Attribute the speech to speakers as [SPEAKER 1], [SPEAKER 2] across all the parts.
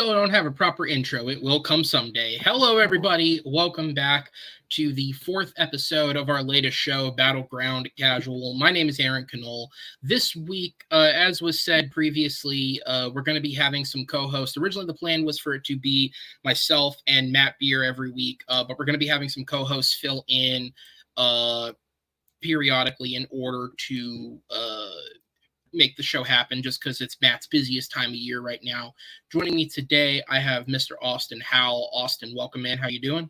[SPEAKER 1] still don't have a proper intro. It will come someday. Hello, everybody. Welcome back to the 4th episode of our latest show, Battleground Casual. My name is Aaron Knoll. This week, as was said previously, we're going to be having some co-hosts. Originally, the plan was for it to be myself and Matt Beer every week, but we're going to be having some co-hosts fill in periodically in order to make the show happen, just because it's Matt's busiest time of year right now. Joining me today, I have Mr. Austin Howell. Austin, welcome, man. How you doing?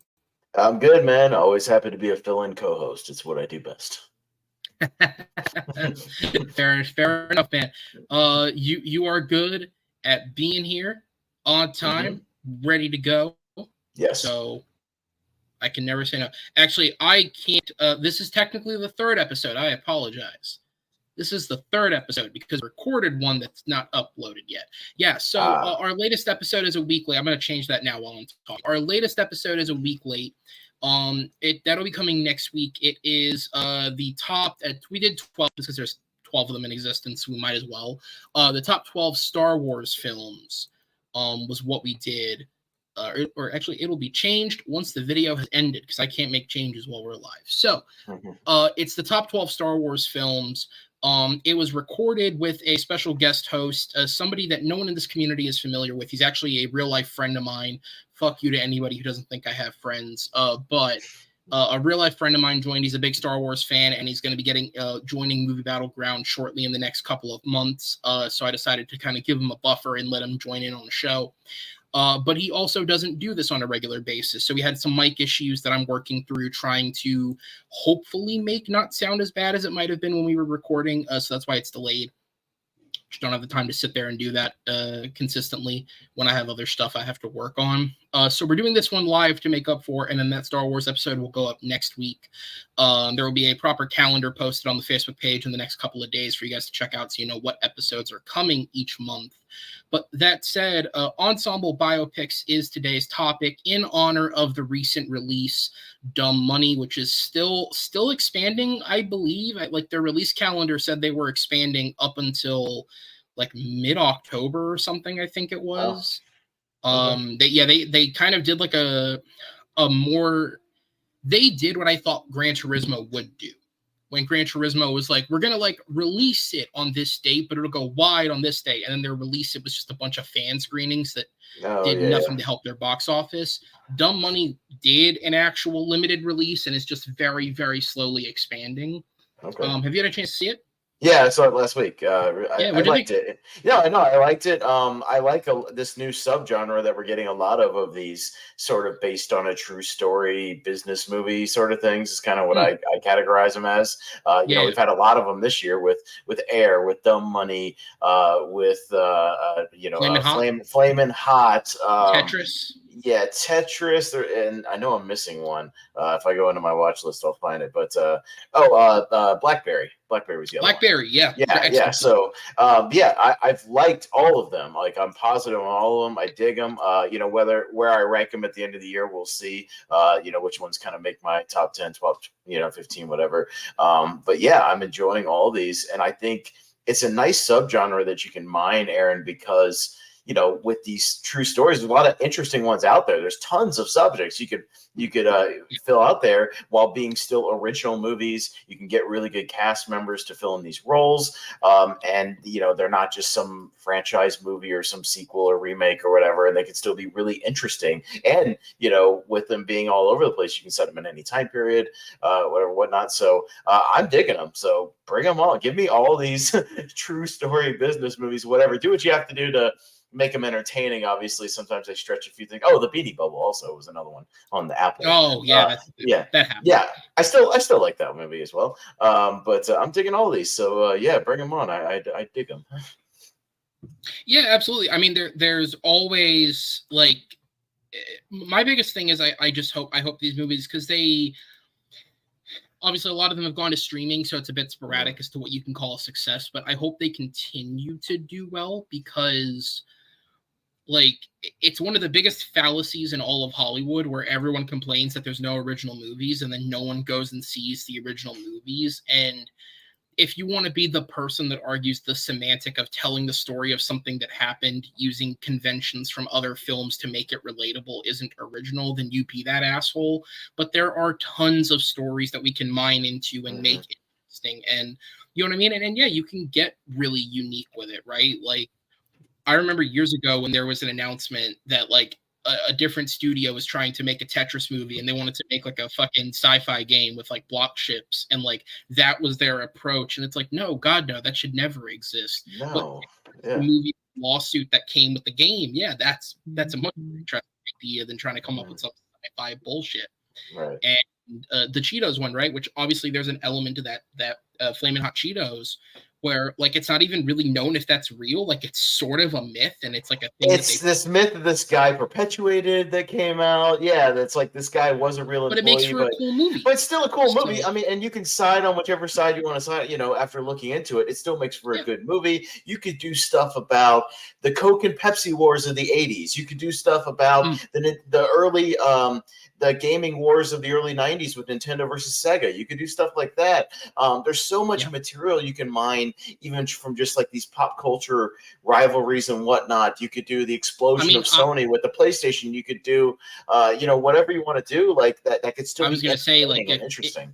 [SPEAKER 2] I'm good, man. Always happy to be a fill-in co-host. It's what I do best.
[SPEAKER 1] fair enough, man. You are good at being here on time, ready to go.
[SPEAKER 2] Yes.
[SPEAKER 1] So I can never say no. Actually, I can't. This is technically the 3rd episode. I apologize. This is the 3rd episode because I recorded one that's not uploaded yet. Yeah, so our latest episode is a week late. I'm going to change that now while I'm talking. Our latest episode is a week late. That'll be coming next week. It is the top. We did 12 because there's 12 of them in existence. So we might as well. The top 12 Star Wars films was what we did. Or actually, it'll be changed once the video has ended because I can't make changes while we're live. So it's the top 12 Star Wars films. It was recorded with a special guest host, somebody that no one in this community is familiar with. He's actually a real-life friend of mine. Fuck you to anybody who doesn't think I have friends. But a real-life friend of mine joined. He's a big Star Wars fan, and he's going to be joining Movie Battleground shortly in the next couple of months. So I decided to kind of give him a buffer and let him join in on the show. But he also doesn't do this on a regular basis. So we had some mic issues that I'm working through, trying to hopefully make not sound as bad as it might have been when we were recording. So that's why it's delayed. Just don't have the time to sit there and do that consistently when I have other stuff I have to work on. So we're doing this one live to make up for, and then that Star Wars episode will go up next week. There will be a proper calendar posted on the Facebook page in the next couple of days for you guys to check out so you know what episodes are coming each month. But that said, Ensemble Biopics is today's topic in honor of the recent release, Dumb Money, which is still expanding, I believe. Like their release calendar said they were expanding up until like mid-October or something, I think it was. They kind of did like a more, they did what I thought Gran Turismo would do. When Gran Turismo was like, we're going to like release it on this date, but it'll go wide on this day. And then their release, it was just a bunch of fan screenings that did nothing to help their box office. Dumb Money did an actual limited release, and it's just very, very slowly expanding. Okay. Have you had a chance to see it?
[SPEAKER 2] Yeah, I saw it last week. I liked it. Yeah, I know. I liked it. I like this new subgenre that we're getting a lot of these sort of based on a true story business movie sort of things. Is kind of what I categorize them as. We've had a lot of them this year with Air, with Dumb Money, with Flamin' Hot,
[SPEAKER 1] Tetris.
[SPEAKER 2] Yeah, Tetris, and I know I'm missing one. If I go into my watch list, I'll find it. But Blackberry. Blackberry was the other
[SPEAKER 1] Blackberry,
[SPEAKER 2] one. Yeah. So, I've liked all of them. Like, I'm positive on all of them. I dig them. Where I rank them at the end of the year, we'll see. Which ones kind of make my top 10, 12, 15, whatever. But yeah, I'm enjoying all these, and I think it's a nice subgenre that you can mine, Aaron, because with these true stories, there's a lot of interesting ones out there. There's tons of subjects you could fill out there while being still original movies. You can get really good cast members to fill in these roles. And they're not just some franchise movie or some sequel or remake or whatever, and they can still be really interesting. And, with them being all over the place, you can set them in any time period, whatnot. So I'm digging them. So bring them on. Give me all these true story business movies, whatever. Do what you have to do to make them entertaining. Obviously, sometimes they stretch a few things. Oh, the Beanie Bubble also was another one on the Apple.
[SPEAKER 1] Oh, yeah, that happened.
[SPEAKER 2] Yeah, I still like that movie as well. But I'm digging all these. So bring them on. I dig them.
[SPEAKER 1] Yeah, absolutely. I mean, there's always like, my biggest thing is I hope these movies, because they obviously a lot of them have gone to streaming, so it's a bit sporadic as to what you can call a success. But I hope they continue to do well, because like it's one of the biggest fallacies in all of Hollywood, where everyone complains that there's no original movies and then no one goes and sees the original movies. And if you want to be the person that argues the semantic of telling the story of something that happened using conventions from other films to make it relatable isn't original, then you be that asshole. But there are tons of stories that we can mine into and make it interesting. And you know what I mean? And yeah, you can get really unique with it, right? Like, I remember years ago when there was an announcement that like a different studio was trying to make a Tetris movie and they wanted to make like a fucking sci-fi game with like block ships, and like that was their approach. And it's like, no, God, no, that should never exist. But
[SPEAKER 2] No.
[SPEAKER 1] the
[SPEAKER 2] Yeah.
[SPEAKER 1] movie lawsuit that came with the game, yeah, that's a much more interesting idea than trying to come up with some sci-fi bullshit.
[SPEAKER 2] Right.
[SPEAKER 1] And the Cheetos one, right? Which obviously there's an element to that Flamin' Hot Cheetos where like it's not even really known if that's real. Like it's sort of a myth, and it's like a thing.
[SPEAKER 2] It's this myth that this guy perpetuated that came out. Yeah, that's like this guy was a real
[SPEAKER 1] But it makes
[SPEAKER 2] employee,
[SPEAKER 1] for a cool movie.
[SPEAKER 2] but it's still a cool movie.
[SPEAKER 1] So,
[SPEAKER 2] I mean, and you can side on whichever side you want to side. You know, after looking into it, it still makes for a good movie. You could do stuff about the Coke and Pepsi wars of the '80s. You could do stuff about the early the gaming wars of the early '90s with Nintendo versus Sega. You could do stuff like that. There's so much material you can mine, even from just like these pop culture rivalries and whatnot. You could do the explosion of Sony with the PlayStation. You could do, you know, whatever you want to do. Like that could still.
[SPEAKER 1] I was going to say, like,
[SPEAKER 2] interesting.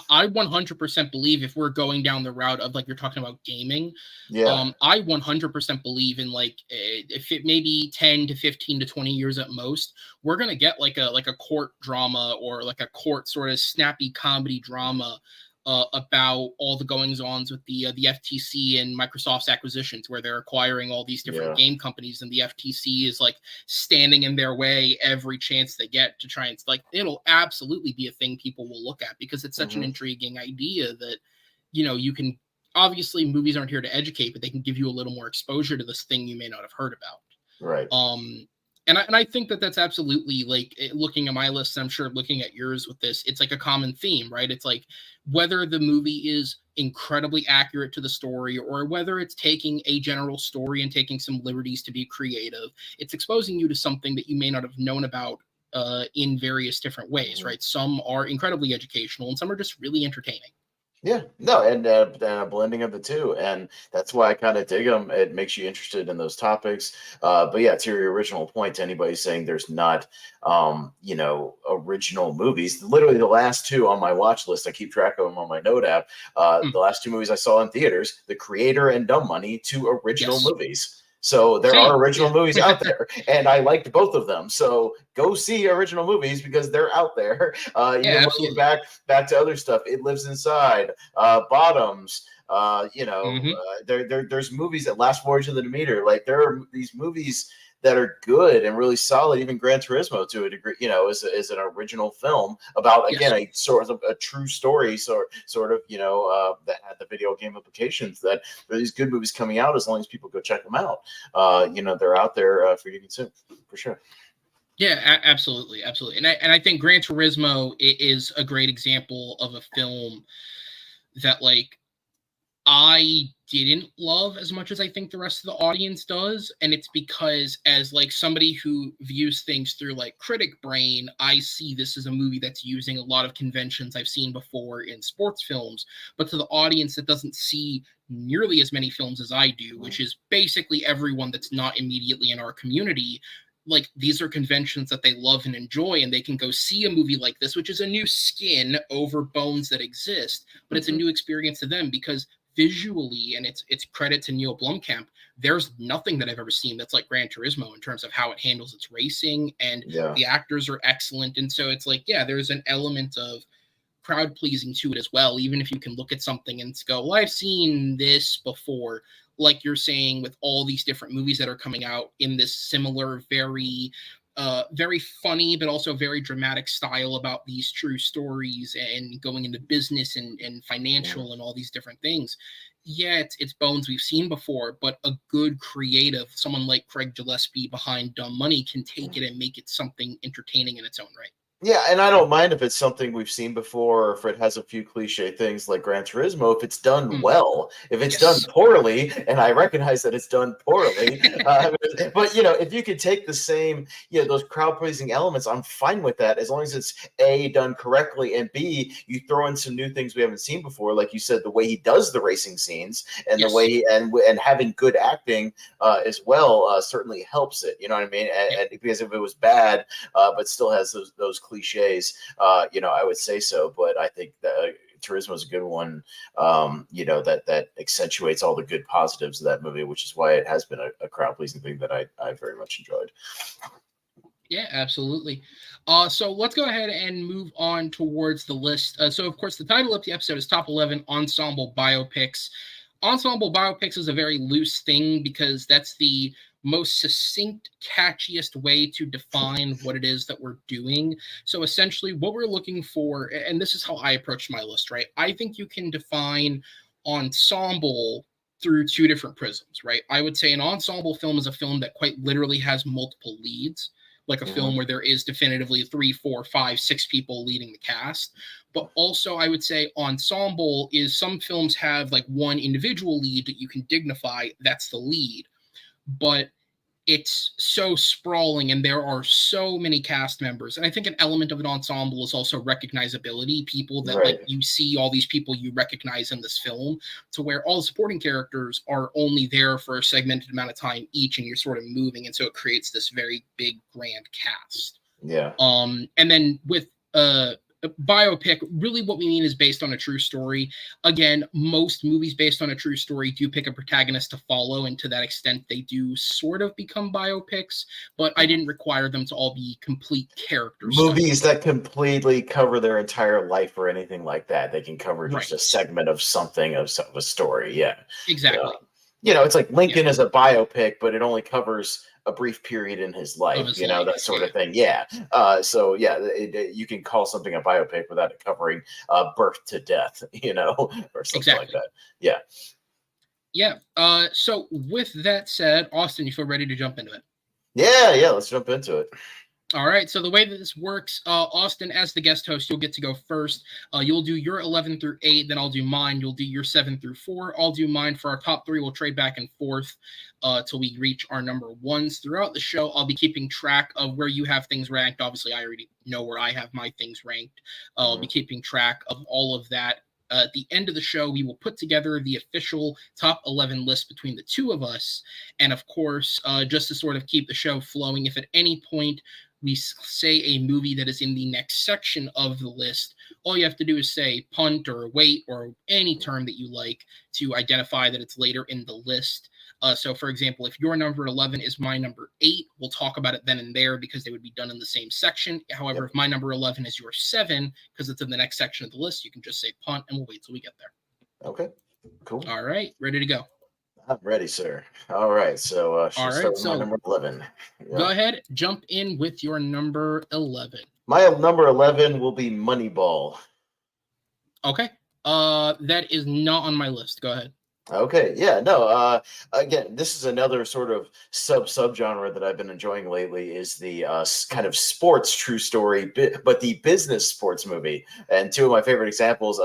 [SPEAKER 1] I 100% believe if we're going down the route of like you're talking about gaming, I 100% believe in like if it maybe 10 to 15 to 20 years at most, we're gonna get like a court drama or like a court sort of snappy comedy drama about all the goings-ons with the FTC and Microsoft's acquisitions, where they're acquiring all these different game companies, and the FTC is like standing in their way every chance they get to try and like it'll absolutely be a thing people will look at because it's such an intriguing idea that, you know, you can obviously movies aren't here to educate, but they can give you a little more exposure to this thing you may not have heard about.
[SPEAKER 2] Right.
[SPEAKER 1] And I think that that's absolutely like looking at my list. I'm sure looking at yours with this, it's like a common theme, right? It's like whether the movie is incredibly accurate to the story or whether it's taking a general story and taking some liberties to be creative, it's exposing you to something that you may not have known about in various different ways, right? Some are incredibly educational and some are just really entertaining.
[SPEAKER 2] Yeah, no, and a blending of the two, and that's why I kind of dig them. It makes you interested in those topics. But yeah, to your original point, to anybody saying there's not, you know, original movies. Literally, the last two on my watch list, I keep track of them on my note app. The last two movies I saw in theaters, The Creator and Dumb Money, two original movies. So there are original movies out there, and I liked both of them. So go see original movies because they're out there. Even looking back to other stuff, It Lives Inside, Bottoms. You know, there's movies that Last Voyage of the Demeter. Like there are these movies that are good and really solid. Even Gran Turismo, to a degree, you know, is an original film about again a sort of a true story, sort of you know that had the video game implications. That there are these good movies coming out as long as people go check them out. You know, they're out there for you to consume for sure.
[SPEAKER 1] Yeah, absolutely, and I think Gran Turismo is a great example of a film that like I didn't love as much as I think the rest of the audience does. And it's because as like somebody who views things through like critic brain, I see this as a movie that's using a lot of conventions I've seen before in sports films. But to the audience that doesn't see nearly as many films as I do, which is basically everyone that's not immediately in our community, like these are conventions that they love and enjoy, and they can go see a movie like this, which is a new skin over bones that exist, but it's a new experience to them because visually, and it's credit to Neil Blomkamp, there's nothing that I've ever seen that's like Gran Turismo in terms of how it handles its racing, and the actors are excellent. And so it's like, yeah, there's an element of crowd pleasing to it as well, even if you can look at something and go, well, I've seen this before. Like you're saying, with all these different movies that are coming out in this similar, very funny, but also very dramatic style about these true stories and going into business and financial and all these different things. Yeah, it's bones we've seen before, but a good creative, someone like Craig Gillespie behind Dumb Money, can take it and make it something entertaining in its own right.
[SPEAKER 2] Yeah, and I don't mind if it's something we've seen before, or if it has a few cliche things like Gran Turismo, if it's done
[SPEAKER 1] Mm,
[SPEAKER 2] well. If it's done
[SPEAKER 1] yes.
[SPEAKER 2] poorly, and I recognize that it's done poorly, but if you could take the same, those crowd pleasing elements, I'm fine with that as long as it's A, done correctly, and B, you throw in some new things we haven't seen before, like you said, the way he does the racing scenes and the way
[SPEAKER 1] Yes.
[SPEAKER 2] and having good acting as well certainly helps it. You know what I mean?
[SPEAKER 1] Yeah.
[SPEAKER 2] And because if it was bad, but still has those cliches, I would say so. But I think that Turismo is a good one, that accentuates all the good positives of that movie, which is why it has been a crowd pleasing thing that I very much enjoyed.
[SPEAKER 1] Yeah, absolutely. So let's go ahead and move on towards the list. So, of course, the title of the episode is Top 11 Ensemble Biopics. Ensemble Biopics is a very loose thing because that's the most succinct, catchiest way to define what it is that we're doing. So, essentially, what we're looking for, and this is how I approach my list, right? I think you can define ensemble through two different prisms, right? I would say an ensemble film is a film that quite literally has multiple leads, like a film where there is definitively 3, 4, 5, 6 people leading the cast. But also, I would say ensemble is some films have like one individual lead that you can dignify, that's the lead. But it's so sprawling and there are so many cast members, and I think an element of an ensemble is also recognizability, people that like
[SPEAKER 2] Right.
[SPEAKER 1] you see all these people you recognize in this film, to where all the supporting characters are only there for a segmented amount of time each and you're sort of moving, and so it creates this very big grand cast.
[SPEAKER 2] Yeah.
[SPEAKER 1] And then with a biopic, really what we mean is based on a true story. Again, most movies based on a true story do pick a protagonist to follow, and to that extent, they do sort of become biopics, but I didn't require them to all be complete character
[SPEAKER 2] Movies
[SPEAKER 1] studies.
[SPEAKER 2] that completely cover their entire life or anything like that. They can cover just a
[SPEAKER 1] Right.
[SPEAKER 2] segment of something of a story. Yeah.
[SPEAKER 1] Exactly.
[SPEAKER 2] It's like
[SPEAKER 1] Yeah.
[SPEAKER 2] Lincoln is a biopic, but it only covers a brief period in his
[SPEAKER 1] Of
[SPEAKER 2] life,
[SPEAKER 1] his
[SPEAKER 2] that
[SPEAKER 1] life.
[SPEAKER 2] sort
[SPEAKER 1] Yeah.
[SPEAKER 2] of thing. Yeah. So yeah, you can call something a biopic without it covering birth to death, or something like
[SPEAKER 1] Exactly.
[SPEAKER 2] that. Yeah.
[SPEAKER 1] Yeah. So with that said, Austin, you feel ready to jump into it?
[SPEAKER 2] Yeah. Yeah. Let's jump into it.
[SPEAKER 1] All right. So the way that this works, Austin, as the guest host, you'll get to go first. You'll do your 11 through 8, then I'll do mine. You'll do your 7 through 4. I'll do mine for our top 3. We'll trade back and forth till we reach our number ones. Throughout the show, I'll be keeping track of where you have things ranked. Obviously, I already know where I have my things ranked. I'll be keeping track of all of that. At the end of the show, we will put together the official top 11 list between the two of us. And of course, just to sort of keep the show flowing, if at any point we say a movie that is in the next section of the list, all you have to do is say punt or wait or any term that you like to identify that it's later in the list. So, for example, if your number 11 is my number 8, we'll talk about it then and there because they would be done in the same section. However,
[SPEAKER 2] Yep.
[SPEAKER 1] if my number 11 is your 7, because it's in the next section of the list, you can just say punt and we'll wait till we get there.
[SPEAKER 2] Okay. Cool.
[SPEAKER 1] All right, ready to go.
[SPEAKER 2] I'm ready, sir. All right. So should I
[SPEAKER 1] All
[SPEAKER 2] start
[SPEAKER 1] right,
[SPEAKER 2] with my
[SPEAKER 1] so
[SPEAKER 2] number 11?
[SPEAKER 1] go
[SPEAKER 2] Yeah.
[SPEAKER 1] ahead, jump in with your number 11.
[SPEAKER 2] My number 11 will be Moneyball.
[SPEAKER 1] Okay. That is not on my list. Go ahead.
[SPEAKER 2] Okay, yeah, no. Again, this is another sort of subgenre that I've been enjoying lately. Is the kind of sports true story, but the business sports movie. And two of my favorite examples.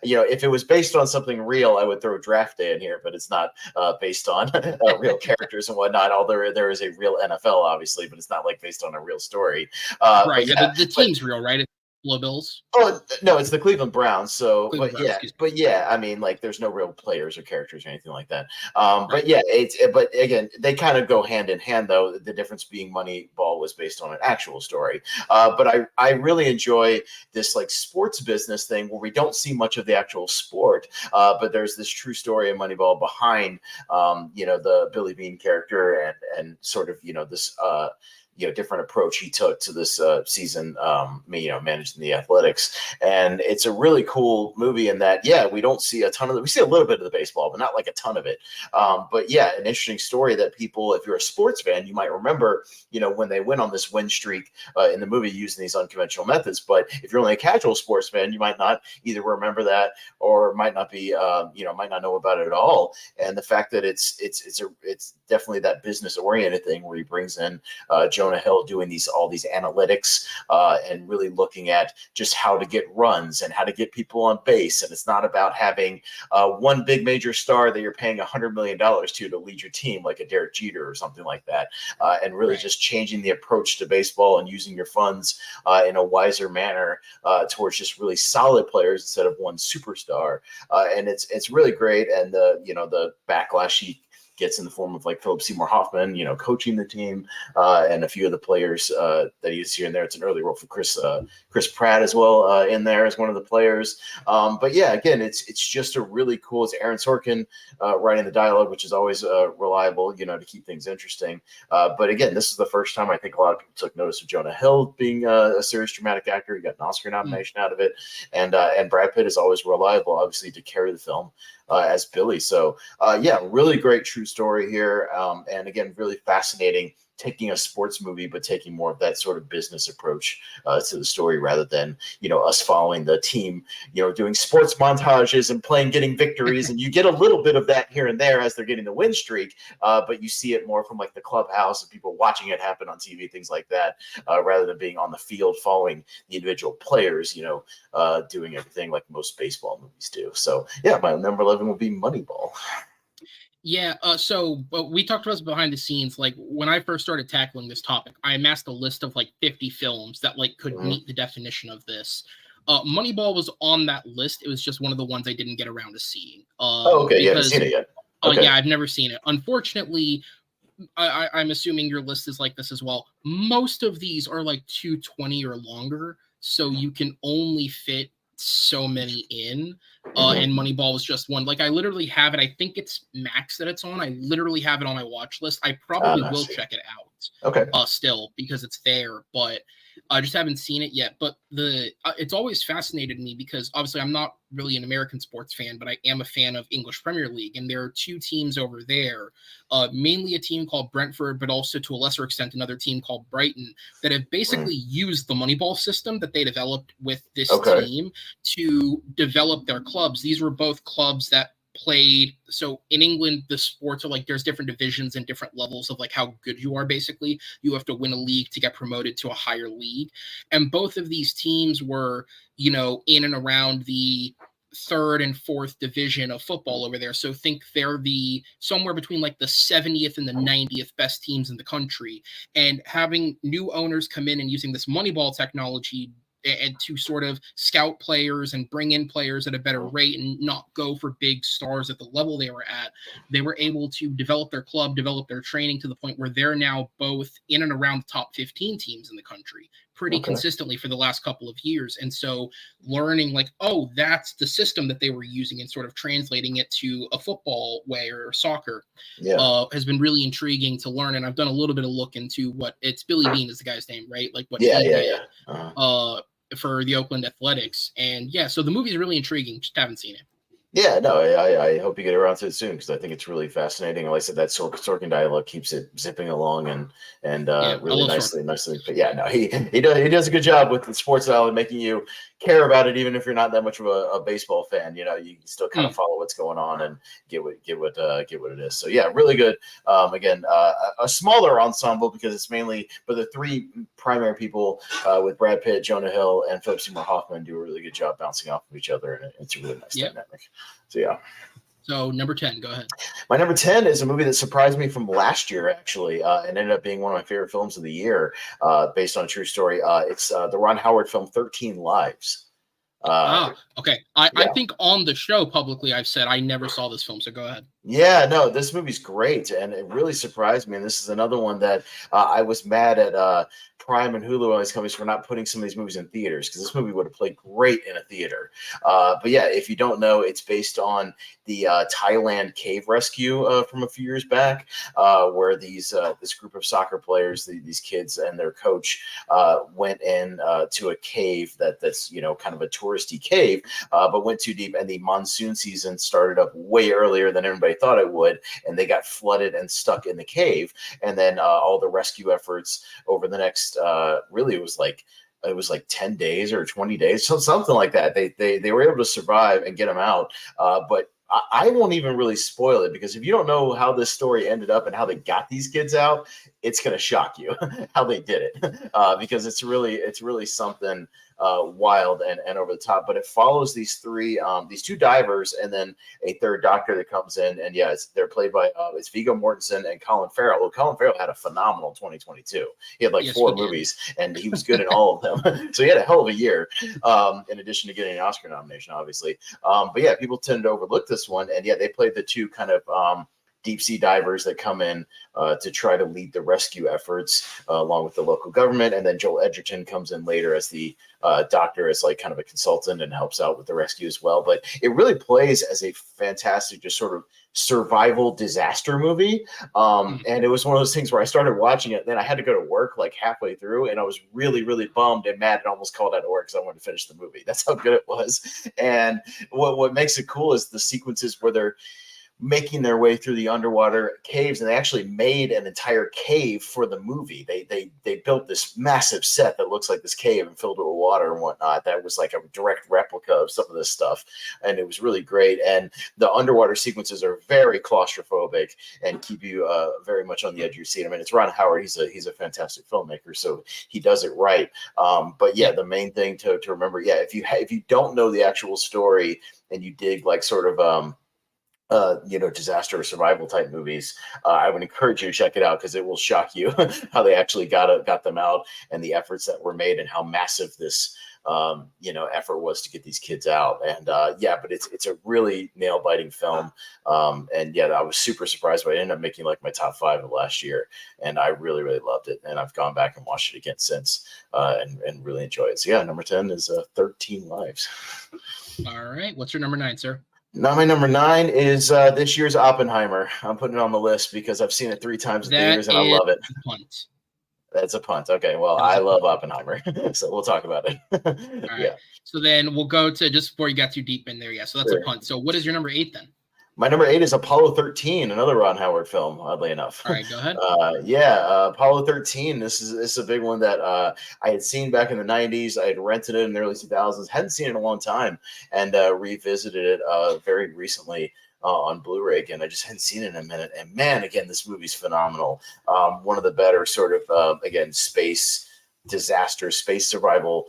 [SPEAKER 2] If it was based on something real, I would throw Draft Day in here, but it's not based on real characters and whatnot. Although there is a real NFL, obviously, but it's not like based on a real story.
[SPEAKER 1] Right.
[SPEAKER 2] But
[SPEAKER 1] Yeah,
[SPEAKER 2] yeah,
[SPEAKER 1] the team's real, right? It's Buffalo Bills.
[SPEAKER 2] Oh no, it's the Cleveland Browns. So,
[SPEAKER 1] Cleveland Browns, excuse me.
[SPEAKER 2] I mean, like, there's no real players or characters or anything like that.
[SPEAKER 1] Right.
[SPEAKER 2] But again, they kind of go hand in hand, though. The difference being Moneyball was based on an actual story. But I really enjoy this like sports business thing where we don't see much of the actual sport, but there's this true story of Moneyball behind, the Billy Bean character and sort of this. Different approach he took to this season, managing the Athletics. And it's a really cool movie in that, we don't see a ton of it. We see a little bit of the baseball, but not like a ton of it. But yeah, an interesting story that people, if you're a sports fan, you might remember, when they went on this win streak in the movie using these unconventional methods. But if you're only a casual sports fan, you might not either remember that or might not be, might not know about it at all. And the fact that it's definitely that business oriented thing where he brings in Joe Jonah Hill doing all these analytics and really looking at just how to get runs and how to get people on base. And it's not about having one big major star that you're paying $100 million to lead your team, like a Derek Jeter or something like that, and really just changing the approach to baseball and using your funds in a wiser manner towards just really solid players instead of one superstar. And it's really great. And the backlash he gets in the form of like Philip Seymour Hoffman, coaching the team, and a few of the players that he's here and there. It's an early role for Chris Pratt as well in there as one of the players. But yeah, again, it's just a really cool. It's Aaron Sorkin writing the dialogue, which is always reliable, to keep things interesting. But again, this is the first time I think a lot of people took notice of Jonah Hill being a serious dramatic actor. He got an Oscar nomination out of it, and Brad Pitt is always reliable, obviously, to carry the film as Billy. So yeah, really great true story here. And again, really fascinating taking a sports movie, but taking more of that sort of business approach to the story rather than, us following the team, doing sports montages and getting victories. And you get a little bit of that here and there as they're getting the win streak. But you see it more from like the clubhouse and people watching it happen on TV, things like that, rather than being on the field following the individual players, doing everything like most baseball movies do. So yeah, my number 11 will be Moneyball.
[SPEAKER 1] Yeah, so we talked about this behind the scenes. Like when I first started tackling this topic, I amassed a list of like 50 films that like could meet the definition of this. Moneyball was on that list. It was just one of the ones I didn't get around to seeing.
[SPEAKER 2] Okay, you haven't seen it yet. Okay.
[SPEAKER 1] Yeah, I've never seen it. Unfortunately, I'm assuming your list is like this as well. Most of these are like 220 or longer, so you can only fit so many in. And Moneyball was just one. Like I literally have it. I think it's Max that it's on. I literally have it on my watch list. I probably will check it out.
[SPEAKER 2] Okay.
[SPEAKER 1] Still because it's there, but I just haven't seen it yet. But it's always fascinated me because obviously I'm not really an American sports fan, but I am a fan of English Premier League, and there are two teams over there, mainly a team called Brentford, but also to a lesser extent another team called Brighton that have basically used the Moneyball system that they developed with this team to develop their clubs. These were both clubs that played. So in England, the sports are like there's different divisions and different levels of like how good you are. Basically, you have to win a league to get promoted to a higher league, and both of these teams were in and around the third and fourth division of football over there. So think they're somewhere between like the 70th and the 90th best teams in the country. And having new owners come in and using this Moneyball technology and to sort of scout players and bring in players at a better rate and not go for big stars at the level they were at, they were able to develop their club, develop their training to the point where they're now both in and around the top 15 teams in the country pretty consistently for the last couple of years. And so learning like, oh, that's the system that they were using and sort of translating it to a football way or soccer has been really intriguing to learn. And I've done a little bit of look into it's Billy Beane is the guy's name, right? Like what he did for the Oakland Athletics. And yeah, so the movie is really intriguing. Just haven't seen it.
[SPEAKER 2] Yeah, no, I hope you get around to it soon because I think it's really fascinating. Like I said, that Sorkin dialogue keeps it zipping along and really nicely. But yeah, no, he does a good job with the sports dialogue, making you care about it, even if you're not that much of a baseball fan. You can still kind of follow what's going on and get what it is. So yeah, really good. Again, a smaller ensemble because it's mainly, but the three primary people with Brad Pitt, Jonah Hill, and Philip Seymour Hoffman do a really good job bouncing off of each other, and it's a really nice dynamic. So yeah.
[SPEAKER 1] So number 10, go ahead.
[SPEAKER 2] My number 10 is a movie that surprised me from last year, actually, and ended up being one of my favorite films of the year, based on a true story. It's the Ron Howard film 13 Lives.
[SPEAKER 1] Okay. I think on the show publicly I've said I never saw this film, so go ahead.
[SPEAKER 2] Yeah, no, this movie's great, and it really surprised me. And this is another one that I was mad at Prime and Hulu and these companies for not putting some of these movies in theaters because this movie would have played great in a theater. But yeah, if you don't know, it's based on the Thailand cave rescue from a few years back, where this group of soccer players, these kids and their coach, went in to a cave that's kind of a touristy cave, but went too deep, and the monsoon season started up way earlier than everybody thought it would, and they got flooded and stuck in the cave. And then all the rescue efforts over the next really it was like 10 days or 20 days, so something like that. They were able to survive and get them out, but I won't even really spoil it, because if you don't know how this story ended up and how they got these kids out, it's going to shock you how they did it, because it's really something wild and over the top. But it follows these two divers and then a third doctor that comes in, and yeah, they're played by it's Viggo Mortensen and Colin Farrell. Well, Colin Farrell had a phenomenal 2022. He had like 4 movies, and he was good in all of them. So he had a hell of a year, in addition to getting an Oscar nomination, obviously. But yeah, people tend to overlook this one, and yeah, they played the two kind of deep sea divers that come in to try to lead the rescue efforts along with the local government. And then Joel Edgerton comes in later as the doctor, as like kind of a consultant, and helps out with the rescue as well. But it really plays as a fantastic, just sort of survival disaster movie. And it was one of those things where I started watching it, then I had to go to work like halfway through, and I was really, really bummed and mad and almost called out of work because I wanted to finish the movie. That's how good it was. And what makes it cool is the sequences where they're making their way through the underwater caves, and they actually made an entire cave for the movie. They built this massive set that looks like this cave and filled it with water and whatnot. That was like a direct replica of some of this stuff, and it was really great. And the underwater sequences are very claustrophobic and keep you very much on the edge of your seat. I mean, it's Ron Howard. He's a fantastic filmmaker, so he does it right. But yeah, the main thing to remember, yeah, if you don't know the actual story and you dig like sort of disaster or survival type movies, I would encourage you to check it out, because it will shock you how they actually got them out, and the efforts that were made, and how massive this effort was to get these kids out. And but it's a really nail biting film. And yeah, I was super surprised, but it ended up making like my top 5 of last year, and I really, really loved it. And I've gone back and watched it again since, and really enjoy it. So yeah, number 10 is 13 Lives.
[SPEAKER 1] All right, what's your number 9, sir?
[SPEAKER 2] Now my number 9 is this year's Oppenheimer. I'm putting it on the list because I've seen it 3 times in theaters and I love it.
[SPEAKER 1] Punt.
[SPEAKER 2] That's a punt. Okay, well, I love Oppenheimer, so we'll talk about it.
[SPEAKER 1] All right. Yeah. So then we'll go to, just before you got too deep in there, yeah. So that's a punt. So what is your number 8 then?
[SPEAKER 2] My number 8 is Apollo 13, another Ron Howard film, oddly enough.
[SPEAKER 1] All right, go ahead.
[SPEAKER 2] Apollo 13. This is a big one that I had seen back in the 90s. I had rented it in the early 2000s. Hadn't seen it in a long time, and revisited it very recently on Blu-ray again. I just hadn't seen it in a minute. And man, again, this movie's phenomenal. One of the better sort of, again, space disaster, space survival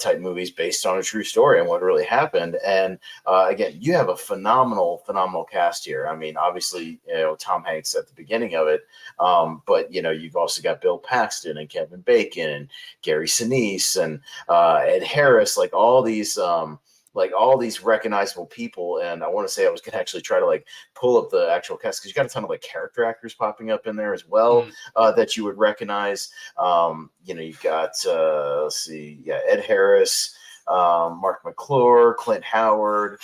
[SPEAKER 2] type movies based on a true story and what really happened. And again, you have a phenomenal cast here. I mean, obviously, Tom Hanks at the beginning of it, but you've also got Bill Paxton and Kevin Bacon and Gary Sinise and Ed Harris, like all these recognizable people. And I want to say I was going to actually try to like pull up the actual cast, because you got a ton of like character actors popping up in there as well, that you would recognize. You got Ed Harris, Mark McClure, Clint Howard,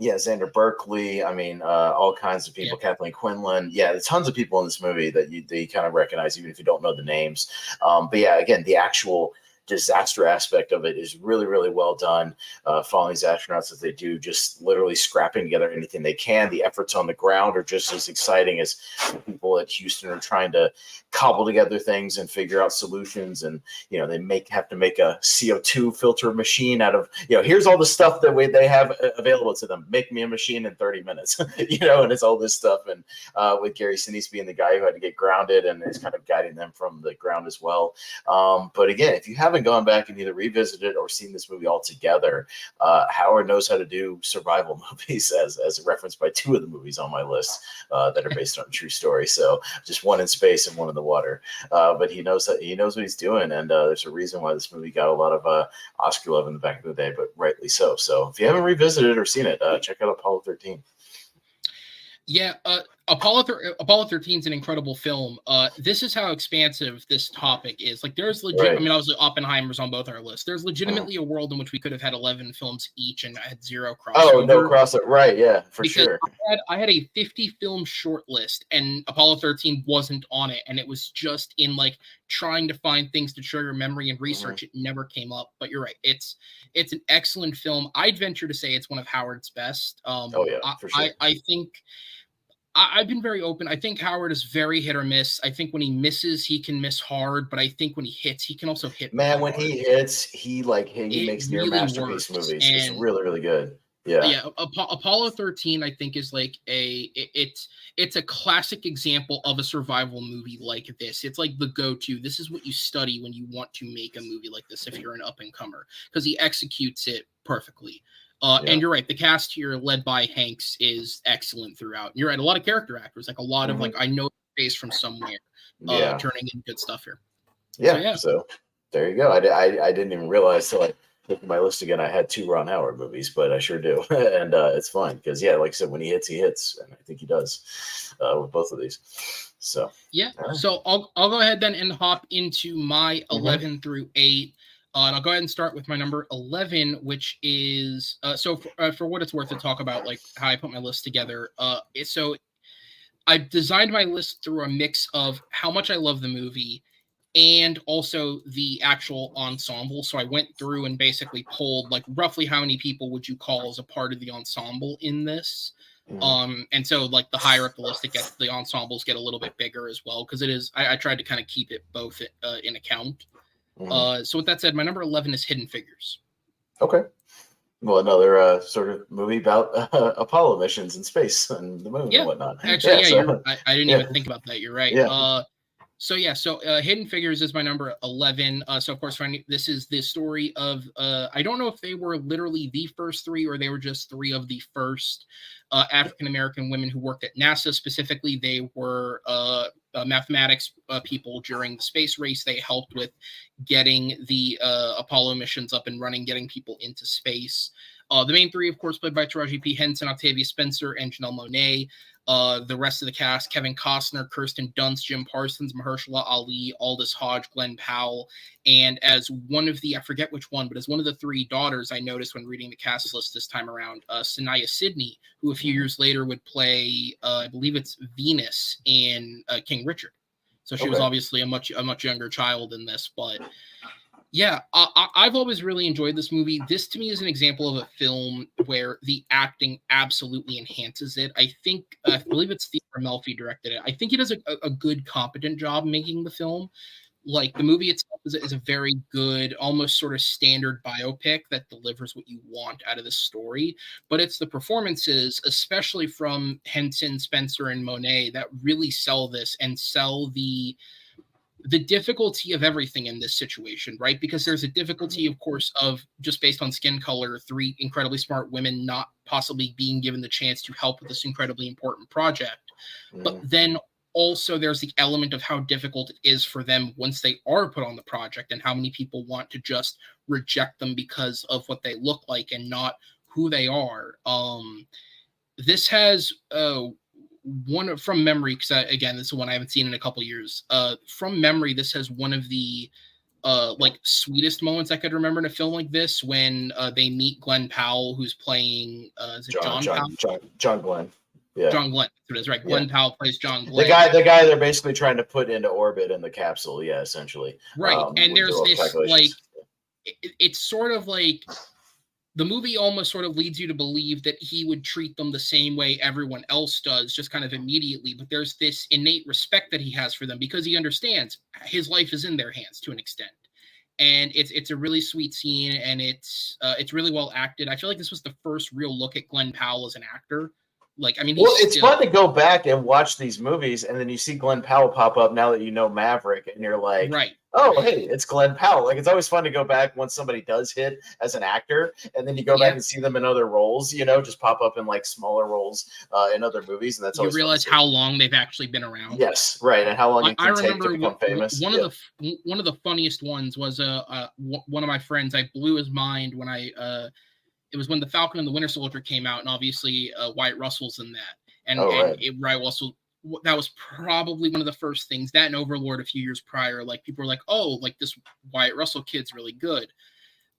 [SPEAKER 2] Xander Berkeley. I mean, all kinds of people. Yeah. Kathleen Quinlan. Yeah, there's tons of people in this movie that you kind of recognize, even if you don't know the names. But yeah, again, the actual disaster aspect of it is really, really well done. Following these astronauts as they do, just literally scrapping together anything they can. The efforts on the ground are just as exciting as the people at Houston are trying to cobble together things and figure out solutions. And they have to make a CO2 filter machine out of here's all the stuff that they have available to them. Make me a machine in 30 minutes. And it's all this stuff. And with Gary Sinise being the guy who had to get grounded and is kind of guiding them from the ground as well. But again, if you haven't gone back and either revisited or seen this movie altogether, Howard knows how to do survival movies, as referenced by 2 of the movies on my list that are based on a true story. So just one in space and one in the water. But he knows what he's doing, and there's a reason why this movie got a lot of Oscar love in the back of the day, but rightly so. So if you haven't revisited or seen it, check out Apollo 13.
[SPEAKER 1] Yeah, Apollo 13 is an incredible film. This is how expansive this topic is. Like, there's legit. Right. I mean, obviously Oppenheimer's on both our lists. There's legitimately a world in which we could have had 11 films each and had 0 crossover.
[SPEAKER 2] Oh, no crossover. Right? Yeah, for sure.
[SPEAKER 1] I had a 50 film short list, and Apollo 13 wasn't on it, and it was just in like trying to find things to trigger memory and research. It never came up. But you're right. It's an excellent film. I'd venture to say it's one of Howard's best.
[SPEAKER 2] For sure.
[SPEAKER 1] I think. I've been very open. I think Howard is very hit or miss. I think when he misses, he can miss hard, but I think when he hits, he can also hit.
[SPEAKER 2] Man, when he hits, he makes near masterpiece movies. It's really, really good.
[SPEAKER 1] Yeah, Apollo 13, I think, is like it's a classic example of a survival movie like this. It's like the go-to. This is what you study when you want to make a movie like this if you're an up-and-comer, because he executes it perfectly. And you're right, the cast here, led by Hanks, is excellent throughout. You're right, a lot of character actors, like a lot of like I know face from somewhere, turning in good stuff here.
[SPEAKER 2] So there you go. I didn't even realize till I looked at my list again. I had 2 Ron Howard movies, but I sure do, and it's fun because like I said, when he hits, and I think he does with both of these. So
[SPEAKER 1] right. So I'll go ahead then and hop into my 11 through 8. And I'll go ahead and start with my number 11, which is for what it's worth to talk about like how I put my list together. So I designed my list through a mix of how much I love the movie and also the actual ensemble. So I went through and basically pulled like roughly how many people would you call as a part of the ensemble in this. And so like the higher up the list it gets, the ensembles get a little bit bigger as well, because it is I tried to kind of keep it both in account. So with that said, my number 11 is Hidden Figures.
[SPEAKER 2] Okay. Well, another sort of movie about Apollo missions in space and the moon and whatnot.
[SPEAKER 1] Actually, I didn't even think about that. You're right. So Hidden Figures is my number 11. So of course, this is the story of I don't know if they were literally the first 3 or they were just 3 of the first African American women who worked at NASA. Specifically, they were mathematics people during the space race. They helped with getting the Apollo missions up and running, getting people into space. The main 3, of course, played by Taraji P. Henson, Octavia Spencer, and Janelle Monáe. The rest of the cast: Kevin Costner, Kirsten Dunst, Jim Parsons, Mahershala Ali, Aldous Hodge, Glenn Powell, and as one of the, I forget which one, but as one of the 3 daughters, I noticed when reading the cast list this time around, Sanaya Sidney, who a few years later would play, I believe it's Venus in King Richard. So she was obviously a much younger child in this, but yeah, I've always really enjoyed this movie. This to me is an example of a film where the acting absolutely enhances it. I believe it's Theodore Melfi directed it. I think he does a good, competent job making the film. Like the movie itself is a very good, almost sort of standard biopic that delivers what you want out of the story. But it's the performances, especially from Henson, Spencer, and Monet, that really sell this and sell the difficulty of everything in this situation, right? Because there's a difficulty, of course, of just based on skin color, 3 incredibly smart women not possibly being given the chance to help with this incredibly important project. But then also there's the element of how difficult it is for them once they are put on the project, and how many people want to just reject them because of what they look like and not who they are. This has one from memory, because again, this is one I haven't seen in a couple years. From memory, this has one of the like sweetest moments I could remember in a film like this, when they meet Glenn Powell, who's playing is it John Powell?
[SPEAKER 2] John Glenn. Yeah.
[SPEAKER 1] John Glenn. That's right. Glenn Powell plays John Glenn.
[SPEAKER 2] The guy they're basically trying to put into orbit in the capsule. Yeah, essentially.
[SPEAKER 1] Right. And there's this like it's sort of like the movie almost sort of leads you to believe that he would treat them the same way everyone else does, just kind of immediately. But there's this innate respect that he has for them because he understands his life is in their hands to an extent. And it's a really sweet scene, and it's really well acted. I feel like this was the first real look at Glenn Powell as an actor. Like, I mean,
[SPEAKER 2] it's fun to go back and watch these movies, and then you see Glenn Powell pop up now that you know Maverick, and you're like,
[SPEAKER 1] right.
[SPEAKER 2] Oh, hey, it's Glenn Powell. Like, it's always fun to go back once somebody does hit as an actor, and then you go back and see them in other roles, just pop up in like smaller roles in other movies, and that's always
[SPEAKER 1] you realize how long they've actually been around.
[SPEAKER 2] Yes, right, and how long it can take to become famous.
[SPEAKER 1] One of the funniest ones was one of my friends. I blew his mind when it was when The Falcon and the Winter Soldier came out, and obviously Wyatt Russell's in that. And Wyatt Russell, that was probably one of the first things, that and Overlord a few years prior, like people were like, oh, like this Wyatt Russell kid's really good.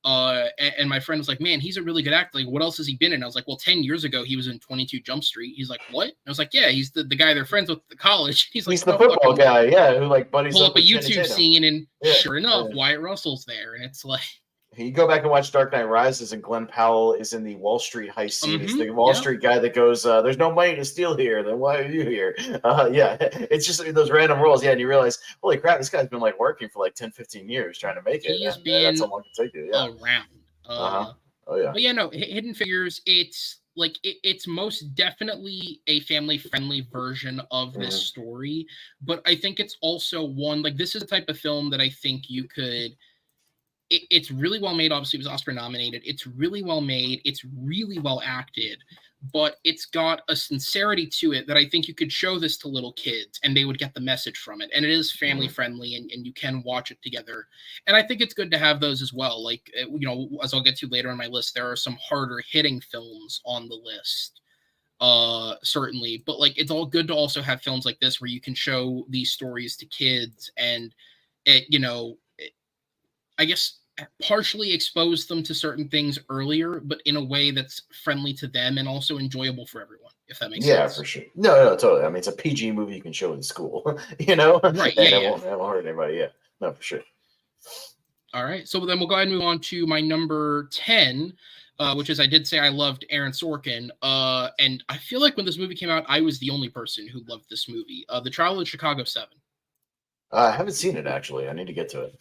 [SPEAKER 1] And my friend was like, man, he's a really good actor. Like, what else has he been in? I was like, well, 10 years ago, he was in 22 Jump Street. He's like, what? And I was like, yeah, he's the guy they're friends with at the college. He's
[SPEAKER 2] the football guy, who like buddies
[SPEAKER 1] pull up a YouTube scene, and sure enough, Wyatt Russell's there. And it's like,
[SPEAKER 2] you go back and watch Dark Knight Rises, and Glenn Powell is in the Wall Street heist scene. He's the Wall Street guy that goes, there's no money to steal here. Then why are you here? It's just those random roles. Yeah, and you realize, holy crap, this guy's been like working for like 10, 15 years trying to make it.
[SPEAKER 1] He's been
[SPEAKER 2] that's how long it can take you.
[SPEAKER 1] around.
[SPEAKER 2] Oh yeah.
[SPEAKER 1] But yeah, no, Hidden Figures, it's like it's most definitely a family-friendly version of this story, but I think it's also one, like, this is the type of film that I think you could it's really well made. Obviously, it was Oscar nominated. It's really well made. It's really well acted, but it's got a sincerity to it that I think you could show this to little kids and they would get the message from it. And it is family friendly, and you can watch it together. And I think it's good to have those as well. Like, you know, as I'll get to later on my list, there are some harder hitting films on the list, certainly, but like it's all good to also have films like this where you can show these stories to kids and it, you know, I guess partially expose them to certain things earlier, but in a way that's friendly to them and also enjoyable for everyone, if that makes
[SPEAKER 2] Yeah,
[SPEAKER 1] sense.
[SPEAKER 2] for sure. No, totally. I mean, it's a PG movie you can show in school, you know,
[SPEAKER 1] Right.
[SPEAKER 2] and
[SPEAKER 1] Yeah.
[SPEAKER 2] it won't hurt anybody. Yeah, no, for sure.
[SPEAKER 1] All right. So then we'll go ahead and move on to my number 10, which is I did say I loved Aaron Sorkin. And I feel like when this movie came out, I was the only person who loved this movie. The Trial of the Chicago 7.
[SPEAKER 2] I haven't seen it actually. I need to get to it.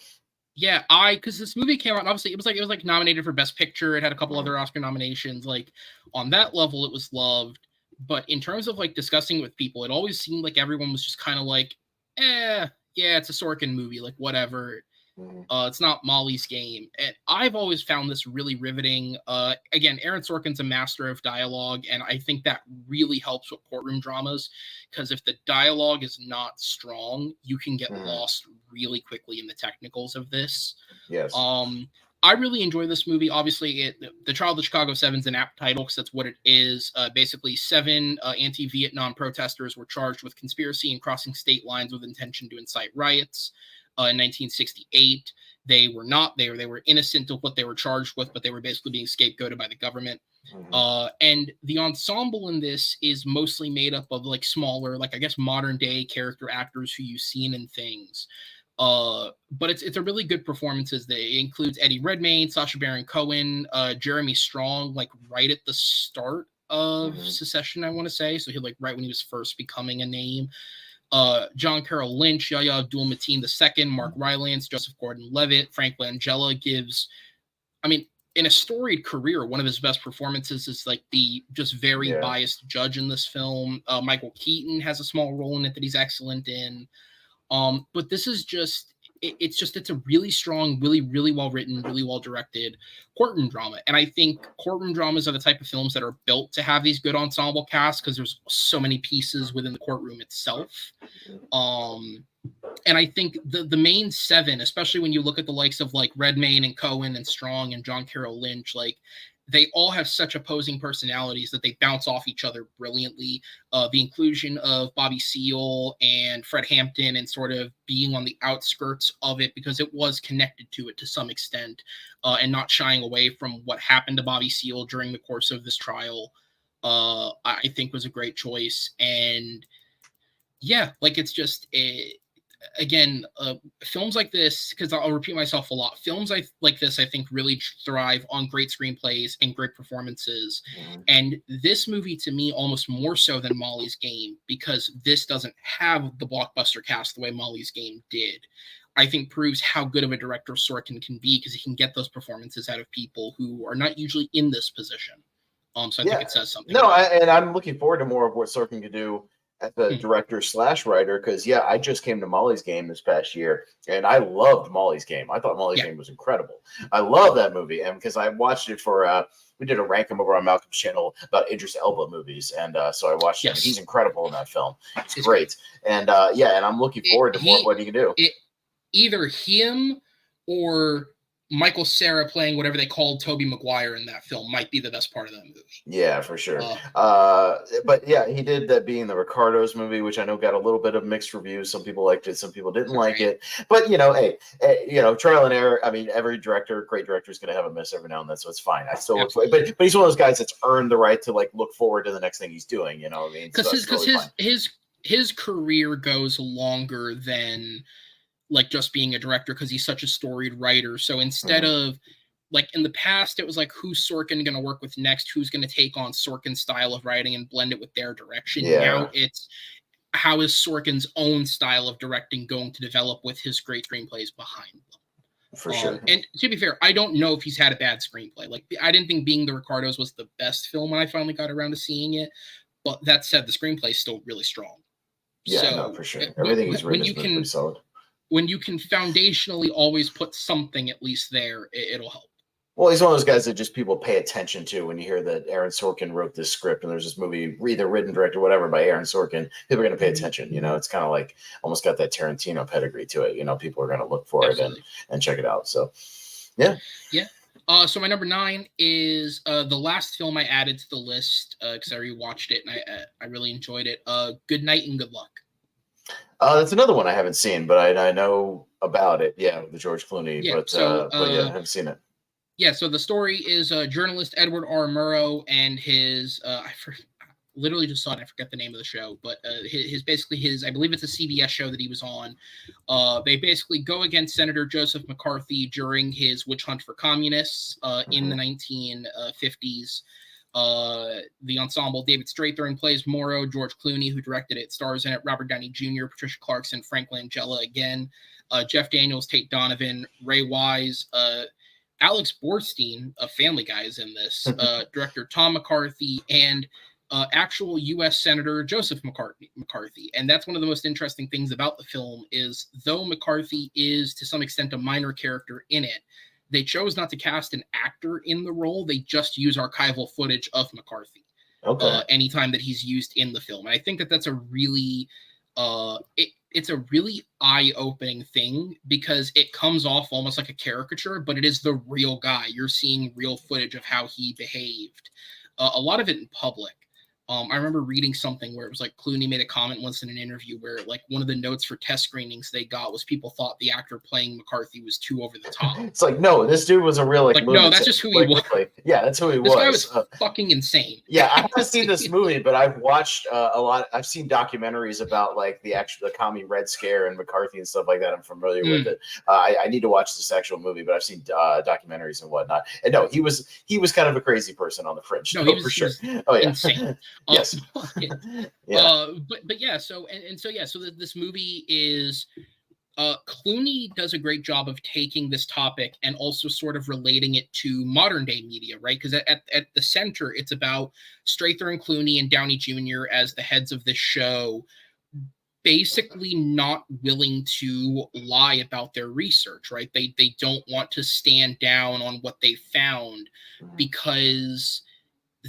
[SPEAKER 1] Yeah, because this movie came out, and obviously it was like nominated for Best Picture. It had a couple other Oscar nominations. Like on that level, it was loved. But in terms of like discussing with people, it always seemed like everyone was just kind of like, yeah, it's a Sorkin movie, like whatever. It's not Molly's Game. And I've always found this really riveting. Again, Aaron Sorkin's a master of dialogue, and I think that really helps with courtroom dramas, because if the dialogue is not strong, you can get lost really quickly in the technicals of this.
[SPEAKER 2] Yes.
[SPEAKER 1] I really enjoy this movie. Obviously, The Trial of the Chicago 7 is an apt title because that's what it is. Basically, 7 anti-Vietnam protesters were charged with conspiracy and crossing state lines with intention to incite riots. In 1968, they were not. They were innocent of what they were charged with, but they were basically being scapegoated by the government. And the ensemble in this is mostly made up of like smaller, like I guess modern day character actors who you've seen in things. But it's a really good performances. It includes Eddie Redmayne, Sacha Baron Cohen, Jeremy Strong, like right at the start of Secession, I want to say. So he like right when he was first becoming a name. John Carroll Lynch, Yahya Abdul-Mateen II, Mark Rylance, Joseph Gordon-Levitt, Frank Langella gives, I mean, in a storied career, one of his best performances is like the just very biased judge in this film. Michael Keaton has a small role in it that he's excellent in. But this is just, it's a really strong, really, really well written, really well directed courtroom drama. And I think courtroom dramas are the type of films that are built to have these good ensemble casts because there's so many pieces within the courtroom itself. And I think the main 7, especially when you look at the likes of like Redmayne and Cohen and Strong and John Carroll Lynch, like they all have such opposing personalities that they bounce off each other brilliantly. The inclusion of Bobby Seale and Fred Hampton and sort of being on the outskirts of it because it was connected to it to some extent, and not shying away from what happened to Bobby Seale during the course of this trial, I think was a great choice. And yeah, like it's just again, films like this, because I'll repeat myself a lot, films like this I think really thrive on great screenplays and great performances. And this movie to me almost more so than Molly's Game, because this doesn't have the blockbuster cast the way Molly's Game did, I think proves how good of a director Sorkin can be, because he can get those performances out of people who are not usually in this position. So I think it says something.
[SPEAKER 2] No, and I'm looking forward to more of what Sorkin could do as a director / writer, because I just came to Molly's Game this past year and I loved Molly's Game. I thought Molly's Game was incredible. I love that movie, and because I watched it for we did a rankum over on Malcolm's channel about Idris Elba movies, and so I watched it. He's incredible in that film. It's great. And and I'm looking forward to more of what he can do.
[SPEAKER 1] Either him or Michael Cera playing whatever they called Tobey Maguire in that film might be the best part of that movie. Yeah, for sure.
[SPEAKER 2] But yeah, he did that being the Ricardos movie, which I know got a little bit of mixed reviews. Some people liked it, some people didn't like it. But hey, trial and error. I mean, every great director is going to have a miss every now and then, so it's fine. I still look for, but he's one of those guys that's earned the right to like look forward to the next thing he's doing. You know what I mean?
[SPEAKER 1] Because his career goes longer than like just being a director, because he's such a storied writer. So instead of like in the past, it was like, who's Sorkin going to work with next? Who's going to take on Sorkin's style of writing and blend it with their direction? Now it's, how is Sorkin's own style of directing going to develop with his great screenplays behind them?
[SPEAKER 2] For sure.
[SPEAKER 1] And to be fair, I don't know if he's had a bad screenplay. Like, I didn't think Being the Ricardos was the best film when I finally got around to seeing it. But that said, the screenplay is still really strong.
[SPEAKER 2] Yeah,
[SPEAKER 1] so,
[SPEAKER 2] no, for sure. Everything he's written has been pretty solid.
[SPEAKER 1] When you can foundationally always put something at least there, it'll help.
[SPEAKER 2] Well, he's one of those guys that just people pay attention to when you hear that Aaron Sorkin wrote this script and there's this movie either written, directed, whatever by Aaron Sorkin. People are going to pay attention. You know, it's kind of like almost got that Tarantino pedigree to it. You know, people are going to look for it and check it out. So, yeah.
[SPEAKER 1] Yeah. So my number 9 is the last film I added to the list because I rewatched it and I really enjoyed it. Good Night and Good Luck.
[SPEAKER 2] That's another one I haven't seen, but I know about it. Yeah, the George Clooney.
[SPEAKER 1] Yeah,
[SPEAKER 2] but yeah, I haven't seen it.
[SPEAKER 1] Yeah, so the story is journalist Edward R. Murrow and his I literally just saw it. I forget the name of the show, but his I believe it's a CBS show that he was on. They basically go against Senator Joseph McCarthy during his witch hunt for communists in the 1950s. The ensemble, David Strathairn plays Morrow, George Clooney, who directed it, stars in it, Robert Downey Jr., Patricia Clarkson, Frank Langella again, Jeff Daniels, Tate Donovan, Ray Wise, Alex Borstein of Family Guy is in this, director Tom McCarthy, and actual U.S. Senator Joseph McCarthy. And that's one of the most interesting things about the film is, though McCarthy is to some extent a minor character in it, they chose not to cast an actor in the role. They just use archival footage of McCarthy anytime that he's used in the film. And I think that that's a really it's a really eye-opening thing because it comes off almost like a caricature, but it is the real guy. You're seeing real footage of how he behaved. A lot of it in public. I remember reading something where it was like Clooney made a comment once in an interview where like one of the notes for test screenings they got was people thought the actor playing McCarthy was too over the top.
[SPEAKER 2] It's like, no, this dude was a real like
[SPEAKER 1] no, that's just who he was.
[SPEAKER 2] Yeah, that's who he was.
[SPEAKER 1] This guy was fucking insane.
[SPEAKER 2] Yeah, I haven't seen this movie, but I've watched a lot. I've seen documentaries about like the Commie Red Scare and McCarthy and stuff like that. I'm familiar with it. I need to watch this actual movie, but I've seen documentaries and whatnot. And no, he was kind of a crazy person on the fringe.
[SPEAKER 1] No, he was,
[SPEAKER 2] for sure.
[SPEAKER 1] Oh yeah, insane.
[SPEAKER 2] Yes.
[SPEAKER 1] But yeah, so this movie is Clooney does a great job of taking this topic and also sort of relating it to modern day media, right? Because at the center, it's about Strathairn and Clooney and Downey Jr. as the heads of this show, basically not willing to lie about their research, right? They don't want to stand down on what they found because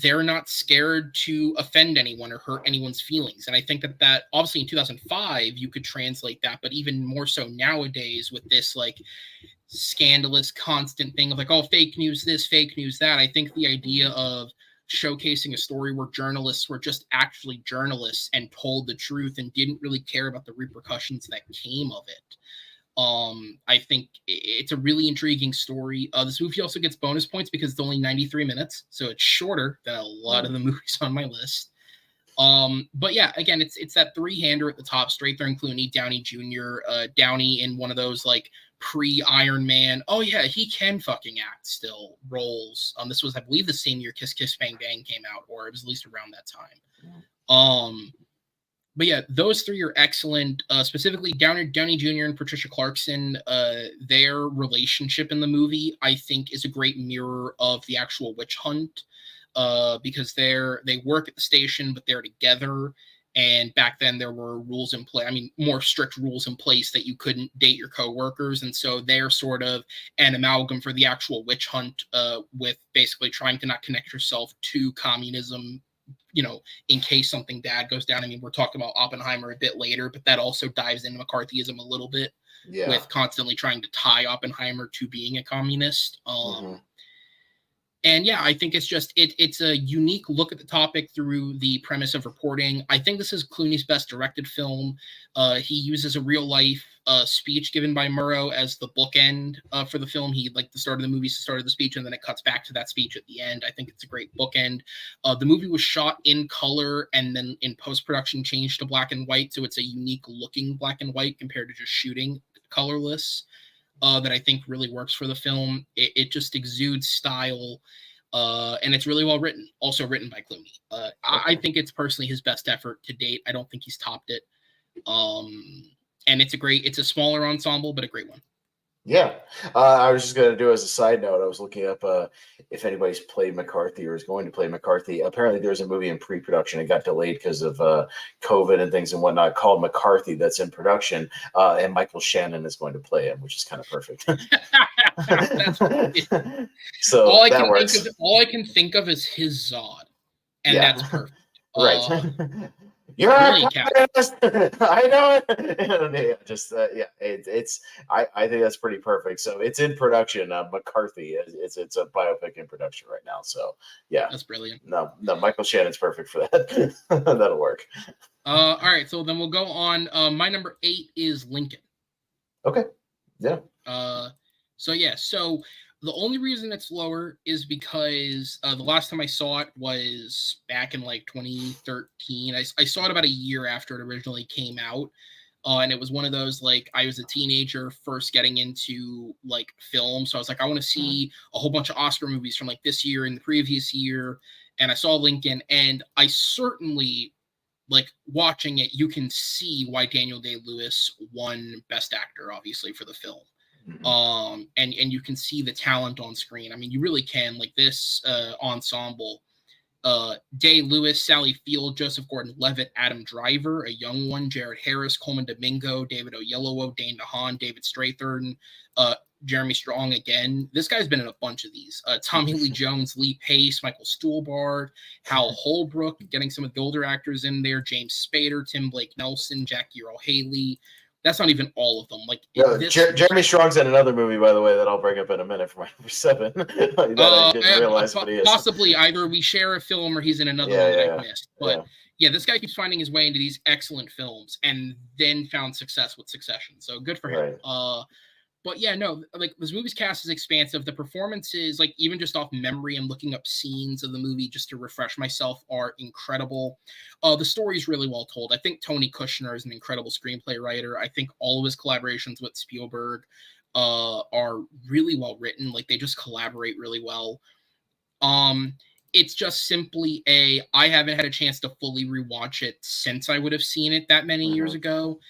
[SPEAKER 1] they're not scared to offend anyone or hurt anyone's feelings. And I think that obviously in 2005, you could translate that, but even more so nowadays with this like scandalous constant thing of like, oh, fake news this, fake news that. I think the idea of showcasing a story where journalists were just actually journalists and told the truth and didn't really care about the repercussions that came of it. I think it's a really intriguing story. This movie also gets bonus points because it's only 93 minutes, so it's shorter than a lot of the movies on my list. But yeah, again, it's that three-hander at the top: Strathairn, Clooney, Downey Jr. Downey in one of those like pre-Iron Man. Oh yeah, he can fucking act still roles. This was, I believe, the same year Kiss Kiss Bang Bang came out, or it was at least around that time. But yeah, those three are excellent. Specifically, Downey Jr. and Patricia Clarkson, their relationship in the movie, I think, is a great mirror of the actual witch hunt because they work at the station, but they're together. And back then, there were rules in play. I mean, more strict rules in place that you couldn't date your coworkers. And so they're sort of an amalgam for the actual witch hunt with basically trying to not connect yourself to communism, you know, in case something bad goes down. I mean, we're talking about Oppenheimer a bit later, but that also dives into McCarthyism a little bit with constantly trying to tie Oppenheimer to being a communist. And yeah, I think it's a unique look at the topic through the premise of reporting. I think this is Clooney's best directed film. He uses a real life speech given by Murrow as the bookend for the film. He, like, the start of the movie is the start of the speech, and then it cuts back to that speech at the end. I think it's a great bookend. The movie was shot in color and then in post-production changed to black and white, so it's a unique looking black and white compared to just shooting colorless. That I think really works for the film. It just exudes style, and it's really well written. Also written by Clooney. I think it's personally his best effort to date. I don't think he's topped it. And it's a smaller ensemble, but a great one.
[SPEAKER 2] Yeah. I was just going to do as a side note, I was looking up if anybody's played McCarthy or is going to play McCarthy. Apparently, there's a movie in pre-production. It got delayed because of COVID and things and whatnot called McCarthy that's in production, and Michael Shannon is going to play him, which is kind of perfect.
[SPEAKER 1] That's
[SPEAKER 2] So that works.
[SPEAKER 1] All I can think of is his Zod, and
[SPEAKER 2] Yeah.
[SPEAKER 1] that's perfect.
[SPEAKER 2] Right. You're
[SPEAKER 1] Brilliant
[SPEAKER 2] a I know it. Yeah, just yeah, I think that's pretty perfect. So it's in production. McCarthy, it's a biopic in production right now. So yeah,
[SPEAKER 1] that's brilliant.
[SPEAKER 2] No, Michael Shannon's perfect for that. That'll work.
[SPEAKER 1] All right, so then we'll go on. My number 8 is Lincoln.
[SPEAKER 2] Okay. Yeah.
[SPEAKER 1] So the only reason it's lower is because the last time I saw it was back in like 2013. I saw it about a year after it originally came out. And it was one of those, like, I was a teenager first getting into like film. So I was like, I want to see a whole bunch of Oscar movies from like this year and the previous year. And I saw Lincoln, and I certainly, like, watching it, you can see why Daniel Day-Lewis won Best Actor, obviously, for the film. And you can see the talent on screen. I mean, you really can. Like, this ensemble, Day-Lewis, Sally Field, Joseph Gordon-Levitt, Adam Driver, a young one, Jared Harris, Coleman Domingo, David Oyelowo, Dane DeHaan, David Strathairn, Jeremy Strong again. This guy's been in a bunch of these. Tommy Lee Jones, Lee Pace, Michael Stuhlbarg, Hal Holbrook, getting some of the older actors in there, James Spader, Tim Blake Nelson, Jackie Earle Haley. That's not even all of them. Like,
[SPEAKER 2] Jeremy Strong's in another movie, by the way, that I'll bring up in a minute for my number 7. That I didn't realize, but he is.
[SPEAKER 1] Possibly either we share a film or he's in another one that I've missed. But yeah, this guy keeps finding his way into these excellent films and then found success with Succession. So good for him. Right. But yeah, no, like, this movie's cast is expansive. The performances, like, even just off memory and looking up scenes of the movie just to refresh myself, are incredible. The story's really well told. I think Tony Kushner is an incredible screenplay writer. I think all of his collaborations with Spielberg are really well written. Like, they just collaborate really well. It's just simply I haven't had a chance to fully rewatch it since I would have seen it that many years ago.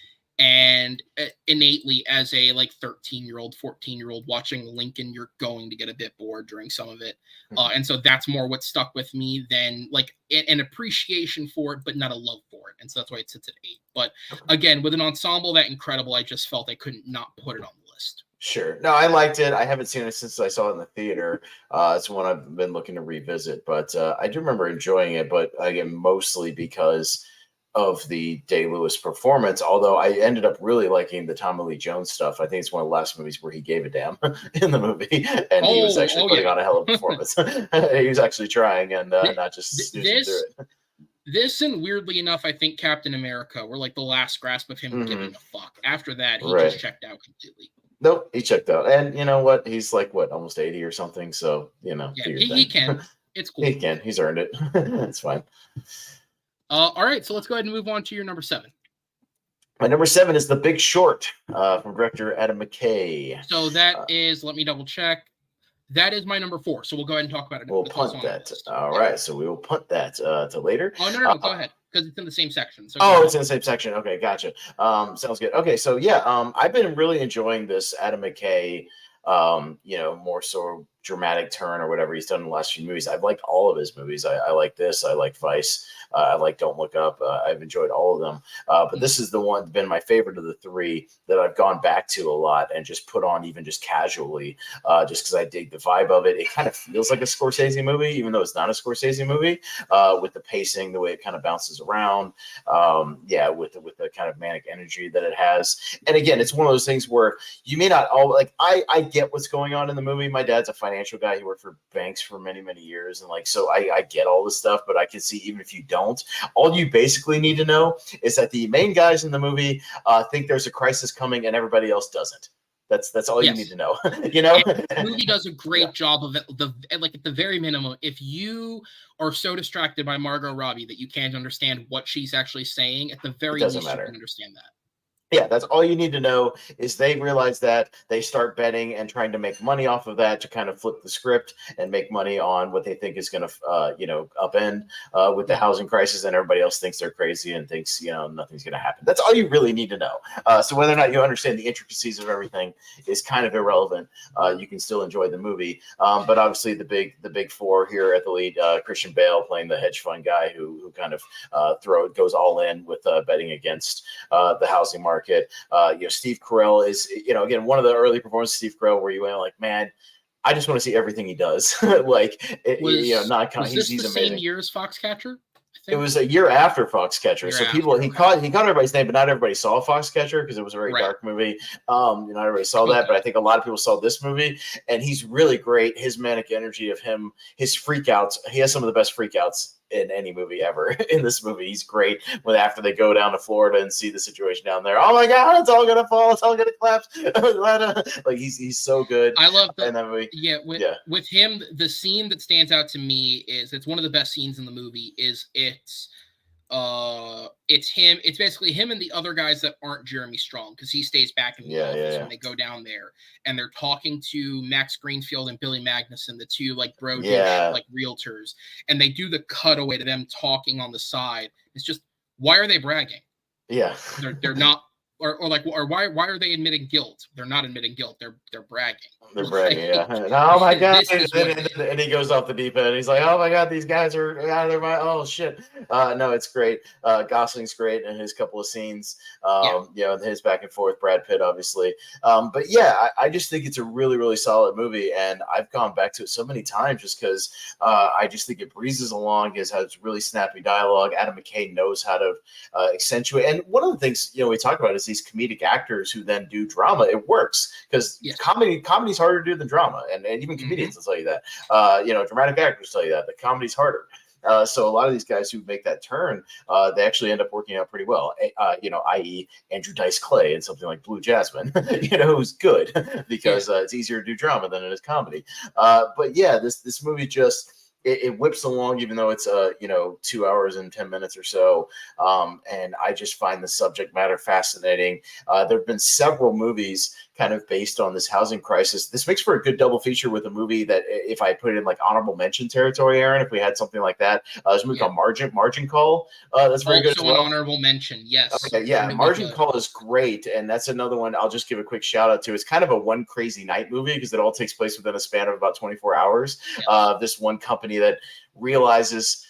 [SPEAKER 1] And innately, as a like 13-year-old, 14-year-old watching Lincoln, you're going to get a bit bored during some of it. And so that's more what stuck with me than like an appreciation for it, but not a love for it. And so that's why it sits at 8. But again, with an ensemble that incredible, I just felt I couldn't not put it on the list.
[SPEAKER 2] Sure. No, I liked it. I haven't seen it since I saw it in the theater. It's one I've been looking to revisit, but I do remember enjoying it, but again, mostly because of the Day-Lewis performance, although I ended up really liking the Tommy Lee Jones stuff. I think it's one of the last movies where he gave a damn in the movie, and he was actually putting on a hell of a performance. He was actually trying and not just snoozing through it.
[SPEAKER 1] This, and weirdly enough, I think Captain America were like the last grasp of him giving a fuck. After that, he just checked out completely.
[SPEAKER 2] Nope, he checked out. And you know what? He's like, almost 80 or something. So, yeah,
[SPEAKER 1] he can. It's cool.
[SPEAKER 2] He can. He's earned it. It's fine.
[SPEAKER 1] All right, so let's go ahead and move on to your number 7.
[SPEAKER 2] My number 7 is The Big Short from director Adam McKay.
[SPEAKER 1] So that is, let me double check. That is my number 4. So we'll go ahead and talk about it.
[SPEAKER 2] We'll punt that. All right, so we will punt that to later.
[SPEAKER 1] Oh, no, go ahead, because it's in the same section. So
[SPEAKER 2] it's in the same section. Okay, gotcha. Sounds good. Okay, so I've been really enjoying this Adam McKay, more so dramatic turn or whatever he's done in the last few movies. I've liked all of his movies. I like this. I like Vice. I like Don't Look Up. I've enjoyed all of them. But this is the one been my favorite of the 3 that I've gone back to a lot and just put on even just casually, just because I dig the vibe of it. It kind of feels like a Scorsese movie, even though it's not a Scorsese movie, with the pacing, the way it kind of bounces around. With the kind of manic energy that it has. And again, it's one of those things where you may not all like, I get what's going on in the movie. My dad's a financial guy. He worked for banks for many, many years. And so I get all this stuff, but I can see even if you don't, all you basically need to know is that the main guys in the movie think there's a crisis coming and everybody else doesn't. That's all you need to know.
[SPEAKER 1] The movie does a great job of it. At the very minimum, if you are so distracted by Margot Robbie that you can't understand what she's actually saying, at the very least you can understand that.
[SPEAKER 2] Yeah, that's all you need to know is they realize that they start betting and trying to make money off of that to kind of flip the script and make money on what they think is going to, upend with the housing crisis, and everybody else thinks they're crazy and thinks, nothing's going to happen. That's all you really need to know. So whether or not you understand the intricacies of everything is kind of irrelevant. You can still enjoy the movie, but obviously the big four here at the lead, Christian Bale playing the hedge fund guy who kind of goes all in with betting against the housing market. Steve Carell is, again, one of the early performances of Steve Carell where you went like, man, I just want to see everything he does.
[SPEAKER 1] Was this
[SPEAKER 2] he's
[SPEAKER 1] the
[SPEAKER 2] amazing.
[SPEAKER 1] same year as Foxcatcher?
[SPEAKER 2] It was a year after Foxcatcher, so he caught everybody's name, but not everybody saw Foxcatcher because it was a very dark movie. Not everybody saw that, but I think a lot of people saw this movie, and he's really great. His manic energy of him, his freakouts, he has some of the best freakouts in any movie ever. In this movie, he's great when after they go down to Florida and see the situation down there. Oh my God, it's all gonna fall, it's all gonna collapse. Like he's so good.
[SPEAKER 1] I love that.
[SPEAKER 2] Movie.
[SPEAKER 1] With him, the scene that stands out to me is it's one of the best scenes in the movie. It's him. It's basically him and the other guys that aren't Jeremy Strong, because he stays back in the office when they go down there, and they're talking to Max Greenfield and Billy Magnuson, the two like like realtors, and they do the cutaway to them talking on the side. It's just, why are they bragging?
[SPEAKER 2] Yeah,
[SPEAKER 1] they're not. Or why are they admitting guilt? They're not admitting guilt. They're bragging.
[SPEAKER 2] They're bragging, yeah. Oh my God! And he goes off the deep end. He's like, "Oh my God, these guys are out of their mind." Oh shit! No, it's great. Gosling's great in his couple of scenes. His back and forth. Brad Pitt, obviously. But yeah, I just think it's a really, really solid movie, and I've gone back to it so many times just because I just think it breezes along. It has really snappy dialogue. Adam McKay knows how to accentuate. And one of the things we talk about is these comedic actors who then do drama. It works because comedy's harder to do than drama, and even comedians will tell you that. Dramatic actors tell you that the comedy's harder. So a lot of these guys who make that turn, they actually end up working out pretty well. I.e. Andrew Dice Clay in something like Blue Jasmine, who's good because it's easier to do drama than it is comedy. But yeah, this movie just. It whips along, even though it's 2 hours and 10 minutes or so, and I just find the subject matter fascinating. There have been several movies kind of based on this housing crisis. This makes for a good double feature with a movie that, if I put it in like honorable mention territory, Aaron, if we had something like that, there's a movie called Margin Call. That's very good as well.
[SPEAKER 1] Also an honorable mention, yes.
[SPEAKER 2] Okay, yeah, really Margin Call is great, and that's another one I'll just give a quick shout out to. It's kind of a one crazy night movie because it all takes place within a span of about 24 hours. Yes. This one company that realizes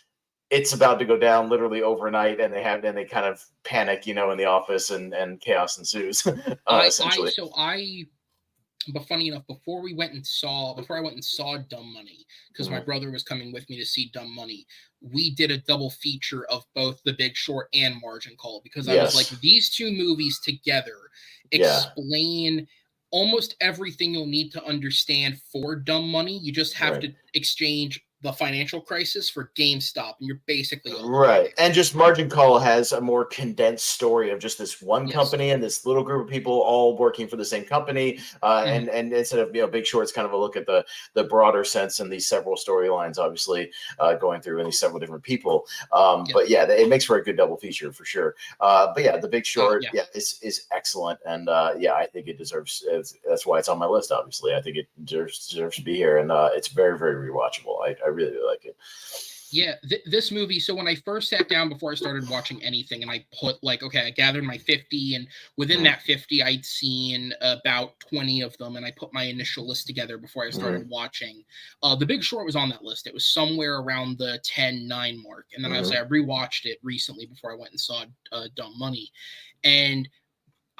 [SPEAKER 2] it's about to go down literally overnight, and they kind of panic, in the office, and chaos ensues. Essentially.
[SPEAKER 1] But funny enough, before I went and saw Dumb Money, because my brother was coming with me to see Dumb Money, we did a double feature of both The Big Short and Margin Call, because I was like, these two movies together explain almost everything you'll need to understand for Dumb Money. You just have to exchange the financial crisis for GameStop, and you're basically
[SPEAKER 2] right. And just Margin Call has a more condensed story of just this one company and this little group of people all working for the same company. And instead of Big Short, it's kind of a look at the broader sense and these several storylines, obviously going through, and these several different people. But yeah, it makes for a good double feature for sure. But yeah, The Big Short, is excellent, and I think it deserves. That's why it's on my list. Obviously, I think it deserves to be here, and it's very, very rewatchable. I really like it.
[SPEAKER 1] Yeah, this movie. So when I first sat down before I started watching anything, and I put I gathered my 50, and within that 50, I'd seen about 20 of them, and I put my initial list together before I started watching. The Big Short was on that list. It was somewhere around the 10-9 mark, and then I rewatched it recently before I went and saw Dumb Money, and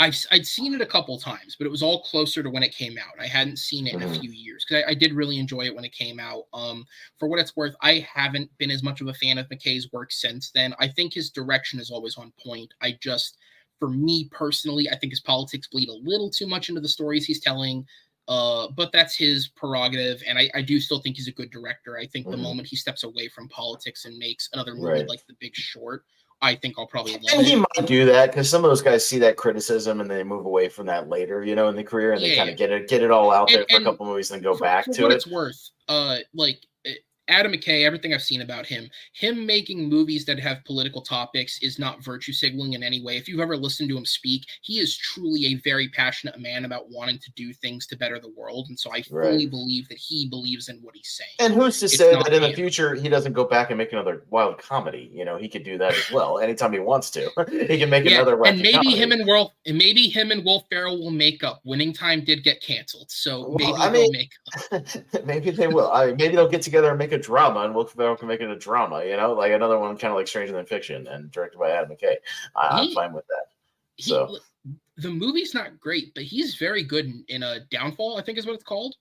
[SPEAKER 1] I'd seen it a couple times, but it was all closer to when it came out. I hadn't seen it in a few years because I did really enjoy it when it came out. For what it's worth, I haven't been as much of a fan of McKay's work since then. I think his direction is always on point. For me personally, I think his politics bleed a little too much into the stories he's telling. But that's his prerogative, and I do still think he's a good director. I think the moment he steps away from politics and makes another movie like The Big Short, I think I'll probably love it.
[SPEAKER 2] And he might do that because some of those guys see that criticism and they move away from that later, in the career, and they kind of get it all out there for a couple movies and then go back to it.
[SPEAKER 1] For what it's worth, Adam McKay, everything I've seen about him making movies that have political topics is not virtue signaling in any way. If you've ever listened to him speak, he is truly a very passionate man about wanting to do things to better the world. And so I fully believe that he believes in what he's saying.
[SPEAKER 2] And who's to say that in the future he doesn't go back and make another wild comedy? You know, he could do that as well anytime he wants to. He can make another wacky
[SPEAKER 1] and maybe
[SPEAKER 2] comedy.
[SPEAKER 1] him and Will Ferrell will make up. Winning Time did get canceled, so they'll make up.
[SPEAKER 2] Maybe they will. Maybe they'll get together and make a drama, and Will Ferrell can make it a drama. You know, like another one, kind of like Stranger Than Fiction, and directed by Adam McKay. I'm fine with that.
[SPEAKER 1] The movie's not great, but he's very good in a Downfall, I think is what it's called.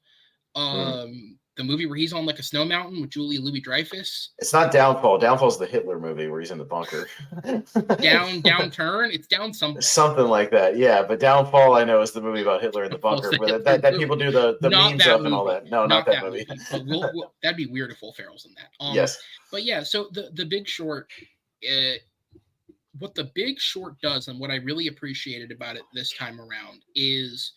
[SPEAKER 1] The movie where he's on like a snow mountain with Julia Louis-Dreyfus.
[SPEAKER 2] It's not Downfall. Downfall's the Hitler movie where he's in the bunker.
[SPEAKER 1] Downturn. It's down something.
[SPEAKER 2] Something like that. Yeah, but Downfall I know is the movie about Hitler in the bunker that people do the memes of and all that. No, not that movie.
[SPEAKER 1] That'd be weird if Will Ferrell's in that.
[SPEAKER 2] Yes.
[SPEAKER 1] But yeah, so the Big Short. What the Big Short does, and what I really appreciated about it this time around, is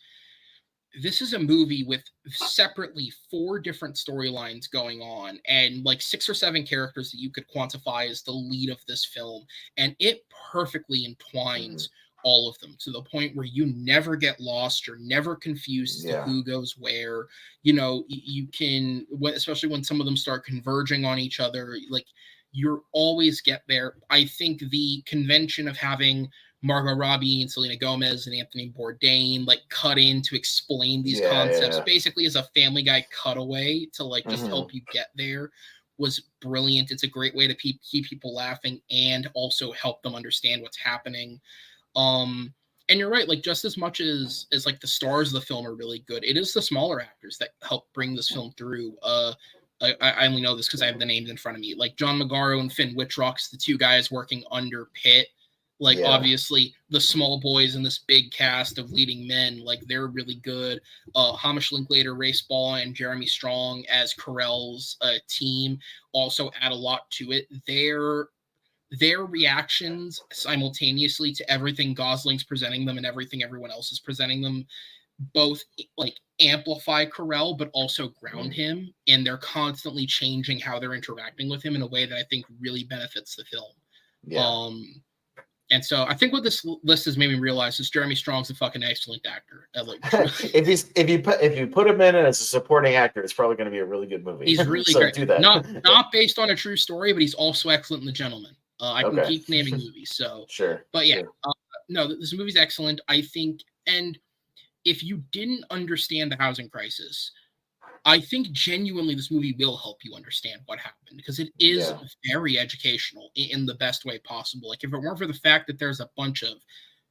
[SPEAKER 1] this is a movie with separately 4 different storylines going on and like 6 or 7 characters that you could quantify as the lead of this film. And it perfectly entwines all of them to the point where you never get lost. You're never confused as to who goes where. You know, you can, especially when some of them start converging on each other, like you always get there. I think the convention of having Margot Robbie and Selena Gomez and Anthony Bourdain like cut in to explain these concepts basically as a Family Guy cutaway to like just help you get there was brilliant. It's a great way to keep people laughing and also help them understand what's happening. And you're right, like just as much as like the stars of the film are really good, it is the smaller actors that help bring this film through. I only know this because I have the names in front of me. Like John Magaro and Finn Wittrock's the 2 guys working under Pitt. Like, obviously, the small boys in this big cast of leading men, like, they're really good. Hamish Linklater, Race Ball, and Jeremy Strong as Carell's team also add a lot to it. Their reactions simultaneously to everything Gosling's presenting them and everything everyone else is presenting them both, like, amplify Carell, but also ground him. And they're constantly changing how they're interacting with him in a way that I think really benefits the film. Yeah. And so I think what this list has made me realize is Jeremy Strong's a fucking excellent actor. Like,
[SPEAKER 2] if you put him in as a supporting actor, it's probably going to be a really good movie.
[SPEAKER 1] He's really great. Do that. Not based on a true story, but he's also excellent in The Gentleman. I can keep naming movies. So
[SPEAKER 2] sure.
[SPEAKER 1] But yeah, no, this movie's excellent. I think, and if you didn't understand the housing crisis, I think genuinely this movie will help you understand what happened because it is very educational in the best way possible. Like if it weren't for the fact that there's a bunch of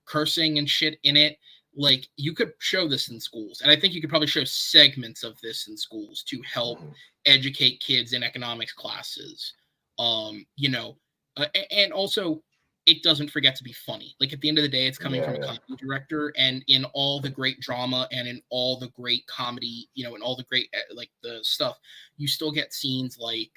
[SPEAKER 1] cursing and shit in it, like you could show this in schools. And I think you could probably show segments of this in schools to help educate kids in economics classes. You know, and also it doesn't forget to be funny. Like at the end of the day, it's coming from a comedy director, and in all the great drama and in all the great comedy, you know, and all the great, like the stuff, you still get scenes like,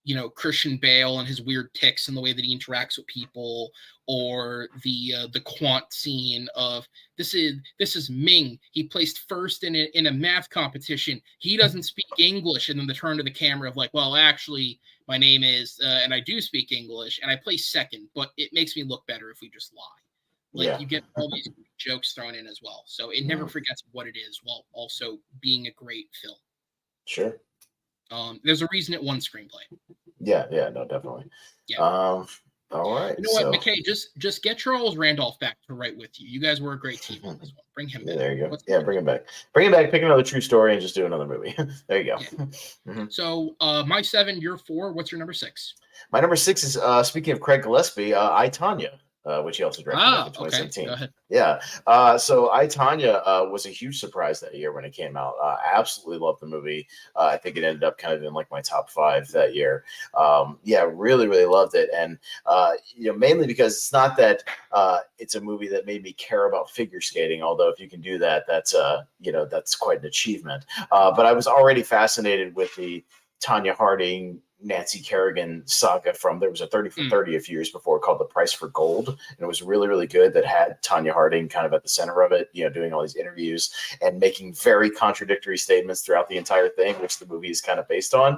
[SPEAKER 1] you know, Christian Bale and his weird tics and the way that he interacts with people, or the quant scene of this is Ming. He placed first in a math competition. He doesn't speak English. And then the turn to the camera of like, well, actually, my name is, and I do speak English, and I place second, but it makes me look better if we just lie. Like you get all these jokes thrown in as well. So it never forgets what it is while also being a great film.
[SPEAKER 2] Sure.
[SPEAKER 1] There's a reason it won screenplay.
[SPEAKER 2] Yeah, no, definitely.
[SPEAKER 1] Yeah.
[SPEAKER 2] All right.
[SPEAKER 1] You know what, McKay? Just get Charles Randolph back to write with you. You guys were a great team on this one. Bring him back.
[SPEAKER 2] There you go. Bring him back. Bring him back. Pick another true story and just do another movie. There you go.
[SPEAKER 1] Yeah. So my 7, your 4. What's your number 6?
[SPEAKER 2] My number 6 is speaking of Craig Gillespie, I, Tonya. Which he also directed in 2017.
[SPEAKER 1] Go ahead.
[SPEAKER 2] Yeah. So I, Tonya was a huge surprise that year when it came out. I absolutely loved the movie. I think it ended up kind of in like my top 5 that year. Really, really loved it. And, you know, mainly because it's not that it's a movie that made me care about figure skating, although if you can do that, that's, you know, that's quite an achievement. But I was already fascinated with the Tanya Harding, Nancy Kerrigan saga from, there was a 30 for 30 a few years before called The Price for Gold, and it was really, really good, that had Tanya Harding kind of at the center of it, doing all these interviews and making very contradictory statements throughout the entire thing, which the movie is kind of based on.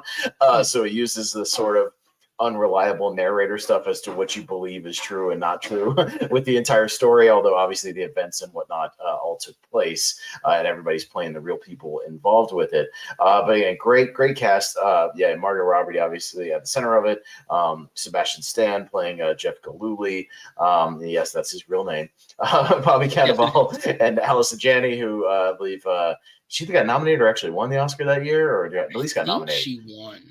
[SPEAKER 2] So it uses this sort of unreliable narrator stuff as to what you believe is true and not true with the entire story, although obviously the events and whatnot all took place, and everybody's playing the real people involved with it. But again, great cast. Margot Robbie obviously at the center of it. Sebastian Stan playing Jeff Galooly. Yes, that's his real name. Bobby Cannavale and Allison Janney, who I believe she got nominated or actually won the Oscar that year, or at least got nominated.
[SPEAKER 1] She won.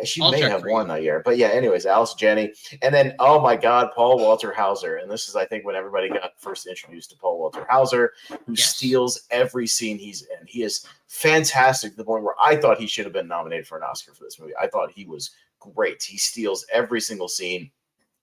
[SPEAKER 2] She may have won that year, but yeah. Anyways, Alice Janney, and then oh my God, Paul Walter Hauser, and this is I think when everybody got first introduced to Paul Walter Hauser, who steals every scene he's in. He is fantastic to the point where I thought he should have been nominated for an Oscar for this movie. I thought he was great. He steals every single scene.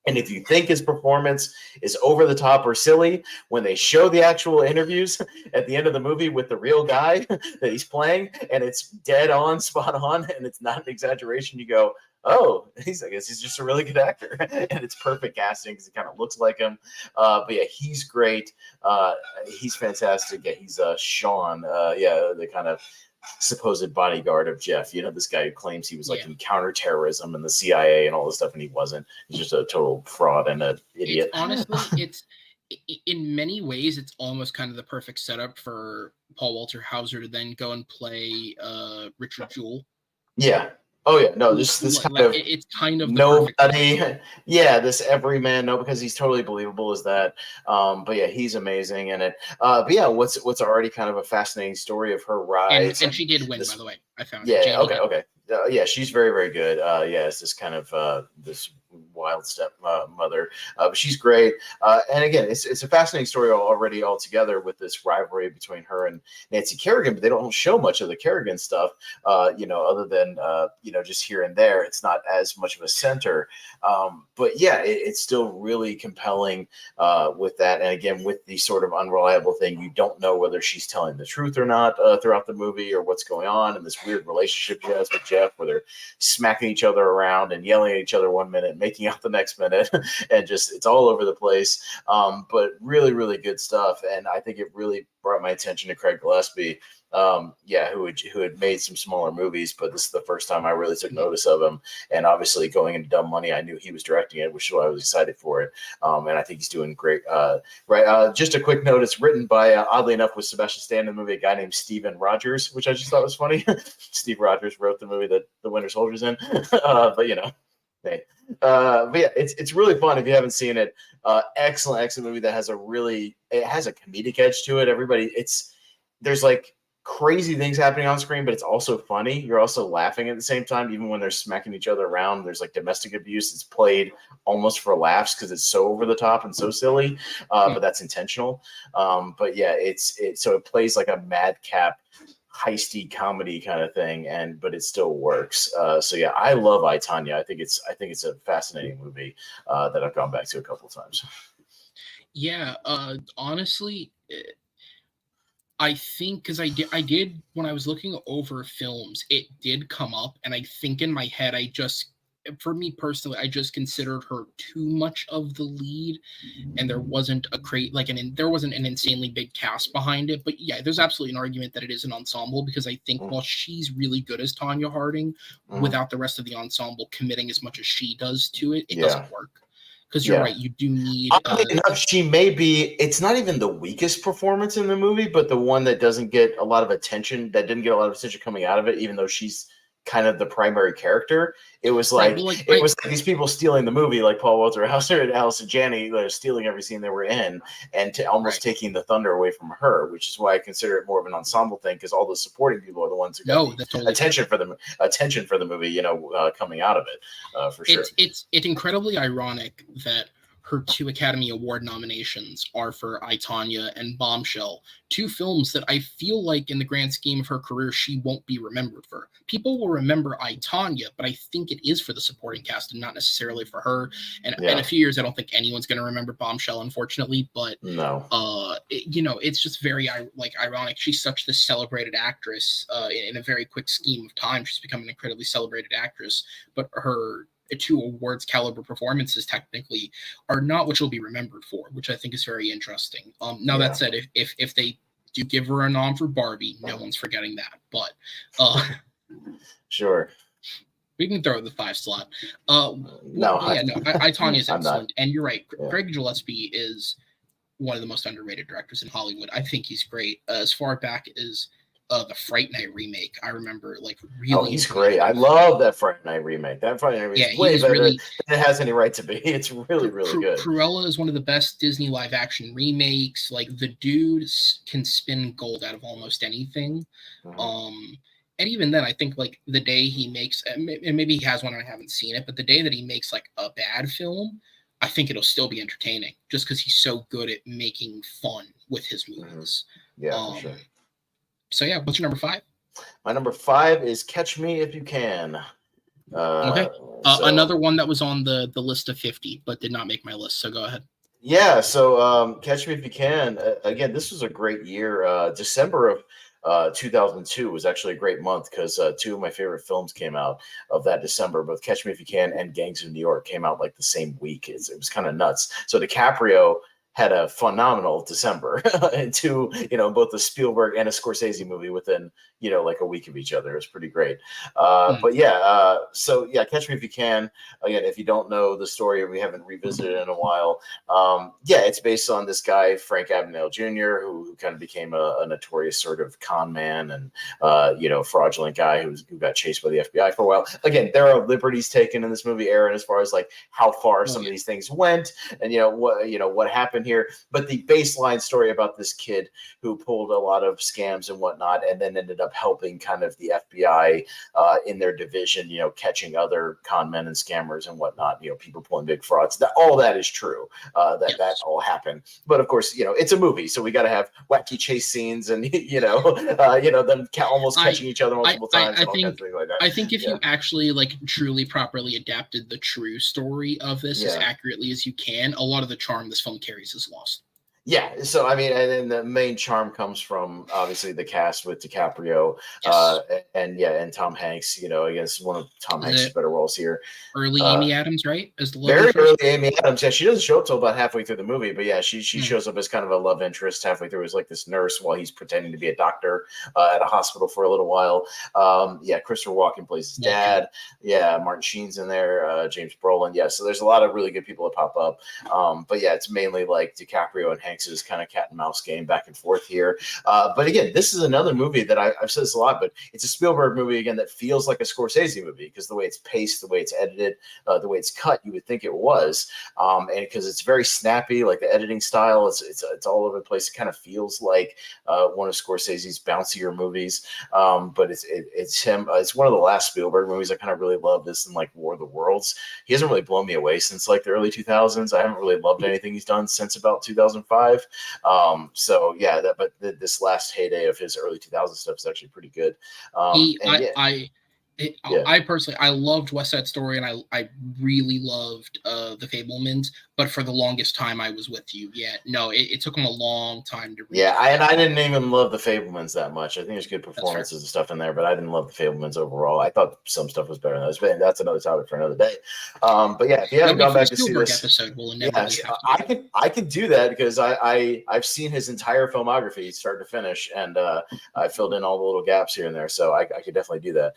[SPEAKER 2] And if you think his performance is over the top or silly, when they show the actual interviews at the end of the movie with the real guy that he's playing, and it's dead on, spot on, and it's not an exaggeration, you go, oh, I guess he's just a really good actor. And it's perfect casting because he kind of looks like him. But yeah, he's great. He's fantastic. Yeah, he's Sean. The kind of supposed bodyguard of Jeff, this guy who claims he was like in counterterrorism and the CIA and all this stuff, and he wasn't. He's just a total fraud and an idiot.
[SPEAKER 1] Honestly, it's in many ways it's almost kind of the perfect setup for Paul Walter Hauser to then go and play Richard Jewell.
[SPEAKER 2] Yeah. Oh yeah, no, this kind of
[SPEAKER 1] it's kind of
[SPEAKER 2] nobody. Yeah, this everyman. No, because he's totally believable as that. But yeah, he's amazing in it. But yeah, what's already kind of a fascinating story of her rise.
[SPEAKER 1] And she did win, by the way. I found.
[SPEAKER 2] Yeah. Okay. Yeah, she's very, very good. It's this kind of this wild step mother, but she's great. And again, it's a fascinating story already altogether with this rivalry between her and Nancy Kerrigan. But they don't show much of the Kerrigan stuff, other than just here and there. It's not as much of a center. But yeah, it's still really compelling with that. And again, with the sort of unreliable thing, you don't know whether she's telling the truth or not throughout the movie, or what's going on, and this weird relationship she has with Jeff, where they're smacking each other around and yelling at each other one minute, making out the next minute, and just it's all over the place. But really, really good stuff. And I think it really brought my attention to Craig Gillespie, who had made some smaller movies, but this is the first time I really took notice of him. And obviously going into Dumb Money, I knew he was directing it, which is why I was excited for it. And I think he's doing great. Just a quick note, it's written by, oddly enough, with Sebastian Stan in the movie, a guy named Steven Rogers, which I just thought was funny. Steve Rogers wrote the movie that The Winter Soldier's in. Hey. But yeah, it's really fun if you haven't seen it. Excellent movie that has it has a comedic edge to it. There's like crazy things happening on screen, but it's also funny. You're also laughing at the same time, even when they're smacking each other around. There's like domestic abuse. It's played almost for laughs because it's so over the top and so silly, but that's intentional. But yeah, so it plays like a madcap heisty comedy kind of thing, but it still works. So yeah, I love I, Tonya. I think it's a fascinating movie that I've gone back to a couple of times.
[SPEAKER 1] Yeah, honestly, I think because I did when I was looking over films, it did come up, and I think in my head, for me personally, I just considered her too much of the lead, and there wasn't there wasn't an insanely big cast behind it. But yeah, there's absolutely an argument that it is an ensemble, because I think while she's really good as Tanya Harding, without the rest of the ensemble committing as much as she does to it, it doesn't work. Because you're right, you do need.
[SPEAKER 2] Enough, she may be. It's not even the weakest performance in the movie, but the one that doesn't get a lot of attention. That didn't get a lot of attention coming out of it, even though she's kind of the primary character. It was like, these people stealing the movie, like Paul Walter Hauser and Allison Janney, they're stealing every scene they were in, and almost taking the thunder away from her, which is why I consider it more of an ensemble thing, because all the supporting people are the ones who got attention for the movie, coming out of it, for sure.
[SPEAKER 1] It's incredibly ironic that her 2 Academy Award nominations are for I, Tonya and Bombshell, 2 films that I feel like in the grand scheme of her career, she won't be remembered for. People will remember I, Tonya, but I think it is for the supporting cast and not necessarily for her. And in a few years, I don't think anyone's going to remember Bombshell, unfortunately, but
[SPEAKER 2] no.
[SPEAKER 1] It's just very ironic. She's such this celebrated actress in a very quick scheme of time. She's become an incredibly celebrated actress, but her 2 awards caliber performances technically are not what she'll be remembered for, which I think is very interesting. That said, if they do give her a nom for Barbie, no one's forgetting that. But
[SPEAKER 2] sure,
[SPEAKER 1] we can throw the 5 slot.
[SPEAKER 2] I,
[SPEAKER 1] Tonya is excellent, and you're right.
[SPEAKER 2] Yeah.
[SPEAKER 1] Craig Gillespie is one of the most underrated directors in Hollywood. I think he's great. As far back as the Fright Night remake, I remember really.
[SPEAKER 2] Oh, he's great. I love that Fright Night remake. That Fright Night remake is way better than it has any right to be. It's really good.
[SPEAKER 1] Cruella is one of the best Disney live action remakes. The dude can spin gold out of almost anything. Mm-hmm. And even then, I think the day he makes, and maybe he has one and I haven't seen it, but the day that he makes a bad film, I think it'll still be entertaining just because he's so good at making fun with his movies.
[SPEAKER 2] Mm-hmm. Yeah, for sure.
[SPEAKER 1] So yeah, what's your number 5?
[SPEAKER 2] My number 5 is Catch Me If You Can.
[SPEAKER 1] Okay. Another one that was on the list of 50, but did not make my list. So go ahead.
[SPEAKER 2] Yeah. So Catch Me If You Can. Again, this was a great year. December of 2002 was actually a great month because 2 of my favorite films came out of that December. Both Catch Me If You Can and Gangs of New York came out the same week. It was kind of nuts. So DiCaprio had a phenomenal December into, both the Spielberg and a Scorsese movie within, a week of each other. It was pretty great. But yeah, Catch Me If You Can. Again, if you don't know the story, we haven't revisited it in a while. It's based on this guy, Frank Abagnale Jr., who kind of became a notorious sort of con man and, fraudulent guy who got chased by the FBI for a while. Again, there are liberties taken in this movie, Aaron, as far as how far some of these things went and, what happened here, but the baseline story about this kid who pulled a lot of scams and whatnot, and then ended up helping kind of the FBI in their division, catching other con men and scammers and whatnot, people pulling big frauds. That all that is true. That all happened, but of course, it's a movie, so we got to have wacky chase scenes and them almost catching each other multiple times. I
[SPEAKER 1] think if you actually truly properly adapted the true story of this as accurately as you can, a lot of the charm this film carries is lost.
[SPEAKER 2] Yeah, so I mean, and then the main charm comes from obviously the cast with DiCaprio, and Tom Hanks. I guess one of Tom Hanks' better roles here.
[SPEAKER 1] Early Amy Adams, right? As the
[SPEAKER 2] very early Amy Adams. Yeah, she doesn't show up till about halfway through the movie, but yeah, she shows up as kind of a love interest halfway through, as this nurse while he's pretending to be a doctor at a hospital for a little while. Christopher Walken plays his dad. Yeah, Martin Sheen's in there. James Brolin. Yeah, so there's a lot of really good people that pop up. But yeah, it's mainly DiCaprio and Hanks's kind of cat and mouse game back and forth here. But again, this is another movie that I've said this a lot, but it's a Spielberg movie again that feels like a Scorsese movie because the way it's paced, the way it's edited, the way it's cut, you would think it was, and because it's very snappy, the editing style, it's all over the place. It kind of feels like one of Scorsese's bouncier movies, but it's him. It's one of the last Spielberg movies I kind of really love. This and War of the Worlds. He hasn't really blown me away since the early 2000s. I haven't really loved anything he's done since about 2005. But this last heyday of his early 2000s stuff is actually pretty good. I
[SPEAKER 1] personally, I loved West Side Story, and I really loved The Fabelmans, but for the longest time I was with you. Yeah, no, it took him a long time to reach.
[SPEAKER 2] Yeah, I didn't even love The Fabelmans that much. I think there's good performances and stuff in there, but I didn't love The Fabelmans overall. I thought some stuff was better than others, but that's another topic for another day. But yeah, if you haven't gone back to see this
[SPEAKER 1] episode, we'll inevitably
[SPEAKER 2] I can do that because I've seen his entire filmography start to finish, and I filled in all the little gaps here and there, so I could definitely do that.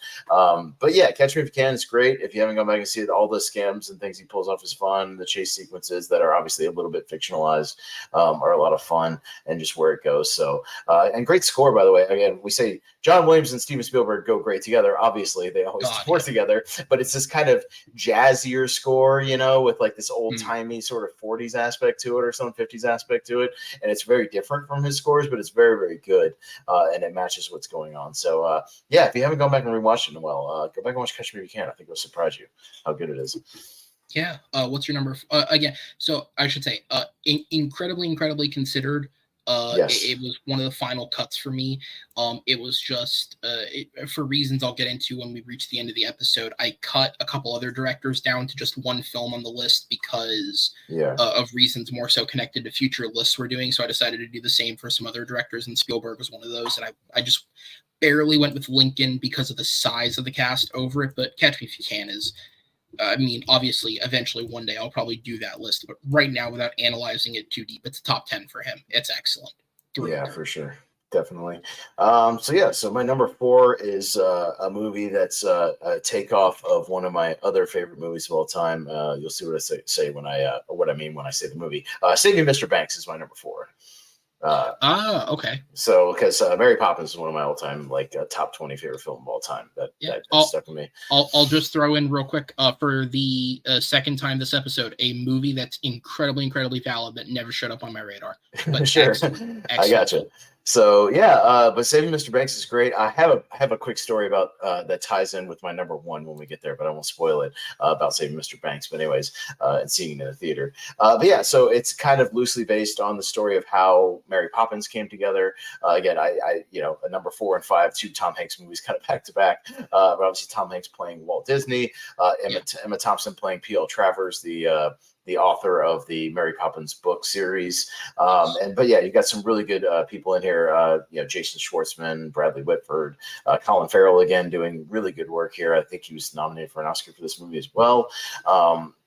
[SPEAKER 2] But yeah, Catch Me If You Can is great. If you haven't gone back and see it, all the scams and things he pulls off is fun. The chase sequences that are obviously a little bit fictionalized are a lot of fun, and just where it goes. So, and great score, by the way. Again, we say John Williams and Steven Spielberg go great together. Obviously, they always work together, but it's this kind of jazzier score, with this old timey sort of 40s aspect to it or some 50s aspect to it. And it's very different from his scores, but it's very, very good. And it matches what's going on. So, if you haven't gone back and rewatched it in a while, go back and watch Catch Me If You Can. I think it'll surprise you how good it is.
[SPEAKER 1] Yeah. What's your number? Again, so I should say, incredibly considered. It
[SPEAKER 2] Yes.
[SPEAKER 1] was one of the final cuts for me. It was just for reasons I'll get into when we reach the end of the episode. I cut a couple other directors down to just one film on the list because
[SPEAKER 2] Yeah.
[SPEAKER 1] of reasons more so connected to future lists we're doing. So I decided to do the same for some other directors, and Spielberg was one of those. And I just barely went with Lincoln because of the size of the cast over it. But Catch Me If You Can is, I mean, obviously, eventually one day I'll probably do that list, but right now, without analyzing it too deep, it's a top 10 for him. It's excellent.
[SPEAKER 2] Yeah, for sure. Definitely. So my number 4 is a movie that's a takeoff of one of my other favorite movies of all time. You'll see what I say when or what I mean when I say the movie. Saving Mr. Banks is my number 4.
[SPEAKER 1] Okay.
[SPEAKER 2] So, because Mary Poppins is one of my all-time top 20 favorite film of all time. That stuck with me.
[SPEAKER 1] I'll just throw in real quick for the second time this episode, a movie that's incredibly valid that never showed up on my radar. But
[SPEAKER 2] sure,
[SPEAKER 1] excellent.
[SPEAKER 2] I gotcha. So yeah, but Saving Mr. Banks is great. I have a quick story about that ties in with my number 1 when we get there, but I won't spoil it about Saving Mr. Banks. But anyways, and seeing it in the theater. But yeah, so it's kind of loosely based on the story of how Mary Poppins came together. Again, I a number 4 and 5, 2 Tom Hanks movies kind of back to back. But obviously Tom Hanks playing Walt Disney, Emma Thompson playing P.L. Travers, the author of the Mary Poppins book series. But yeah, you got some really good people in here. Jason Schwartzman, Bradley Whitford, Colin Farrell again doing really good work here. I think he was nominated for an Oscar for this movie as well.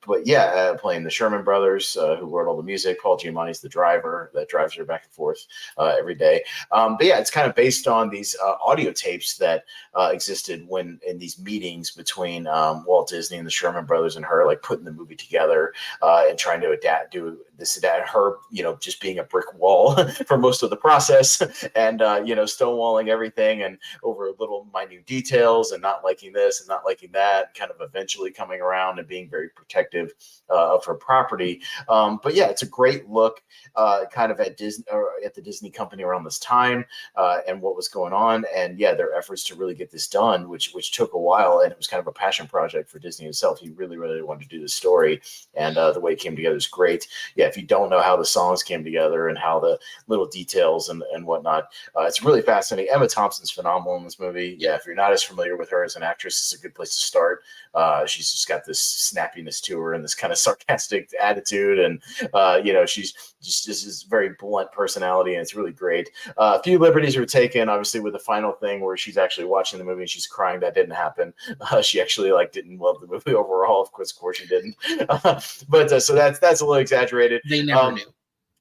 [SPEAKER 2] But yeah, playing the Sherman brothers, who wrote all the music. Paul Giamatti's the driver that drives her back and forth every day. But yeah, it's kind of based on these audio tapes that existed when in these meetings between Walt Disney and the Sherman brothers and her, like putting the movie together and trying to do this, her, just being a brick wall for most of the process and, stonewalling everything and over little minute details and not liking this and not liking that, kind of eventually coming around and being very protective of her property. But yeah, it's a great look kind of at Disney or at the Disney company around this time and what was going on. And yeah, their efforts to really get this done, which took a while. And it was kind of a passion project for Disney himself. He really wanted to do the story. And the way it came together is great. Yeah, if you don't know how the songs came together and how the little details and whatnot, it's really fascinating. Emma Thompson's phenomenal in this movie. Yeah, if you're not as familiar with her as an actress, it's a good place to start. She's just got this snappiness to her and this kind of sarcastic attitude. And, she's just this very blunt personality, and it's really great. A few liberties were taken, obviously, with the final thing where she's actually watching the movie and she's crying. That didn't happen. She actually didn't love the movie overall. Of course she didn't. But so that's a little exaggerated.
[SPEAKER 1] They never do.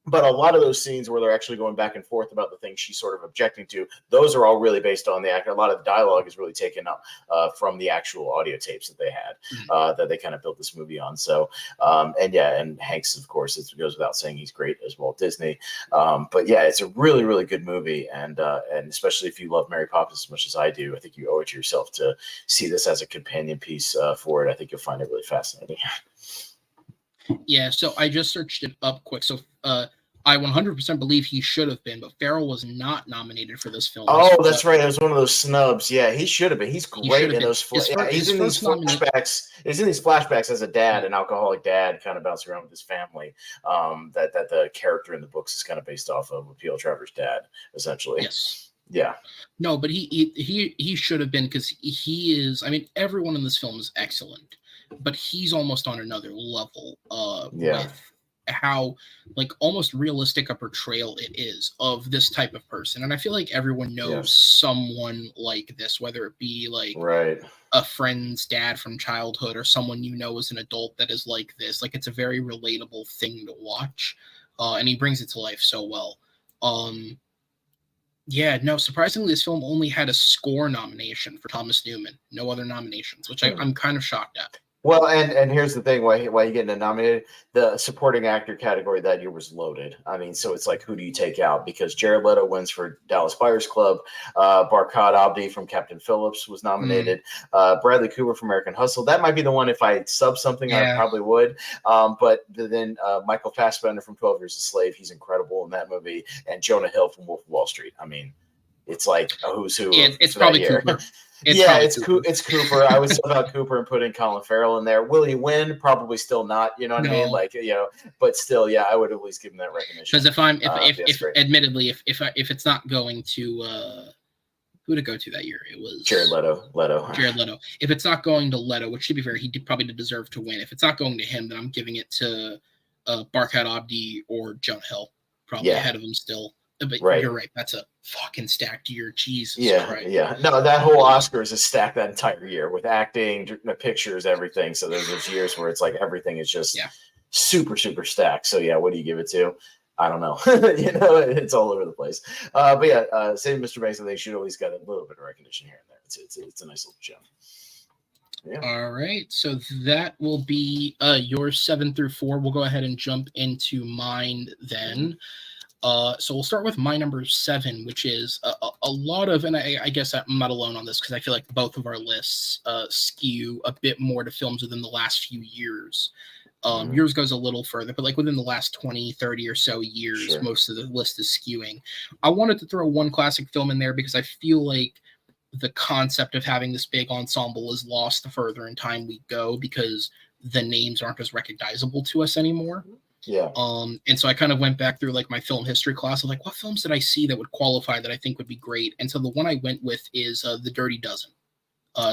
[SPEAKER 2] But a lot of those scenes where they're actually going back and forth about the things she's sort of objecting to, those are all really based on the act. A lot of the dialogue is really taken up from the actual audio tapes that they had, that they kind of built this movie on. So, and Hanks, of course, it goes without saying, he's great as Walt Disney. But yeah, it's a really good movie. And especially if you love Mary Poppins as much as I do, I think you owe it to yourself to see this as a companion piece for it. I think you'll find it really fascinating.
[SPEAKER 1] Yeah, so I just searched it up quick. So I 100% believe he should have been, but Farrell was not nominated for this film.
[SPEAKER 2] Oh, that's right. It was one of those snubs. Yeah, he should have been. He's great in those flashbacks. He's in these flashbacks as a dad, an alcoholic dad, kind of bouncing around with his family. That the character in the books is kind of based off of P.L. Travers' dad, essentially.
[SPEAKER 1] Yes.
[SPEAKER 2] Yeah.
[SPEAKER 1] No, but he should have been, because he is. I mean, everyone in this film is excellent, but he's almost on another level. With how almost realistic a portrayal it is of this type of person. And I feel like everyone knows someone like this, whether it be a friend's dad from childhood or someone as an adult that is like this. It's a very relatable thing to watch. And he brings it to life so well. Surprisingly, this film only had a score nomination for Thomas Newman. No other nominations, which I'm kind of shocked at.
[SPEAKER 2] Well, and here's the thing: why you getting nominated? The supporting actor category that year was loaded. I mean, so it's who do you take out? Because Jared Leto wins for Dallas Buyers Club, Barkhad Abdi from Captain Phillips was nominated, Bradley Cooper from American Hustle. That might be the one. If I sub something, I probably would. But then Michael Fassbender from 12 Years a Slave, he's incredible in that movie, and Jonah Hill from Wolf of Wall Street. I mean, it's a who's who.
[SPEAKER 1] It's probably Cooper. It's
[SPEAKER 2] Yeah,
[SPEAKER 1] probably
[SPEAKER 2] it's
[SPEAKER 1] Cooper.
[SPEAKER 2] It's Cooper. I would sub out Cooper and put in Colin Farrell in there. Will he win? Probably still not. You know what I mean?
[SPEAKER 1] No,
[SPEAKER 2] Like, but still, yeah, I would at least give him that recognition.
[SPEAKER 1] because if
[SPEAKER 2] Great.
[SPEAKER 1] admittedly, if it's not going to who to go to that year, it was
[SPEAKER 2] Jared Leto.
[SPEAKER 1] Jared Leto. If it's not going to Leto, which to be fair, he probably did deserve to win. If it's not going to him, then I'm giving it to Barkhad Abdi or Jonah Hill, probably ahead of him still. But you're right. That's a fucking stacked year. Jesus Christ.
[SPEAKER 2] Yeah. No, that whole Oscars is stacked that entire year with acting, pictures, everything. So there's years where it's like everything is just super, super stacked. So yeah, what do you give it to? I don't know. It's all over the place. But yeah, same Mr. Banks, I think should at least get a little bit of recognition here and there. It's a nice little gem. Yeah.
[SPEAKER 1] All right, so that will be your 7 through 4. We'll go ahead and jump into mine then. So we'll start with my number 7, which is a lot of, and I guess I'm not alone on this because I feel like both of our lists skew a bit more to films within the last few years. Yours goes a little further, but like within the last 20, 30 or so years, most of the list is skewing. I wanted to throw one classic film in there because I feel like the concept of having this big ensemble is lost the further in time we go because the names aren't as recognizable to us anymore.
[SPEAKER 2] Yeah.
[SPEAKER 1] And so I kind of went back through like my film history class of like, what films did I see that would qualify that I think would be great? And so the one I went with is The Dirty Dozen.
[SPEAKER 2] I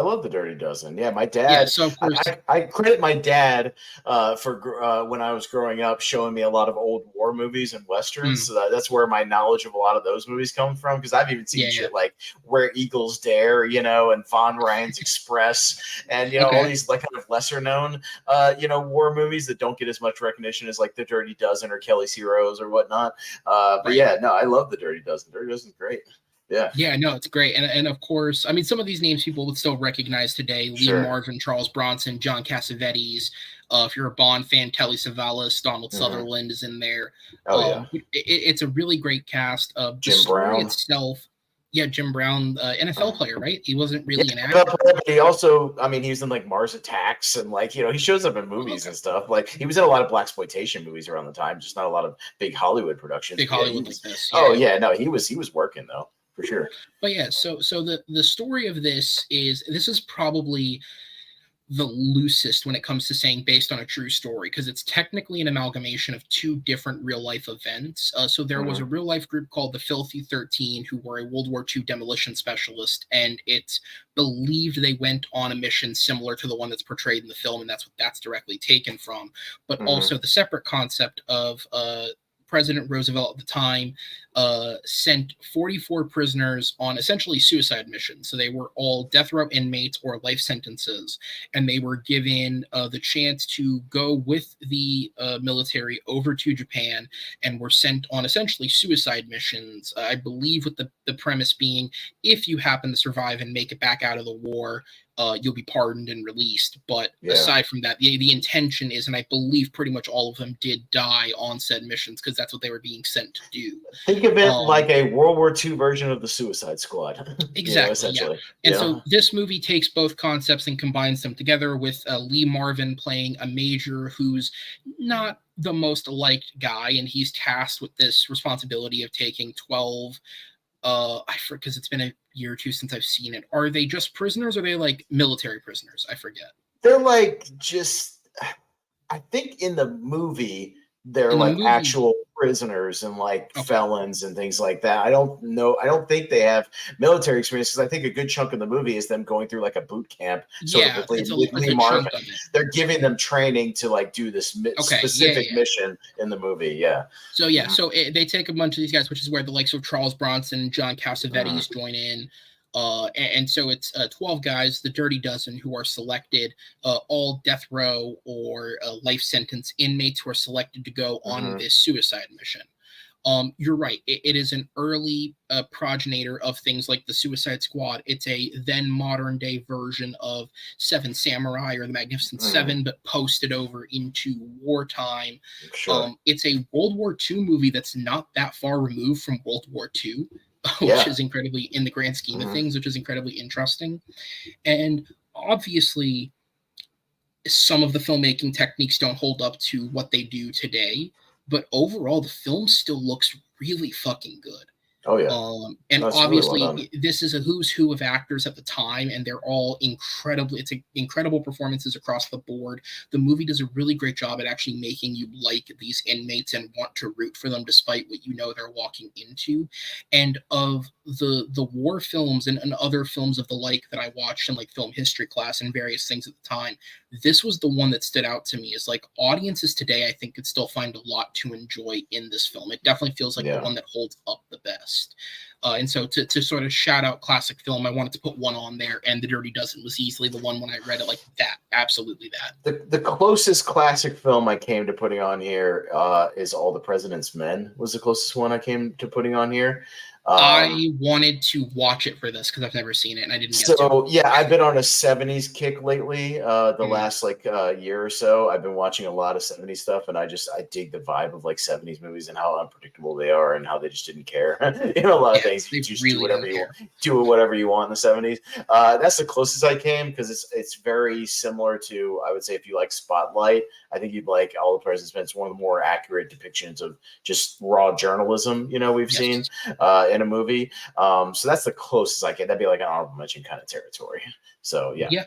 [SPEAKER 2] love The Dirty Dozen. Yeah, my dad.
[SPEAKER 1] Yeah, so of course,
[SPEAKER 2] I credit my dad for when I was growing up, showing me a lot of old war movies and westerns. So that's where my knowledge of a lot of those movies come from. Because I've even seen shit like Where Eagles Dare, and Von Ryan's Express, and all these like kind of lesser known, war movies that don't get as much recognition as like The Dirty Dozen or Kelly's Heroes or whatnot. But yeah, no, I love The Dirty Dozen. Dirty Dozen's great. Yeah,
[SPEAKER 1] no, it's great. And of course, I mean, some of these names people would still recognize today. Lee Marvin, Charles Bronson, John Cassavetes. If you're a Bond fan, Telly Savalas, Donald Sutherland is in there. It's a really great cast.
[SPEAKER 2] Jim Brown
[SPEAKER 1] itself. Yeah, Jim Brown, NFL player, right? He wasn't really an actor.
[SPEAKER 2] But he also, I mean, he was in like Mars Attacks and like, he shows up in movies and stuff. Like he was in a lot of blaxploitation movies around the time, just not a lot of big Hollywood productions.
[SPEAKER 1] Big Hollywood like this.
[SPEAKER 2] Yeah. No, he was working though. For sure.
[SPEAKER 1] But yeah, so the story of this is probably the loosest when it comes to saying based on a true story, because it's technically an amalgamation of two different real life events. So there was a real life group called the Filthy 13 who were a World War II demolition specialist, and it's believed they went on a mission similar to the one that's portrayed in the film, and that's what that's directly taken from. But also the separate concept of President Roosevelt at the time sent 44 prisoners on essentially suicide missions. So they were all death row inmates or life sentences, and they were given the chance to go with the military over to Japan and were sent on essentially suicide missions, I believe with the premise being if you happen to survive and make it back out of the war, you'll be pardoned and released. But aside from that, the intention is, and I believe pretty much all of them did die on said missions because that's what they were being sent to do.
[SPEAKER 2] Think of it like a World War II version of the Suicide Squad.
[SPEAKER 1] Exactly. Essentially. Yeah. And so this movie takes both concepts and combines them together with Lee Marvin playing a major who's not the most liked guy, and he's tasked with this responsibility of taking 12 because it's been a year or two since I've seen it. Are they just prisoners or are they like military prisoners? I forget.
[SPEAKER 2] They're like I think in the movie they're actual prisoners and like felons and things like that. I don't know. I don't think they have military experience because I think a good chunk of the movie is them going through like a boot camp. With Lee Marvin. They're giving them training to like do this specific mission in the movie. Yeah.
[SPEAKER 1] So so they take a bunch of these guys, which is where the likes of Charles Bronson and John Cassavetes join in. And so it's 12 guys, the Dirty Dozen, who are selected, all death row or life sentence inmates who are selected to go on this suicide mission. You're right. It is an early progenitor of things like the Suicide Squad. It's a then modern day version of Seven Samurai or the Magnificent Seven, but posted over into wartime. It's a World War II movie that's not that far removed from World War II. Which is incredibly, in the grand scheme of things, which is incredibly interesting. And obviously, some of the filmmaking techniques don't hold up to what they do today, but overall, the film still looks really fucking good.
[SPEAKER 2] Oh yeah.
[SPEAKER 1] And
[SPEAKER 2] That's really well done.
[SPEAKER 1] obviously, this is a who's who of actors at the time, and they're all incredible. It's incredible performances across the board. The movie does a really great job at actually making you like these inmates and want to root for them, despite what you know they're walking into. And of the war films and other films of the like that I watched in like film history class and various things at the time, this was the one that stood out to me. Is like audiences today, I think, could still find a lot to enjoy in this film. It definitely feels like the one that holds up the best. And so to sort of shout out classic film, I wanted to put one on there, and The Dirty Dozen was easily the one when I read it, like that. Absolutely that.
[SPEAKER 2] The closest classic film I came to putting on here is All the President's Men was the closest one I came to putting on here.
[SPEAKER 1] I wanted to watch it for this because I've never seen it and I didn't get to.
[SPEAKER 2] So yeah, I've been on a 70s kick lately. The last like year or so, I've been watching a lot of 70s stuff, and I dig the vibe of like 70s movies and how unpredictable they are and how they just didn't care. A lot of things. You just really do whatever you want. Do whatever you want in the 70s. That's the closest I came because it's very similar to, I would say, if you like Spotlight, I think you'd like All the President's Men. It's one of the more accurate depictions of just raw journalism we've seen in a movie. So that's the closest I get. That'd be like an honorable mention kind of territory. So yeah.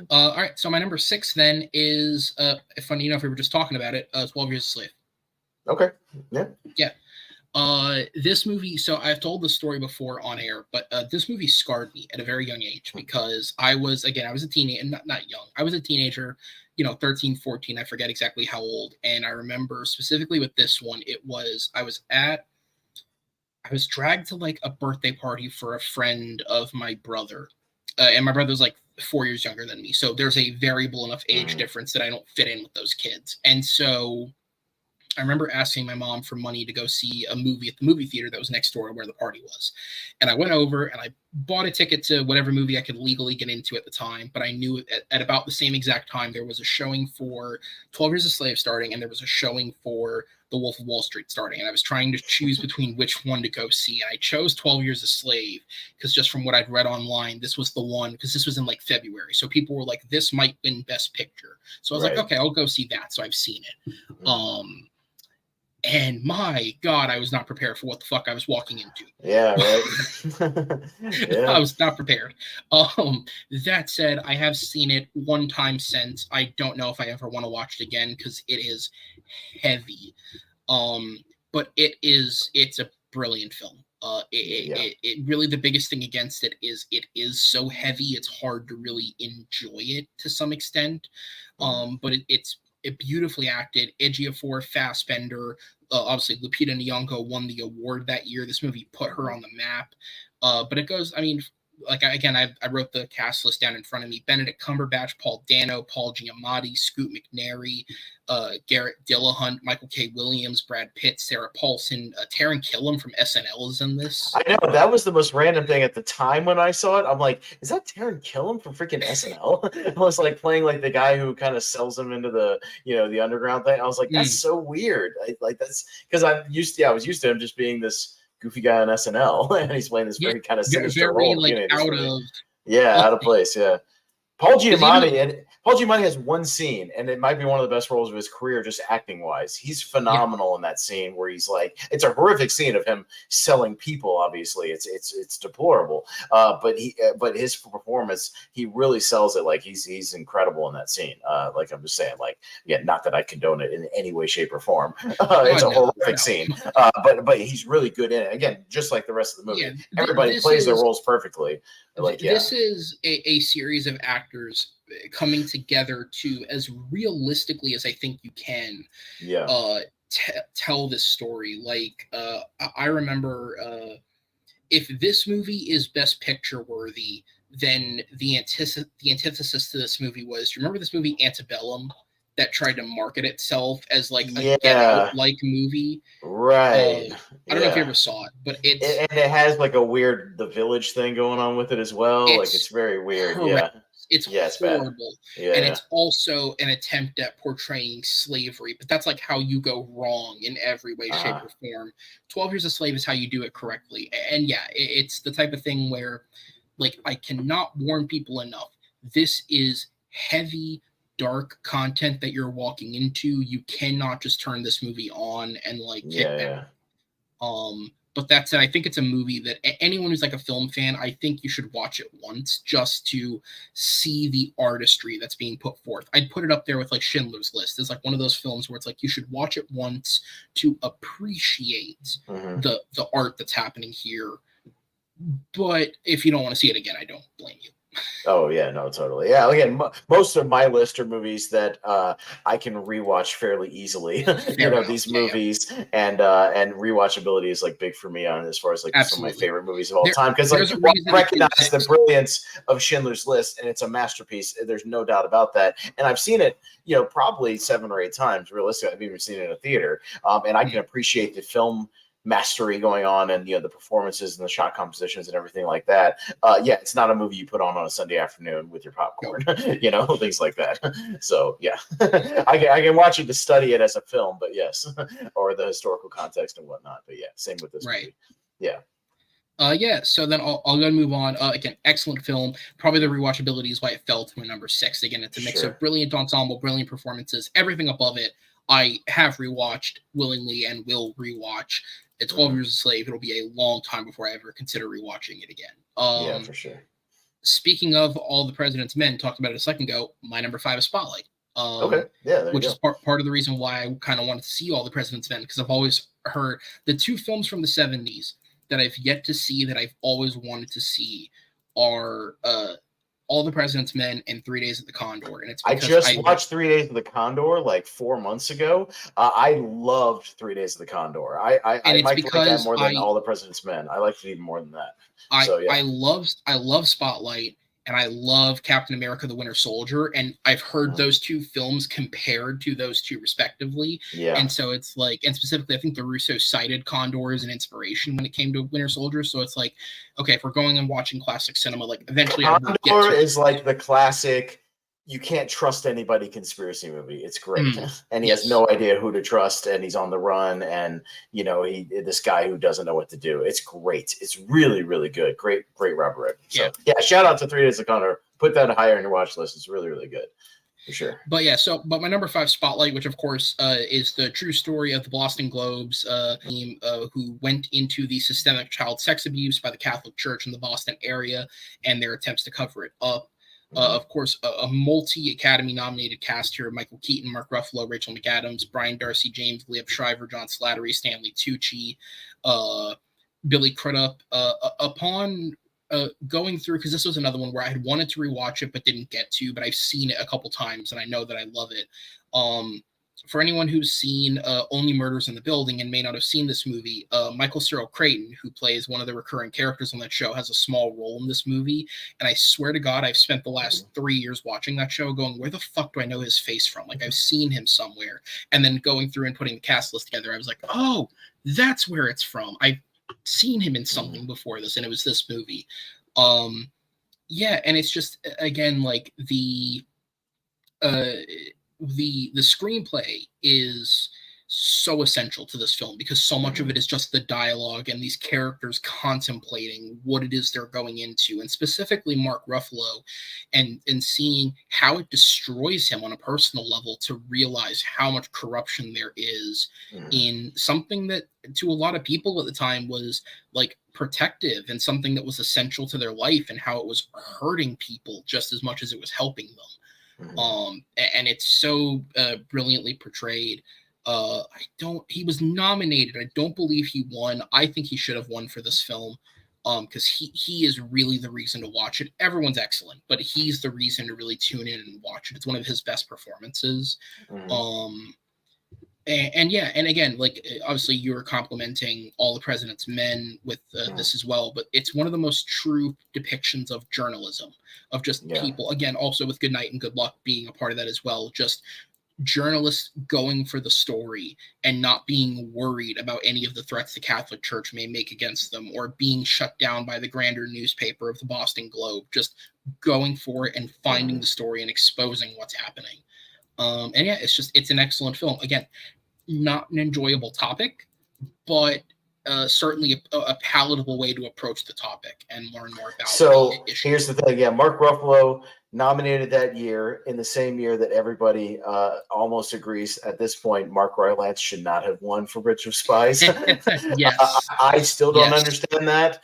[SPEAKER 1] All right. So my number 6 then is funny enough, we were just talking about it. 12 Years a Slave.
[SPEAKER 2] Okay. Yeah.
[SPEAKER 1] Yeah. This movie, so I've told the story before on air, but this movie scarred me at a very young age because I was a teenager, and not young. I was a teenager, 13, 14. I forget exactly how old. And I remember specifically with this one, I was dragged to like a birthday party for a friend of my brother. And my brother's like 4 years younger than me. So there's a variable enough age difference that I don't fit in with those kids. And so I remember asking my mom for money to go see a movie at the movie theater that was next door to where the party was. And I went over and I bought a ticket to whatever movie I could legally get into at the time. But I knew at about the same exact time, there was a showing for 12 Years a Slave starting, and there was a showing for The Wolf of Wall Street starting. And I was trying to choose between which one to go see. And I chose 12 Years a Slave because just from what I'd read online, this was the one, because this was in like February. So people were like, this might win Best Picture. So I was like, okay, I'll go see that. So I've seen it. And my God, I was not prepared for what the fuck I was walking into.
[SPEAKER 2] Yeah, right.
[SPEAKER 1] I was not prepared. That said, I have seen it one time since. I don't know if I ever want to watch it again because it is heavy. But it's a brilliant film. It really, the biggest thing against it is so heavy. It's hard to really enjoy it to some extent. But it's beautifully acted. Ejiofor, Fassbender, obviously Lupita Nyong'o won the award that year. This movie put her on the map. But it goes, I mean, like, again, I wrote the cast list down in front of me. Benedict Cumberbatch, Paul Dano, Paul Giamatti, Scoot McNairy, Garrett Dillahunt, Michael K. Williams, Brad Pitt, Sarah Paulson, Taron Killam from SNL is in this.
[SPEAKER 2] I know, that was the most random thing at the time when I saw it. I'm like, is that Taron Killam from freaking SNL? I was like playing like the guy who kind of sells him into the the underground thing. I was like, that's so weird. That's because I was used to him just being this goofy guy on SNL, and he's playing this very kind of sinister role.
[SPEAKER 1] Like out
[SPEAKER 2] of place. Yeah. Paul Giamatti has one scene, and it might be one of the best roles of his career, just acting wise. He's phenomenal in that scene where he's like, it's a horrific scene of him selling people. Obviously, it's deplorable. But his performance, he really sells it. Like he's incredible in that scene. Like I'm just saying, like, yeah, not that I condone it in any way, shape, or form. It's a horrific scene. But he's really good in it. Again, just like the rest of the movie, everybody plays their roles perfectly. Like,
[SPEAKER 1] this is a series of actors coming together to, as realistically as I think you can, tell this story. Like, I remember if this movie is Best Picture worthy, then the antithesis to this movie was, do you remember this movie Antebellum that tried to market itself as like a Get Out like movie?
[SPEAKER 2] Right.
[SPEAKER 1] I don't know if you ever saw it, but
[SPEAKER 2] it has like a weird The Village thing going on with it as well. It's very weird.
[SPEAKER 1] Horrendous. It's horrible.
[SPEAKER 2] Yeah.
[SPEAKER 1] And it's also an attempt at portraying slavery, but that's like how you go wrong in every way, shape, or form. 12 Years a Slave is how you do it correctly. And yeah, it's the type of thing where, like, I cannot warn people enough. This is heavy, dark content that you're walking into. You cannot just turn this movie on and like kick back. But that said, I think it's a movie that anyone who's like a film fan, I think you should watch it once just to see the artistry that's being put forth. I'd put it up there with like Schindler's List. It's like one of those films where it's like you should watch it once to appreciate the art that's happening here. But if you don't want to see it again, I don't blame you.
[SPEAKER 2] Oh yeah, no, totally. Yeah, again, most of my list are movies that I can rewatch fairly easily. These movies, and rewatchability is like big for me on as far as like some of my favorite movies of all time, because like I recognize the brilliance of Schindler's List, and it's a masterpiece. There's no doubt about that. And I've seen it, probably 7 or 8 times. Realistically, I've even seen it in a theater, and I can appreciate the film mastery going on, and the performances and the shot compositions and everything like that. It's not a movie you put on a Sunday afternoon with your popcorn, things like that. So yeah, I can watch it to study it as a film, but yes, or the historical context and whatnot. But yeah, same with this movie. Yeah.
[SPEAKER 1] So then I'll go and move on. Again, excellent film. Probably the rewatchability is why it fell to my number 6. Again, it's a mix of brilliant ensemble, brilliant performances, everything above it. I have rewatched willingly and will rewatch. It's 12 Years a Slave. It'll be a long time before I ever consider rewatching it again.
[SPEAKER 2] Yeah, for sure.
[SPEAKER 1] Speaking of All the President's Men, talked about it a second ago, my number 5 is Spotlight.
[SPEAKER 2] Okay. Yeah,
[SPEAKER 1] which is part of the reason why I kind of wanted to see All the President's Men, because I've always heard the 2 films from the 70s that I've yet to see that I've always wanted to see are All the President's Men and 3 Days of the Condor. And it's
[SPEAKER 2] I just watched 3 Days of the Condor like 4 months ago. I loved 3 Days of the Condor. I might like that more than All the President's Men. I liked it even more than that. I
[SPEAKER 1] love Spotlight, and I love Captain America: The Winter Soldier, and I've heard those 2 films compared to those 2 respectively.
[SPEAKER 2] Yeah.
[SPEAKER 1] And so it's like, and specifically, I think the Russo cited Condor as an inspiration when it came to Winter Soldier. So it's like, okay, if we're going and watching classic cinema, like eventually
[SPEAKER 2] Condor is like the classic, you can't trust anybody conspiracy movie. It's great. And he has no idea who to trust, and he's on the run, and this guy who doesn't know what to do. It's great. It's really, really good. Great Robert. So yeah, shout out to 3 Days of Condor. Put that higher in your watch list. It's really, really good. For sure.
[SPEAKER 1] But my number 5, Spotlight, which of course is the true story of the Boston Globe's team who went into the systemic child sex abuse by the Catholic Church in the Boston area and their attempts to cover it up. Of course, a multi-Academy nominated cast here: Michael Keaton, Mark Ruffalo, Rachel McAdams, Brian Darcy James, Liev Schreiber, John Slattery, Stanley Tucci, Billy Crudup. Upon going through, because this was another one where I had wanted to rewatch it but didn't get to, but I've seen it a couple times and I know that I love it. For anyone who's seen Only Murders in the Building and may not have seen this movie, Michael Cyril Creighton, who plays one of the recurring characters on that show, has a small role in this movie. And I swear to God, I've spent the last 3 years watching that show going, where the fuck do I know his face from? Like, I've seen him somewhere. And then going through and putting the cast list together, I was like, oh, that's where it's from. I've seen him in something before this, and it was this movie. And it's just, again, like the screenplay is so essential to this film, because so much of it is just the dialogue and these characters contemplating what it is they're going into, and specifically Mark Ruffalo, and seeing how it destroys him on a personal level to realize how much corruption there is in something that to a lot of people at the time was like protective and something that was essential to their life, and how it was hurting people just as much as it was helping them. And it's so brilliantly portrayed. He was nominated. I don't believe he won. I think he should have won for this film, because he is really the reason to watch it. Everyone's excellent, but he's the reason to really tune in and watch it. It's one of his best performances. And again, like, obviously you were complimenting All the President's Men with this as well, but it's one of the most true depictions of journalism, of just people, again, also with Good Night and Good Luck being a part of that as well, just journalists going for the story and not being worried about any of the threats the Catholic Church may make against them, or being shut down by the grander newspaper of the Boston Globe, just going for it and finding the story and exposing what's happening. It's an excellent film. Again, not an enjoyable topic, but certainly a palatable way to approach the topic and learn more about
[SPEAKER 2] So
[SPEAKER 1] the issue.
[SPEAKER 2] here's the thing. Yeah, Mark Ruffalo nominated that year in the same year that everybody almost agrees at this point Mark Rylance should not have won for Bridge of Spies.
[SPEAKER 1] Yes.
[SPEAKER 2] I still don't
[SPEAKER 1] Yes.
[SPEAKER 2] understand that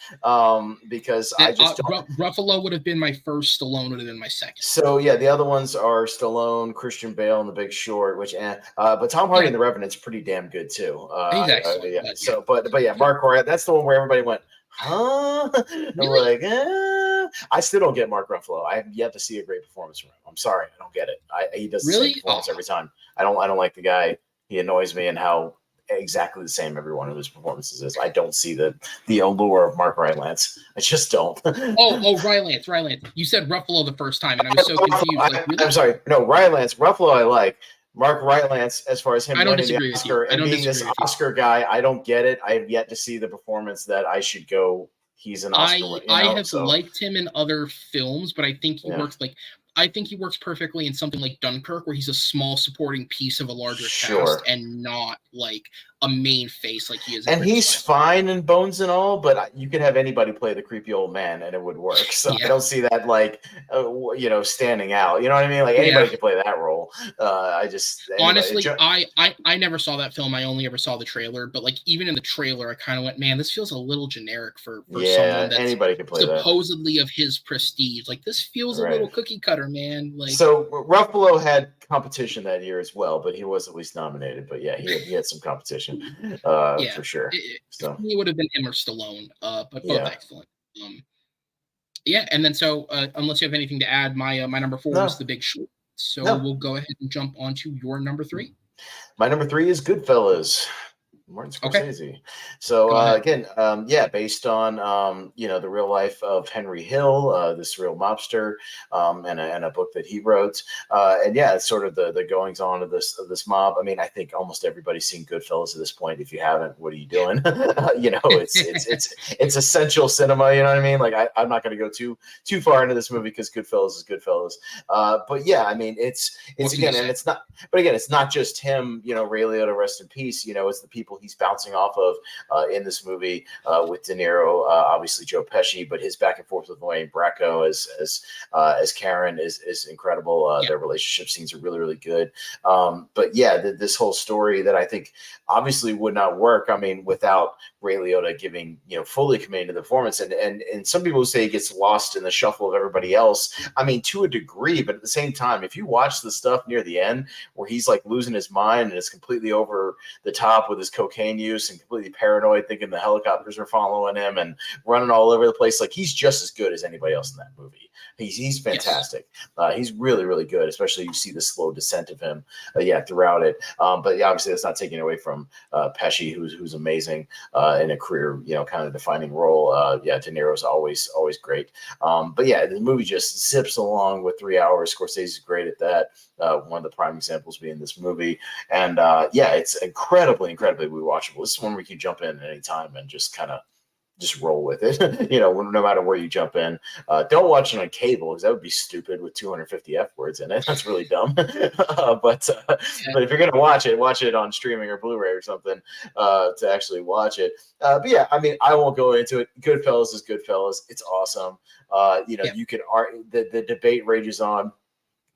[SPEAKER 2] because I just don't.
[SPEAKER 1] Ruffalo would have been my first. Stallone would have been my second.
[SPEAKER 2] So yeah, the other ones are Stallone, Christian Bale, and The Big Short, which but Tom Hardy in The Revenant's pretty damn good too.
[SPEAKER 1] He's excellent.
[SPEAKER 2] Yeah. So but yeah, Mark Rylance, that's the one where everybody went, huh?
[SPEAKER 1] Really?
[SPEAKER 2] I'm like, I still don't get Mark Ruffalo. I have yet to see a great performance from him. I'm sorry, I don't get it. He does the same performance every time. I don't like the guy. He annoys me, and how exactly the same every one of his performances is. I don't see the allure of Mark Rylance. I just don't.
[SPEAKER 1] Rylance. You said Ruffalo the first time, and I was so confused.
[SPEAKER 2] I'm sorry. No, Rylance. Ruffalo I like. Mark Rylance, as far as him winning the Oscar and being this Oscar guy, I don't get it. I have yet to see the performance that I should go, he's an Oscar.
[SPEAKER 1] I have liked him in other films, but I think he works I think he works perfectly in something like Dunkirk, where he's a small supporting piece of a larger cast and not like a main face like he is.
[SPEAKER 2] And he's fine in Bones and all, but you could have anybody play the creepy old man and it would work. So I don't see that standing out. You know what I mean? Like anybody could play that role.
[SPEAKER 1] Honestly, I never saw that film. I only ever saw the trailer. But like even in the trailer, I kind of went, man, this feels a little generic for someone that's
[SPEAKER 2] anybody could play
[SPEAKER 1] supposedly of his prestige. Like this feels a little cookie cutter, man. Like
[SPEAKER 2] so, Ruffalo had competition that year as well, but he was at least nominated. But yeah, he had some competition. For sure.
[SPEAKER 1] So it would have been him or Stallone, but both excellent. And then unless you have anything to add, my number 4 was The Big Short. So we'll go ahead and jump onto your number 3.
[SPEAKER 2] My number 3 is Goodfellas. Martin Scorsese. Okay. So again, based on the real life of Henry Hill, this real mobster, and a book that he wrote, it's sort of the goings on of this mob. I mean, I think almost everybody's seen Goodfellas at this point. If you haven't, what are you doing? It's essential cinema. You know what I mean? Like I'm not going to go too far into this movie because Goodfellas is Goodfellas. But yeah, I mean, it's again, and it's not. But again, it's not just him. Ray Liotta, rest in peace. It's the people he's bouncing off of in this movie with De Niro, obviously Joe Pesci, but his back and forth with Wayne Bracco as Karen is incredible. Their relationship scenes are really, really good. But yeah, this whole story that I think obviously would not work. I mean, without Ray Liotta giving fully committing to the performance, and some people say he gets lost in the shuffle of everybody else. I mean, to a degree, but at the same time, if you watch the stuff near the end where he's like losing his mind and is completely over the top with his cocaine use and completely paranoid, thinking the helicopters are following him and running all over the place, like he's just as good as anybody else in that movie. He's fantastic. He's really, really good, especially you see the slow descent of him throughout it. But yeah, obviously that's not taking away from Pesci, who's amazing in a career, kind of defining role. De Niro's always great. But yeah, the movie just zips along with 3 hours. Scorsese's great at that. One of the prime examples being this movie. And it's incredibly rewatchable. This is one where you can jump in at any time and just kind of just roll with it, no matter where you jump in. Don't watch it on cable because that would be stupid with 250 F words in it. That's really dumb. But if you're going to watch it on streaming or Blu-ray or something to actually watch it. But yeah, I mean, I won't go into it. Goodfellas is Goodfellas. It's awesome. You can the debate rages on.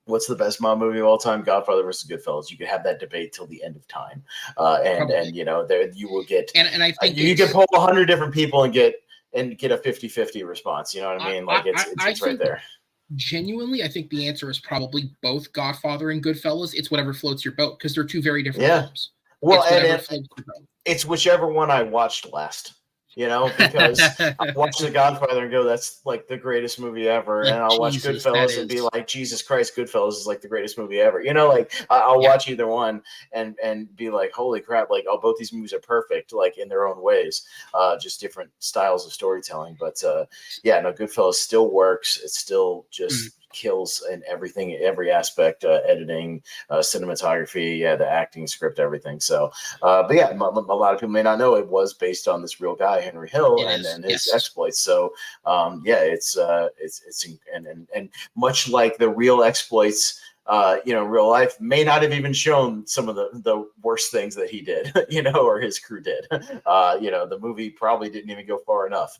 [SPEAKER 2] What's the best mob movie of all time? Godfather versus Goodfellas. You could have that debate till the end of time, and there you will get. And I think you can poll 100 different people and get a 50-50 response. You know what I mean? Like it's right there.
[SPEAKER 1] Genuinely, I think the answer is probably both Godfather and Goodfellas. It's whatever floats your boat because they're two very different films.
[SPEAKER 2] Well, it's whichever one I watched last. Because I watch The Godfather and go, that's like the greatest movie ever. And I'll watch Goodfellas and be like, Jesus Christ, Goodfellas is like the greatest movie ever. I'll watch either one and be like, holy crap, like, both these movies are perfect, like in their own ways, just different styles of storytelling. But Goodfellas still works. It still just kills in everything, every aspect, editing, cinematography, the acting, script, everything. So, but yeah, a lot of people may not know it was based on this real guy, Henry Hill, and his exploits. So, it's much like the real exploits. Real life may not have even shown some of the worst things that he did, or his crew did. The movie probably didn't even go far enough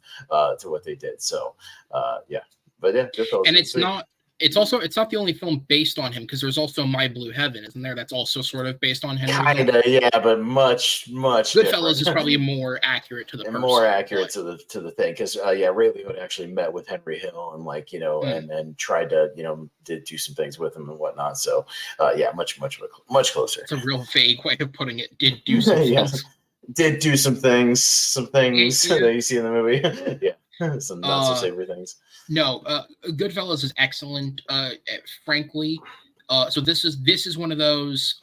[SPEAKER 2] to what they did. So, but yeah, Goodfellas.
[SPEAKER 1] And it's not. It's not the only film based on him, because there's also My Blue Heaven, isn't there? That's also sort of based on Henry Hill.
[SPEAKER 2] Kinda, yeah, but much
[SPEAKER 1] Goodfellas
[SPEAKER 2] different.
[SPEAKER 1] is probably more accurate to the
[SPEAKER 2] and
[SPEAKER 1] person,
[SPEAKER 2] more accurate to the thing, because Ray Liotta actually met with Henry Hill and and tried to did do some things with him and whatnot. So much closer.
[SPEAKER 1] It's a real vague way of putting it. Did do some things.
[SPEAKER 2] Did do some things that you see in the movie. Some not so savory things.
[SPEAKER 1] No, Goodfellas is excellent. Frankly, so this is one of those.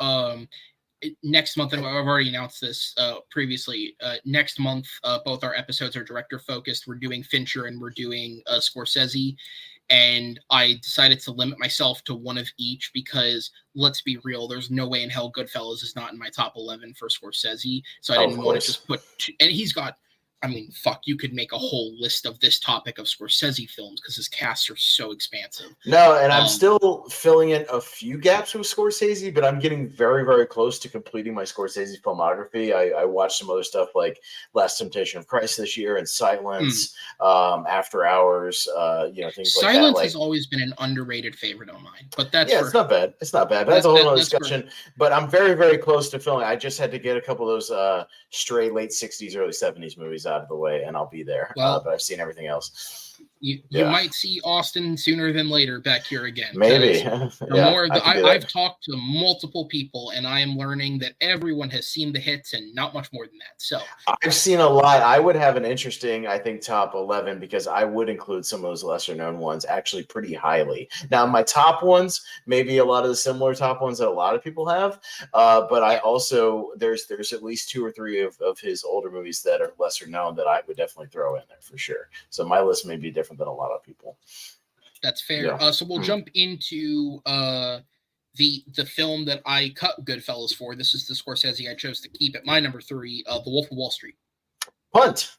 [SPEAKER 1] Next month, and I've already announced this previously. Next month, both our episodes are director focused. We're doing Fincher and we're doing Scorsese, and I decided to limit myself to one of each because, let's be real, there's no way in hell Goodfellas is not in my top 11 for Scorsese. So I didn't want to just put two, and he's got. I mean, fuck, you could make a whole list of this topic of Scorsese films because his casts are so expansive.
[SPEAKER 2] No, and I'm still filling in a few gaps with Scorsese, but I'm getting very, very close to completing my Scorsese filmography. I watched some other stuff like Last Temptation of Christ this year and Silence, After Hours, things like that.
[SPEAKER 1] Silence has always been an underrated favorite of mine, but that's
[SPEAKER 2] it's not bad. It's not bad. But that's a whole other discussion. But I'm very, very close to filming. I just had to get a couple of those stray late 60s, early 70s movies out of the way, and I'll be there. But I've seen everything else.
[SPEAKER 1] You might see Austin sooner than later back here again.
[SPEAKER 2] Maybe.
[SPEAKER 1] I've talked to multiple people, and I am learning that everyone has seen the hits and not much more than that. So
[SPEAKER 2] I've seen a lot. I would have an interesting, I think, top 11 because I would include some of those lesser known ones actually pretty highly. Now, my top ones, maybe a lot of the similar top ones that a lot of people have, but I also there's at least 2 or 3 of his older movies that are lesser known that I would definitely throw in there for sure. So my list may be different than a lot of people.
[SPEAKER 1] That's fair. Yeah. So we'll jump into the film that I cut Goodfellas for. This is the Scorsese I chose to keep at my number 3, The Wolf of Wall Street.
[SPEAKER 2] Punt.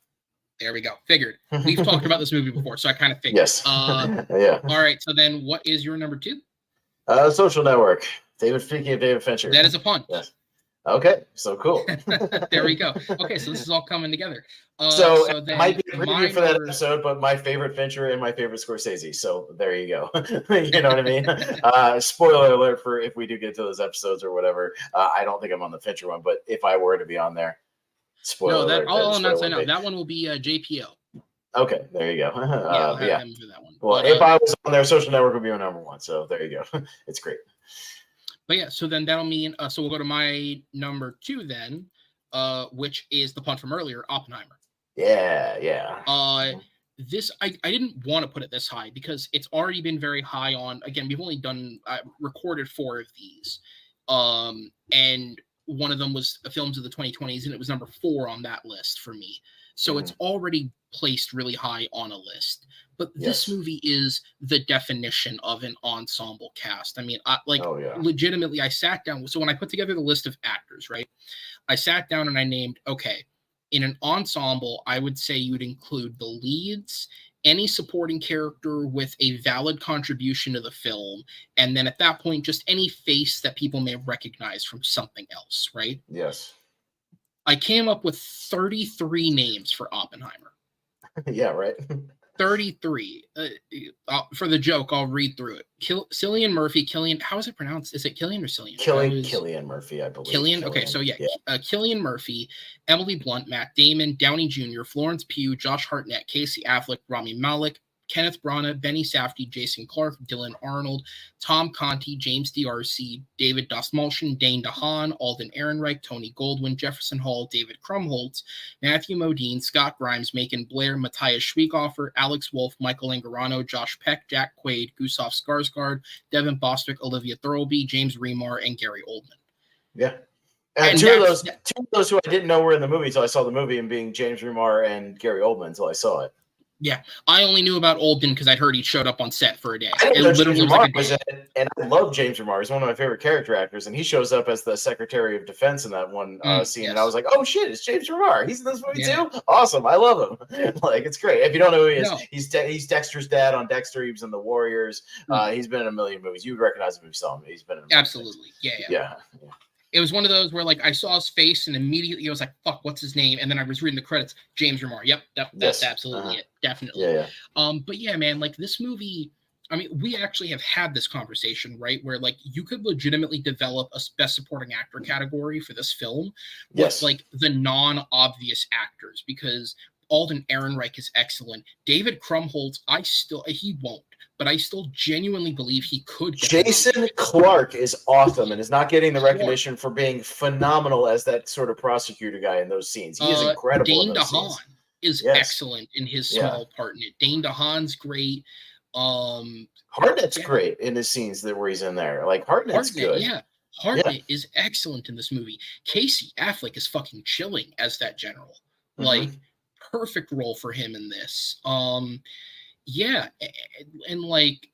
[SPEAKER 1] There we go. Figured. We've talked about this movie before, so I kind of figured.
[SPEAKER 2] Yes.
[SPEAKER 1] Yeah. All right. So then, what is your number 2?
[SPEAKER 2] Social Network. Speaking of David Fincher.
[SPEAKER 1] That is a punt.
[SPEAKER 2] Yes. Okay, so cool.
[SPEAKER 1] There we go. Okay, so this is all coming together.
[SPEAKER 2] So it might be a preview for that episode, but my favorite Fincher and my favorite Scorsese. So there you go. You know what I mean? Spoiler alert for if we do get to those episodes or whatever. I don't think I'm on the Fincher one, but if I were to be on there, spoiler alert.
[SPEAKER 1] I'll announce right now. That one will be JPO.
[SPEAKER 2] Okay, there you go.
[SPEAKER 1] I'll have him for that one.
[SPEAKER 2] Well, if I was on there, Social Network would be my number 1. So there you go. It's great.
[SPEAKER 1] But yeah, so then that'll mean so we'll go to my number 2 then, which is the punt from earlier, Oppenheimer.
[SPEAKER 2] Yeah.
[SPEAKER 1] This I didn't want to put it this high because it's already been very high on. Again, we've only recorded 4 of these, and one of them was films of the 2020s, and it was number 4 on that list for me. So it's already placed really high on a list. But this movie is the definition of an ensemble cast. I mean, legitimately, I sat down. So when I put together the list of actors, right, I sat down and I named, okay, in an ensemble, I would say you'd include the leads, any supporting character with a valid contribution to the film, and then at that point, just any face that people may recognize from something else, right?
[SPEAKER 2] Yes.
[SPEAKER 1] I came up with 33 names for Oppenheimer.
[SPEAKER 2] Yeah, right.
[SPEAKER 1] 33. For the joke, I'll read through it. Cillian Murphy, how is it pronounced? Is it Killian or Cillian?
[SPEAKER 2] Cillian Murphy, I believe.
[SPEAKER 1] Cillian? Okay, so Cillian Murphy, Emily Blunt, Matt Damon, Downey Jr., Florence Pugh, Josh Hartnett, Casey Affleck, Rami Malek, Kenneth Branagh, Benny Safdie, Jason Clarke, Dylan Arnold, Tom Conti, James D'Arcy, David Dastmalchian, Dane DeHaan, Alden Ehrenreich, Tony Goldwyn, Jefferson Hall, David Krumholtz, Matthew Modine, Scott Grimes, Macon Blair, Matthias Schweighöfer, Alex Wolff, Michael Angarano, Josh Peck, Jack Quaid, Gustav Skarsgård, Devin Bostwick, Olivia Thirlby, James Remar, and Gary Oldman.
[SPEAKER 2] Yeah. And two of those who I didn't know were in the movie until I saw the movie, and being James Remar and Gary Oldman until I saw it.
[SPEAKER 1] Yeah, I only knew about Oldman because I'd heard he showed up on set for a day.
[SPEAKER 2] And I love James Remar. He's one of my favorite character actors, and he shows up as the Secretary of Defense in that one scene. Yes. And I was like, "Oh shit, it's James Remar. He's in this movie too. Awesome! I love him. Like, it's great. If you don't know who he is, he's Dexter's dad on Dexter. He was in The Warriors. He's been in a million movies. You would recognize him if you saw him. He's been in
[SPEAKER 1] absolutely. Yeah. It was one of those where, like, I saw his face and immediately I was like, fuck, what's his name? And then I was reading the credits, James Remar. Yep, that's absolutely it. Definitely.
[SPEAKER 2] Yeah.
[SPEAKER 1] But yeah, man, like, this movie, I mean, we actually have had this conversation, right? Where like you could legitimately develop a best supporting actor category for this film with
[SPEAKER 2] Yes.
[SPEAKER 1] like the non-obvious actors, because Alden Ehrenreich is excellent. David Krumholtz, he won't, but I still genuinely believe he could get the
[SPEAKER 2] Jason
[SPEAKER 1] nomination.
[SPEAKER 2] Clarke is awesome and is not getting the
[SPEAKER 1] Clarke.
[SPEAKER 2] recognition for being phenomenal as that sort of prosecutor guy in those scenes. He is incredible in
[SPEAKER 1] Dane
[SPEAKER 2] those
[SPEAKER 1] DeHaan
[SPEAKER 2] scenes.
[SPEAKER 1] is
[SPEAKER 2] Yes.
[SPEAKER 1] excellent in his small part in it. Dane DeHaan's great.
[SPEAKER 2] Hartnett's great in his scenes where he's in there. Like Hartnett's good.
[SPEAKER 1] Yeah. Hartnett is excellent in this movie. Casey Affleck is fucking chilling as that general. Like, perfect role for him in this. Yeah, and like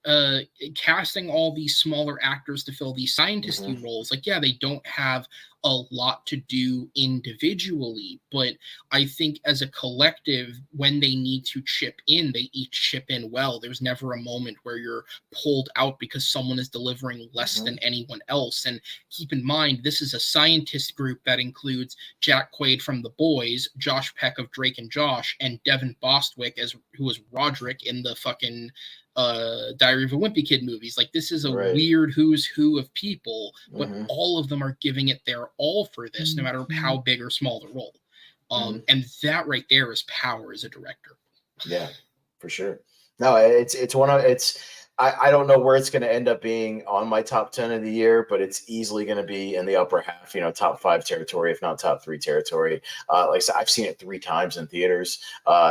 [SPEAKER 1] casting all these smaller actors to fill these scientisty roles, like, yeah, they don't have a lot to do individually, but I think as a collective, when they need to chip in, they each chip in well. There's never a moment where you're pulled out because someone is delivering less than anyone else. And keep in mind, this is a scientist group that includes Jack Quaid from The Boys, Josh Peck of Drake and Josh, and Devin Bostwick who was Roderick in the fucking Diary of a Wimpy Kid movies. Like, this is a weird who's who of people, but all of them are giving it their all for this, no matter how big or small the role. And that right there is power as a director.
[SPEAKER 2] Yeah, for sure. No, I don't know where it's going to end up being on my top 10 of the year, but it's easily going to be in the upper half, top 5 territory, if not top 3 territory. Like I said, I've seen it 3 times in theaters.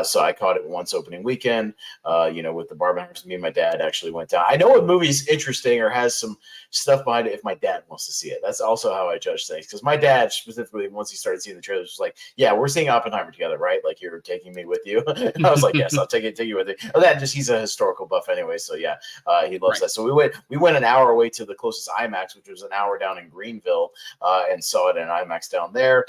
[SPEAKER 2] So I caught it once opening weekend, with the Barbenheimers. Me and my dad actually went down. I know a movie's interesting or has some stuff behind it if my dad wants to see it. That's also how I judge things. Because my dad specifically, once he started seeing the trailers, was like, yeah, we're seeing Oppenheimer together, right? Like, you're taking me with you. And I was like, yes, I'll take you with me. Or that he's a historical buff anyway. So yeah. He loves that. So we went an hour away to the closest IMAX, which was an hour down in Greenville, and saw it in IMAX down there.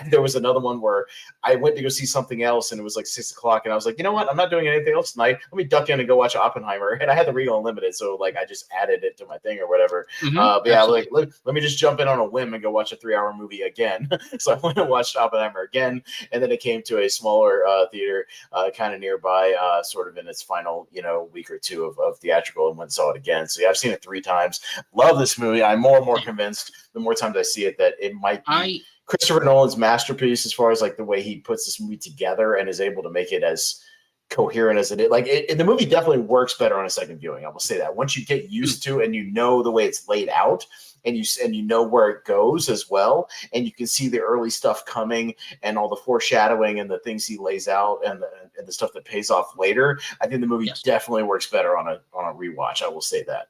[SPEAKER 2] There was another one where I went to go see something else, and it was like 6:00, and I was like, you know what? I'm not doing anything else tonight. Let me duck in and go watch Oppenheimer. And I had the Regal Unlimited, so like I just added it to my thing or whatever. But yeah, like let me just jump in on a whim and go watch a 3-hour movie again. So I went and watched Oppenheimer again, and then it came to a smaller theater, kind of nearby, sort of in its final week or two of theatrical, and went and saw it again. So yeah, I've seen it 3 times. Love this movie. I'm more and more convinced the more times I see it that it might be Christopher Nolan's masterpiece as far as like the way he puts this movie together and is able to make it as coherent as it is. Like the movie definitely works better on a second viewing. I will say that once you get used to and the way it's laid out, and you know where it goes as well, and you can see the early stuff coming and all the foreshadowing and the things he lays out and the stuff that pays off later. I think the movie definitely works better on a rewatch. I will say that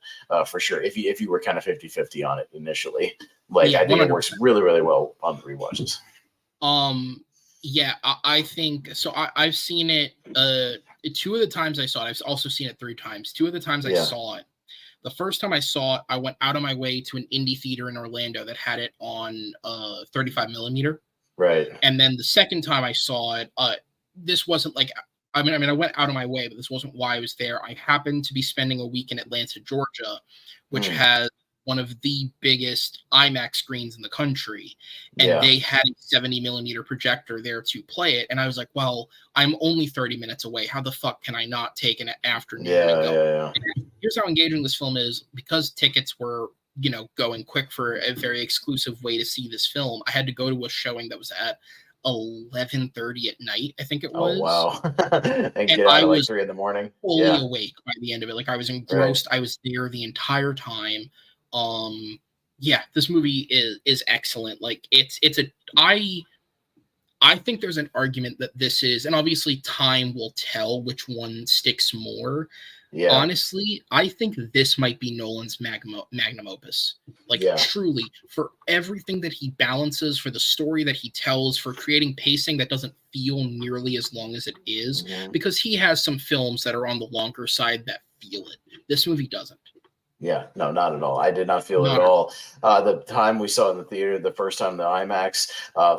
[SPEAKER 2] for sure. If you were kind of 50-50 on it initially, like I think 100%. It works really, really well on the rewatches.
[SPEAKER 1] Yeah, I think so. I've seen it 2 of the times I saw it. I've also seen it 3 times. 2 of the times I saw it. The first time I saw it, I went out of my way to an indie theater in Orlando that had it on 35 millimeter.
[SPEAKER 2] Right.
[SPEAKER 1] And then the second time I saw it, this wasn't like, I mean, I went out of my way, but this wasn't why I was there. I happened to be spending a week in Atlanta, Georgia, which has one of the biggest IMAX screens in the country. And they had a 70 millimeter projector there to play it. And I was like, well, I'm only 30 minutes away. How the fuck can I not take an afternoon and go? And here's how engaging this film is. Because tickets were, going quick for a very exclusive way to see this film, I had to go to a showing that was at 11:30 at night, I think it was.
[SPEAKER 2] Oh, wow. and get out at like 3 a.m.
[SPEAKER 1] Fully awake by the end of it. Like, I was engrossed. Right. I was there the entire time. This movie is excellent. Like, I think there's an argument that this is, and obviously time will tell which one sticks more. Yeah. Honestly, I think this might be Nolan's magnum opus. Like, truly, for everything that he balances, for the story that he tells, for creating pacing that doesn't feel nearly as long as it is, because he has some films that are on the longer side that feel it. This movie doesn't.
[SPEAKER 2] Yeah, no, not at all. I did not feel it at
[SPEAKER 1] Not at all.
[SPEAKER 2] all. The time we saw it in the theater, the first time, the IMAX,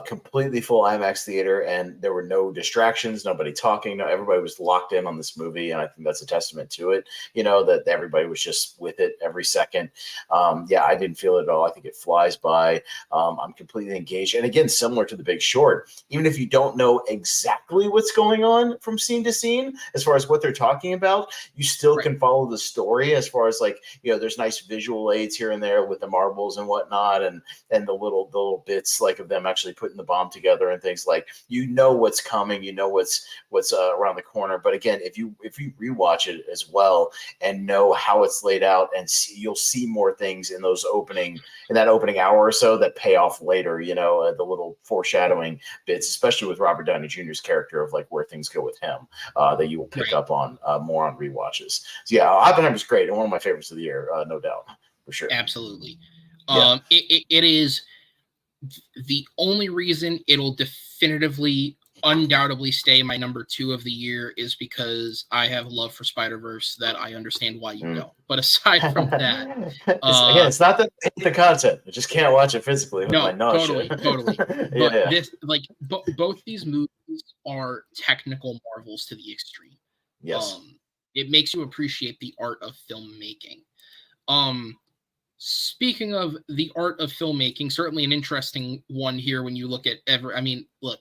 [SPEAKER 2] completely full IMAX theater, and there were no distractions, nobody talking. No, everybody was locked in on this movie, and I think that's a testament to it. That everybody was just with it every second. Yeah, I didn't feel it at all. I think it flies by. I'm completely engaged, and again, similar to The Big Short, even if you don't know exactly what's going on from scene to scene, as far as what they're talking about, you still
[SPEAKER 1] Right.
[SPEAKER 2] can follow the story. As far as like, there's nice visual aids here and there with the marbles and whatnot, and the little bits like of them actually putting the bomb together and things, like, what's coming, what's around the corner. But again, if you rewatch it as well and know how it's laid out, and you'll see more things in that opening hour or so that pay off later. The little foreshadowing bits, especially with Robert Downey Jr.'s character, of like where things go with him, that you will pick up on more on rewatches. So yeah, Oppenheimer's great and one of my favorites of the year, no doubt, for sure.
[SPEAKER 1] Absolutely.
[SPEAKER 2] Yeah.
[SPEAKER 1] It is the only reason it'll definitively, undoubtedly stay my number 2 of the year is because I have love for Spider-Verse that I understand why you don't. But aside from that,
[SPEAKER 2] it's not that I hate the content. I just can't watch it physically with my nausea.
[SPEAKER 1] Totally. But this, like, both these movies are technical marvels to the extreme.
[SPEAKER 2] Yes.
[SPEAKER 1] It makes you appreciate the art of filmmaking. Speaking of the art of filmmaking, certainly an interesting one here when you look at look,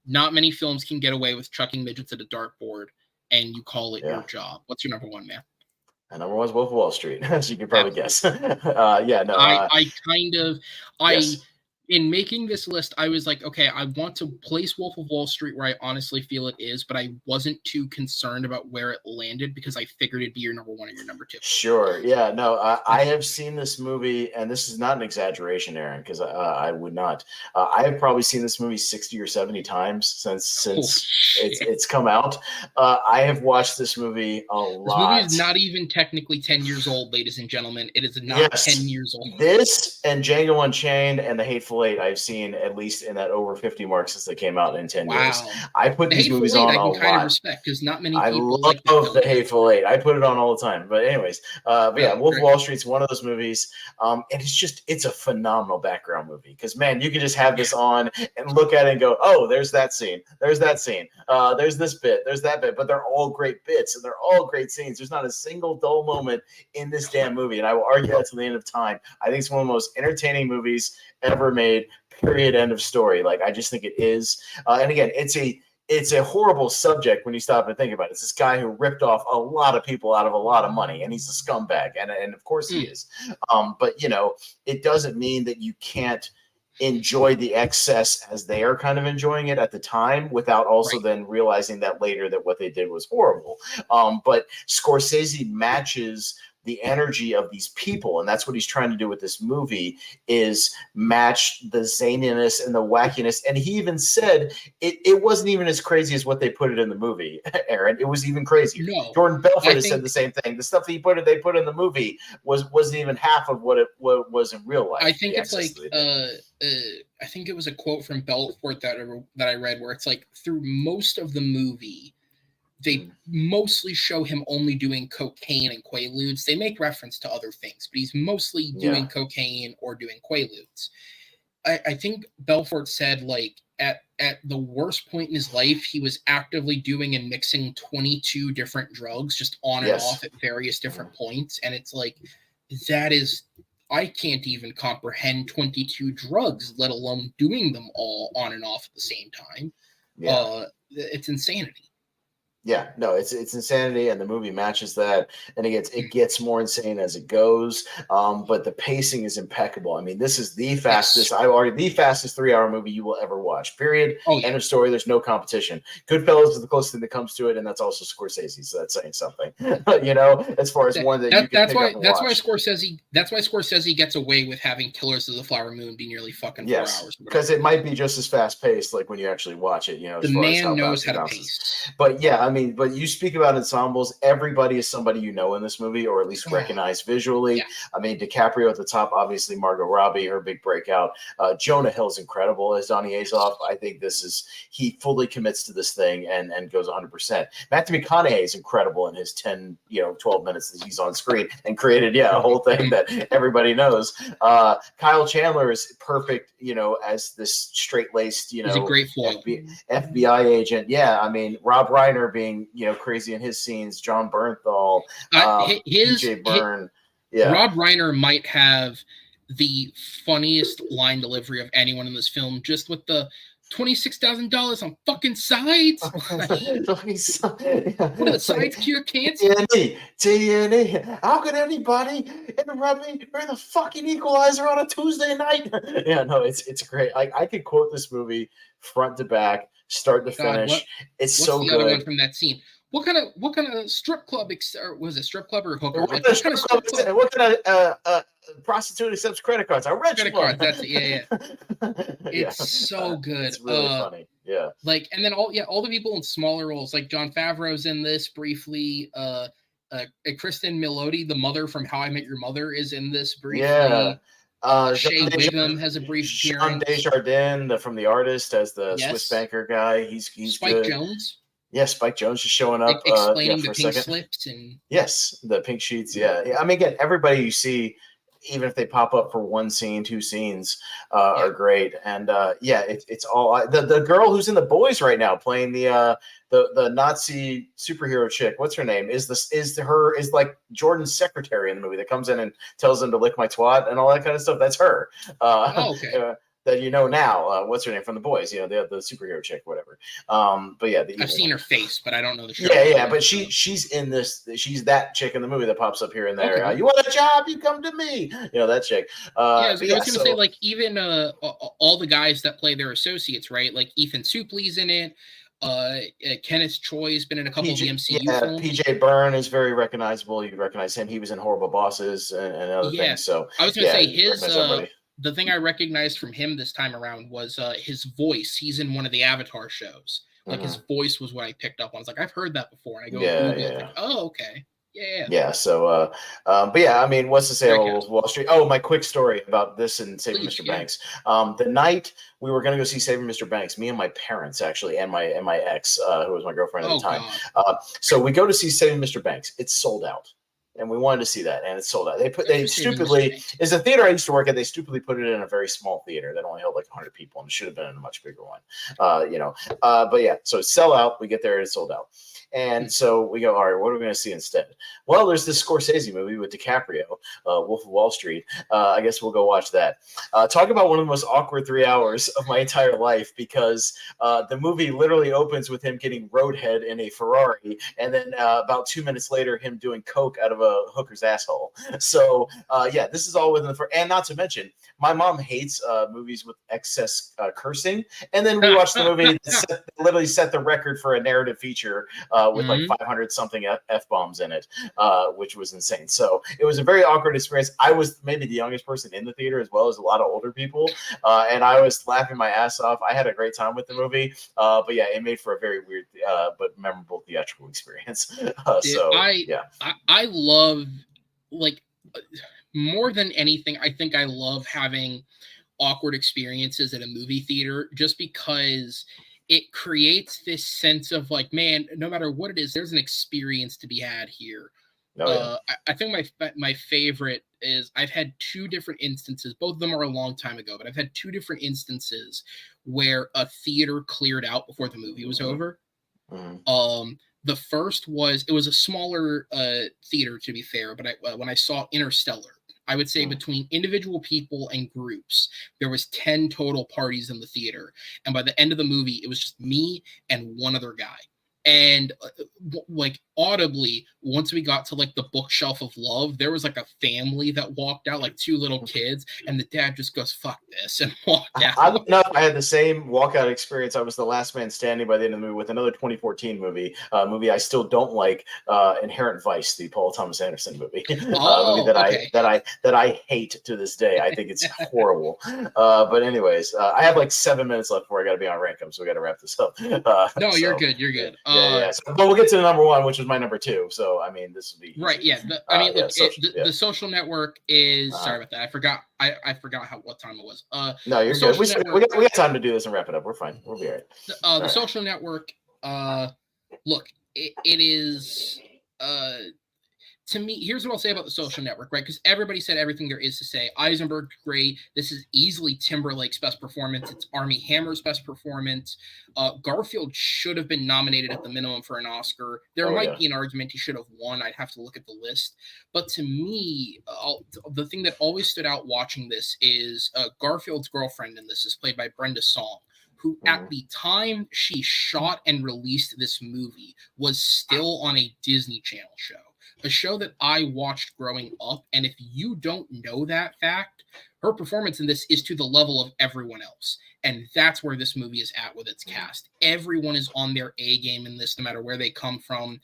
[SPEAKER 1] not many films can get away with chucking midgets at a dartboard and you call it your job. What's your number 1, man?
[SPEAKER 2] And number 1's Wolf of Wall Street, as you can probably guess.
[SPEAKER 1] In making this list, I was like, okay, I want to place Wolf of Wall Street where I honestly feel it is, but I wasn't too concerned about where it landed because I figured it'd be your number 1 or your number 2.
[SPEAKER 2] Sure. Yeah. No, I have seen this movie, and this is not an exaggeration, Aaron, because I would not. I have probably seen this movie 60 or 70 times since it's come out. I have watched this movie a lot.
[SPEAKER 1] This movie is not even technically 10 years old, ladies and gentlemen. It is not 10 years old.
[SPEAKER 2] This and Django Unchained and The Hateful Eight, I've seen at least in that over 50 mark since they came out in 10 years. I put these movies on a lot. I can kind of
[SPEAKER 1] respect because not many
[SPEAKER 2] I
[SPEAKER 1] people
[SPEAKER 2] love The Hateful Eight. I put it on all the time. But anyways, Wolf of Wall Street's one of those movies. And it's a phenomenal background movie because, man, you can just have this on and look at it and go, oh, there's that scene. There's that scene. There's this bit. There's that bit. But they're all great bits and they're all great scenes. There's not a single dull moment in this damn movie. And I will argue that to the end of time. I think it's one of the most entertaining movies ever made, period, end of story. Like, I just think it is. And again, it's a horrible subject when you stop and think about it. It's this guy who ripped off a lot of people out of a lot of money, and he's a scumbag. And of course he is. But, it doesn't mean that you can't enjoy the excess as they are kind of enjoying it at the time without also then realizing that later that what they did was horrible. But Scorsese matches the energy of these people, and that's what he's trying to do with this movie, is match the zaniness and the wackiness. And he even said it wasn't even as crazy as what they put it in the movie, Aaron. It was even crazier. No, Jordan Belfort has said the same thing. The stuff that they put in the movie wasn't even half of what it was in real life.
[SPEAKER 1] I think it's like I think it was a quote from Belfort that I read where it's like, through most of the movie they mostly show him only doing cocaine and quaaludes. They make reference to other things, but he's mostly doing cocaine or doing quaaludes. I think Belfort said, like, at the worst point in his life, he was actively doing and mixing 22 different drugs just on and off at various different points. And it's like, I can't even comprehend 22 drugs, let alone doing them all on and off at the same time. Yeah. It's insanity.
[SPEAKER 2] Yeah, no, it's insanity, and the movie matches that, and it gets more insane as it goes. But the pacing is impeccable. I mean, this is the fastest 3-hour movie you will ever watch. Period. End of story. There's no competition. Goodfellas is the closest thing that comes to it, and that's also Scorsese, so that's saying something. As far as one that you can pick up and watch.
[SPEAKER 1] That's why Scorsese gets away with having Killers of the Flower Moon be nearly fucking 4 hours.
[SPEAKER 2] Because it might be just as fast paced, like when you actually watch it.
[SPEAKER 1] The man knows how to pace.
[SPEAKER 2] But yeah. I mean, but you speak about ensembles. Everybody is somebody you know in this movie, or at least recognize visually.
[SPEAKER 1] Yeah.
[SPEAKER 2] I mean, DiCaprio at the top, obviously Margot Robbie, her big breakout. Jonah Hill's incredible as Donnie Azoff. I think he fully commits to this thing and goes 100%. Matthew McConaughey is incredible in his 10, 12 minutes that he's on screen and created, a whole thing that everybody knows. Kyle Chandler is perfect, as this straight-laced,
[SPEAKER 1] He's a great foil.
[SPEAKER 2] FBI agent. Yeah, I mean, Rob Reiner being, crazy in his scenes, John Bernthal, PJ Byrne. Yeah.
[SPEAKER 1] Rob Reiner might have the funniest line delivery of anyone in this film, just with the $26,000 on fucking sides. What are the sides cure cancer?
[SPEAKER 2] T&E. How could anybody interrupt me during the fucking Equalizer on a Tuesday night? Yeah, no, it's great. I could quote this movie front to back, start to finish. It's so good.
[SPEAKER 1] Other one from that scene? What kind of strip club? Or was it strip club or hooker?
[SPEAKER 2] What kind of prostitute accepts credit cards? A rich
[SPEAKER 1] credit
[SPEAKER 2] one.
[SPEAKER 1] Cards. That's it. Yeah. It's so good.
[SPEAKER 2] It's really funny. Yeah.
[SPEAKER 1] And then all the people in smaller roles, like Jon Favreau's in this briefly. Kristen Milioti, the mother from How I Met Your Mother, is in this briefly.
[SPEAKER 2] Yeah.
[SPEAKER 1] Shea Wiggum has a brief appearance.
[SPEAKER 2] Sean Desjardins from The Artist as the Swiss banker guy. He's
[SPEAKER 1] Spike
[SPEAKER 2] good.
[SPEAKER 1] Jones.
[SPEAKER 2] Yeah, Spike Jones is showing up.
[SPEAKER 1] Explaining the pink
[SPEAKER 2] second.
[SPEAKER 1] slips and
[SPEAKER 2] the pink sheets. Yeah. I mean, again, everybody you see, even if they pop up for one scene, two scenes, are great. And it's all the girl who's in The Boys right now playing the Nazi superhero chick. What's her name? Is like Jordan's secretary in the movie that comes in and tells him to lick my twat and all that kind of stuff. That's her.
[SPEAKER 1] Okay.
[SPEAKER 2] That now, what's her name from The Boys? The superhero chick, whatever. But yeah,
[SPEAKER 1] I've seen her face, but I don't know the show.
[SPEAKER 2] Yeah, but she's in this. She's that chick in the movie that pops up here and there.
[SPEAKER 1] Okay.
[SPEAKER 2] You want a job? You come to me. That chick.
[SPEAKER 1] I was gonna say, like, even all the guys that play their associates, right? Like Ethan Suplee's in it. Kenneth Choi's been in a couple of the MCU films.
[SPEAKER 2] PJ Byrne is very recognizable. You recognize him. He was in Horrible Bosses and other things. So
[SPEAKER 1] I was gonna say the thing I recognized from him this time around was his voice. He's in one of the Avatar shows. Like his voice was what I picked up on. I was like, I've heard that before. And I go Google it. Like, oh, okay. Yeah.
[SPEAKER 2] So, but yeah, I mean, what's to say about Wall Street? Oh, my quick story about this and Saving Mr. Banks. The night we were going to go see Saving Mr. Banks, me and my parents actually, and my ex, who was my girlfriend at the time. So we go to see Saving Mr. Banks. It's sold out. And we wanted to see that, and it's sold out. They stupidly, it's a theater I used to work at. They stupidly put it in a very small theater that only held like 100 people, and it should have been in a much bigger one. But yeah, so sell out. We get there, it's sold out. And so we go, all right, what are we going to see instead? Well, there's this Scorsese movie with DiCaprio, Wolf of Wall Street. I guess we'll go watch that. Talk about one of the most awkward 3 hours of my entire life, because the movie literally opens with him getting roadhead in a Ferrari, and then about 2 minutes later, him doing coke out of a hooker's asshole. So, this is all within and not to mention, my mom hates movies with excess cursing, and then we watched the movie that literally set the record for a narrative feature with like 500 something F-bombs in it, which was insane. So it was a very awkward experience. I was maybe the youngest person in the theater, as well as a lot of older people, and I was laughing my ass off. I had a great time with the movie, but yeah, it made for a very weird but memorable theatrical experience.
[SPEAKER 1] I love, like, more than anything, I think I love having awkward experiences at a movie theater, just because it creates this sense of like, man, no matter what it is, there's an experience to be had here. I think my favorite is, I've had two different instances. Both of them are a long time ago, but I've had two different instances where a theater cleared out before the movie was over. The first was, it was a smaller theater, to be fair, but when I saw Interstellar, I would say between individual people and groups, there was 10 total parties in the theater. And by the end of the movie, it was just me and one other guy. And like audibly, once we got to like the bookshelf of love, there was like a family that walked out, like two little kids, and the dad just goes, "Fuck this," and walked out.
[SPEAKER 2] I had the same walkout experience. I was the last man standing by the end of the movie with another 2014 movie, movie I still don't like, Inherent Vice, the Paul Thomas Anderson movie, movie that I hate to this day. I think it's horrible. But anyways, I have like 7 minutes left before I got to be on Rankum, so we got to wrap this up.
[SPEAKER 1] No, you're good. You're good.
[SPEAKER 2] Yeah. So, but we'll get to the number one, which was my number two. So I mean, this would be easy.
[SPEAKER 1] Right. Yeah. The Social Network is
[SPEAKER 2] Uh-huh.
[SPEAKER 1] sorry about that. I forgot. I forgot what time it was.
[SPEAKER 2] No, you're good. We got time to do this and wrap it up. We're fine. We'll be all right.
[SPEAKER 1] The Social Network. Look, it is. To me, here's what I'll say about the Social Network, right? Because everybody said everything there is to say. Eisenberg, great. This is easily Timberlake's best performance. It's Armie Hammer's best performance. Garfield should have been nominated at the minimum for an Oscar. There might be an argument he should have won. I'd have to look at the list. But to me, the thing that always stood out watching this is Garfield's girlfriend in this is played by Brenda Song, who at the time she shot and released this movie was still on a Disney Channel show. A show that I watched growing up, and if you don't know that fact, her performance in this is to the level of everyone else, and that's where this movie is at with its cast. Everyone is on their A game in this, no matter where they come from.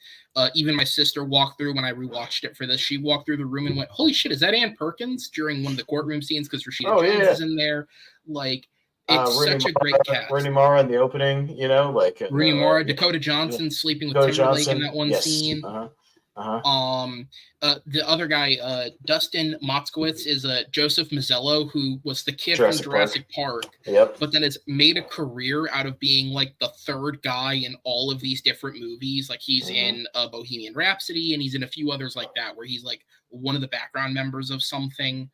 [SPEAKER 1] Even my sister walked through when I rewatched it for this. She walked through the room and went, "Holy shit, is that Ann Perkins?" during one of the courtroom scenes because Rashida Jones is in there. Like, it's such a great cast.
[SPEAKER 2] Rooney Mara in the opening,
[SPEAKER 1] Rooney Mara, Dakota Johnson sleeping with Timberlake in that one scene. The other guy, Dustin Motzkowitz, is Joseph Mazzello, who was the kid from Jurassic Park.
[SPEAKER 2] Yep.
[SPEAKER 1] But then has made a career out of being like the third guy in all of these different movies. Like he's in Bohemian Rhapsody, and he's in a few others like that, where he's like one of the background members of something.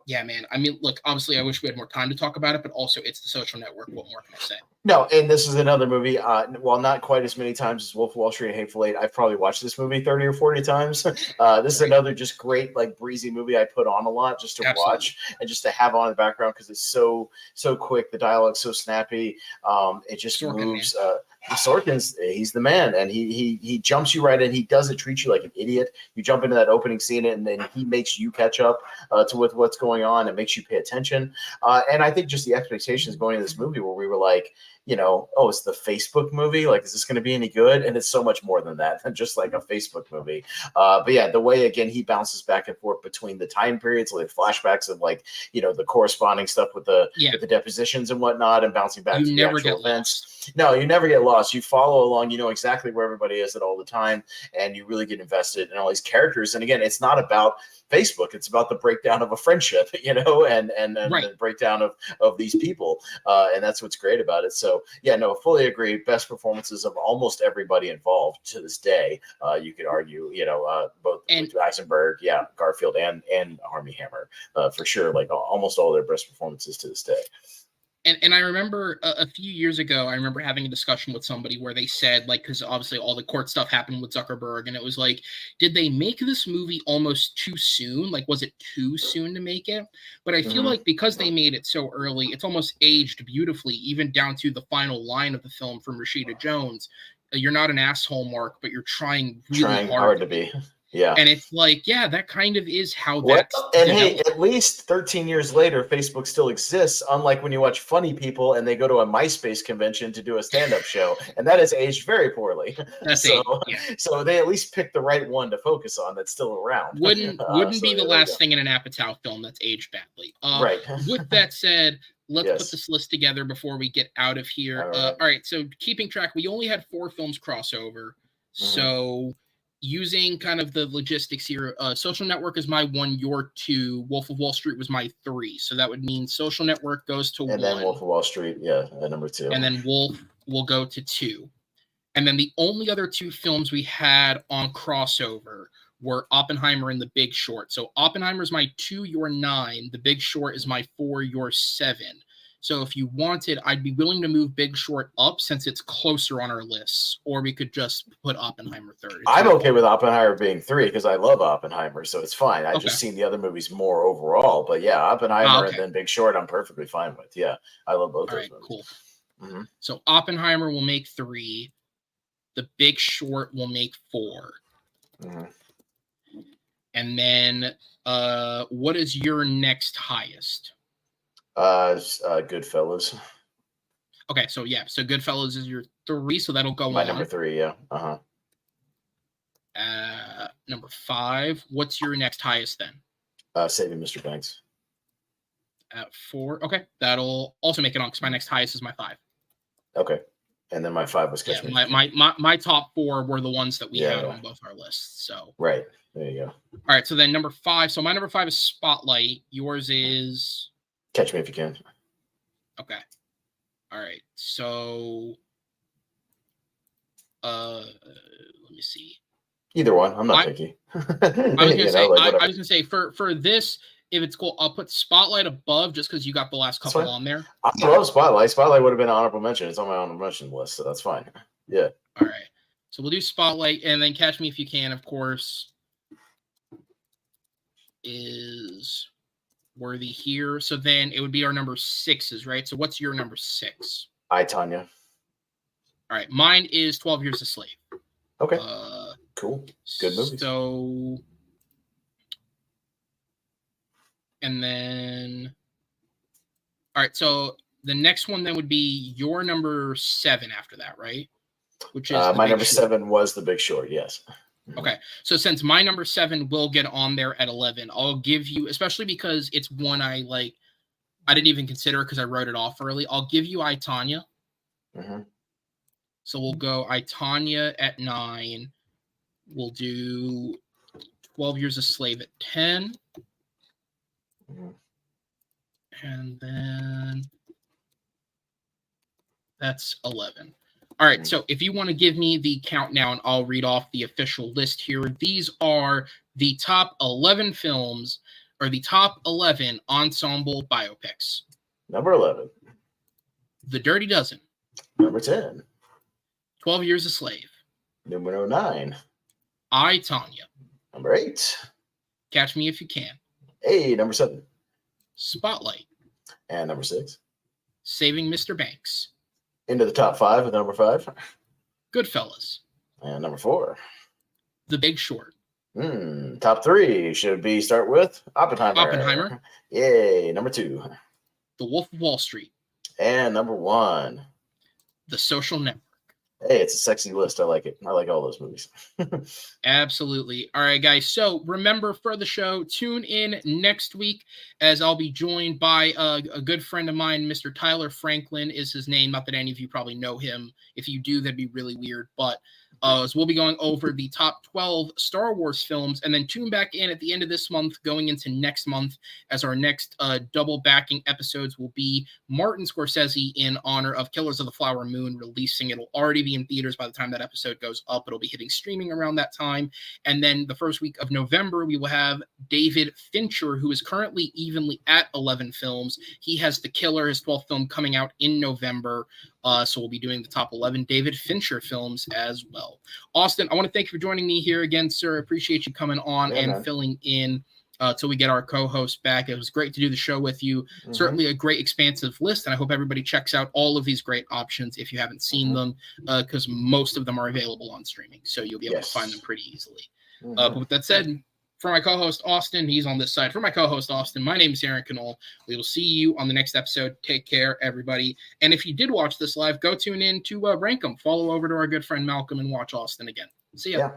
[SPEAKER 1] Yeah, man. I mean, look, obviously I wish we had more time to talk about it, but also it's the Social Network. What more can I say?
[SPEAKER 2] No, and this is another movie. While not quite as many times as Wolf of Wall Street and Hateful Eight, I've probably watched this movie 30 or 40 times. This is another just great, like, breezy movie I put on a lot just to watch and just to have on in the background because it's so quick. The dialogue's so snappy. It just moves. Sorkin's, he's the man, and he jumps you right in. He doesn't treat you like an idiot. You jump into that opening scene, and then he makes you catch up to with what's going on and makes you pay attention. And I think just the expectations going into this movie where we were like, it's the Facebook movie. Like, is this going to be any good? And it's so much more than that, than just like a Facebook movie. But yeah, the way, again, he bounces back and forth between the time periods, like flashbacks of like, the corresponding stuff with the depositions and whatnot, and bouncing back to the actual events. No, you never get lost. You follow along. You know exactly where everybody is at all the time, and you really get invested in all these characters. And again, it's not about Facebook. It's about the breakdown of a friendship, and the breakdown of these people. And that's what's great about it. So yeah, no, fully agree. Best performances of almost everybody involved to this day. You could argue, both Eisenberg, Garfield and Armie Hammer, for sure. Like almost all their best performances to this day.
[SPEAKER 1] And I remember a few years ago, I remember having a discussion with somebody where they said, like, because obviously all the court stuff happened with Zuckerberg, and it was like, did they make this movie almost too soon? Like, was it too soon to make it? But I feel like because they made it so early, it's almost aged beautifully, even down to the final line of the film from Rashida Jones. You're not an asshole, Mark, but you're trying really hard
[SPEAKER 2] to be. Yeah.
[SPEAKER 1] And it's like, yeah, that kind of is how that's
[SPEAKER 2] and hey, at least 13 years later, Facebook still exists, unlike when you watch Funny People and they go to a MySpace convention to do a stand-up show. And that is aged very poorly. So they at least picked the right one to focus on that's still around.
[SPEAKER 1] Wouldn't be the last thing in an Apatow film that's aged badly.
[SPEAKER 2] Right.
[SPEAKER 1] With that said, let's put this list together before we get out of here. All right. So keeping track, we only had 4 films crossover. So using kind of the logistics here, Social Network is my 1, your 2. Wolf of Wall Street was my 3. So that would mean Social Network goes to 1.
[SPEAKER 2] And then Wolf of Wall Street, at number 2.
[SPEAKER 1] And then Wolf will go to 2. And then the only other 2 films we had on crossover were Oppenheimer and The Big Short. So Oppenheimer's my 2, your 9. The Big Short is my 4, your 7. So if you wanted, I'd be willing to move Big Short up since it's closer on our lists, or we could just put Oppenheimer 3rd.
[SPEAKER 2] I'm okay with Oppenheimer being 3 because I love Oppenheimer, so it's fine. I've just seen the other movies more overall. But yeah, Oppenheimer and then Big Short, I'm perfectly fine with. Yeah, I love both those movies.
[SPEAKER 1] Cool. So Oppenheimer will make 3. The Big Short will make 4. And then what is your next highest?
[SPEAKER 2] Goodfellas.
[SPEAKER 1] Okay, so Goodfellas is your 3, so that'll go
[SPEAKER 2] my
[SPEAKER 1] on.
[SPEAKER 2] number 3, yeah.
[SPEAKER 1] Number 5. What's your next highest then?
[SPEAKER 2] Saving Mr. Banks.
[SPEAKER 1] At 4. Okay, that'll also make it on because my next highest is my 5.
[SPEAKER 2] Okay. And then my 5 was Catch Me If You Can.
[SPEAKER 1] My top 4 were the ones that we had
[SPEAKER 2] Yeah.
[SPEAKER 1] on both our lists. So
[SPEAKER 2] Right. There you go.
[SPEAKER 1] all right. So then number 5. So my number 5 is Spotlight. Yours is
[SPEAKER 2] Catch Me If You Can.
[SPEAKER 1] okay. All right. So let me see.
[SPEAKER 2] Either one. I'm not picky.
[SPEAKER 1] I was gonna say for this, if it's cool, I'll put Spotlight above just because you got the last couple on there.
[SPEAKER 2] I love Spotlight. Spotlight would have been an honorable mention. It's on my honorable mention list, so that's fine. Yeah.
[SPEAKER 1] All right. So we'll do Spotlight, and then Catch Me If You Can, of course, is worthy here. So then it would be our number 6s, right? So what's your number 6?
[SPEAKER 2] I, Tonya.
[SPEAKER 1] All right. Mine is 12 Years a Slave.
[SPEAKER 2] Okay. Cool. Good movie.
[SPEAKER 1] So, and then, all right. So the next one then would be your number 7 after that, right? Which is
[SPEAKER 2] my number 7 was The Big Short. Yes.
[SPEAKER 1] Okay. So since my number 7 will get on there at 11, I'll give you, especially because it's one I didn't even consider because I wrote it off early. I'll give you I, Tonya.
[SPEAKER 2] Mm-hmm.
[SPEAKER 1] So we'll go I, Tonya at 9. We'll do 12 Years a Slave at 10.
[SPEAKER 2] Mm-hmm.
[SPEAKER 1] And then that's 11. All right. So if you want to give me the countdown, I'll read off the official list here. These are the top 11 films or the top 11 ensemble biopics.
[SPEAKER 2] Number 11.
[SPEAKER 1] The Dirty Dozen.
[SPEAKER 2] Number 10.
[SPEAKER 1] 12 Years a Slave.
[SPEAKER 2] Number 9.
[SPEAKER 1] I, Tonya.
[SPEAKER 2] Number 8.
[SPEAKER 1] Catch Me If You Can.
[SPEAKER 2] Hey, number 7.
[SPEAKER 1] Spotlight.
[SPEAKER 2] And number 6.
[SPEAKER 1] Saving Mr. Banks.
[SPEAKER 2] Into the top 5 with number 5.
[SPEAKER 1] Goodfellas.
[SPEAKER 2] And number 4.
[SPEAKER 1] The Big Short.
[SPEAKER 2] Top 3 should be start with
[SPEAKER 1] Oppenheimer.
[SPEAKER 2] Yay. Number 2.
[SPEAKER 1] The Wolf of Wall Street.
[SPEAKER 2] And number 1.
[SPEAKER 1] The Social Network.
[SPEAKER 2] Hey, it's a sexy list. I like it. I like all those movies.
[SPEAKER 1] Absolutely. All right, guys. So remember for the show, tune in next week as I'll be joined by a good friend of mine, Mr. Tyler Franklin is his name. Not that any of you probably know him. If you do, that'd be really weird. But so we'll be going over the top 12 Star Wars films and then tune back in at the end of this month going into next month as our next double backing episodes will be Martin Scorsese in honor of Killers of the Flower Moon releasing. It'll already be in theaters by the time that episode goes up. It'll be hitting streaming around that time. And then the first week of November, we will have David Fincher, who is currently evenly at 11 films. He has The Killer, his 12th film, coming out in November. So we'll be doing the top 11 David Fincher films as well. Austin, I want to thank you for joining me here again, sir. Appreciate you coming on filling in till we get our co-host back. It was great to do the show with you. Certainly a great expansive list, and I hope everybody checks out all of these great options if you haven't seen them, because most of them are available on streaming, so you'll be able to find them pretty easily. But with that said, for my co-host Austin, he's on this side. For my co-host Austin, my name is Aaron Knoll. We will see you on the next episode. Take care, everybody. And if you did watch this live, go tune in to Rank 'em. Follow over to our good friend Malcolm and watch Austin again. See ya.
[SPEAKER 2] Yeah.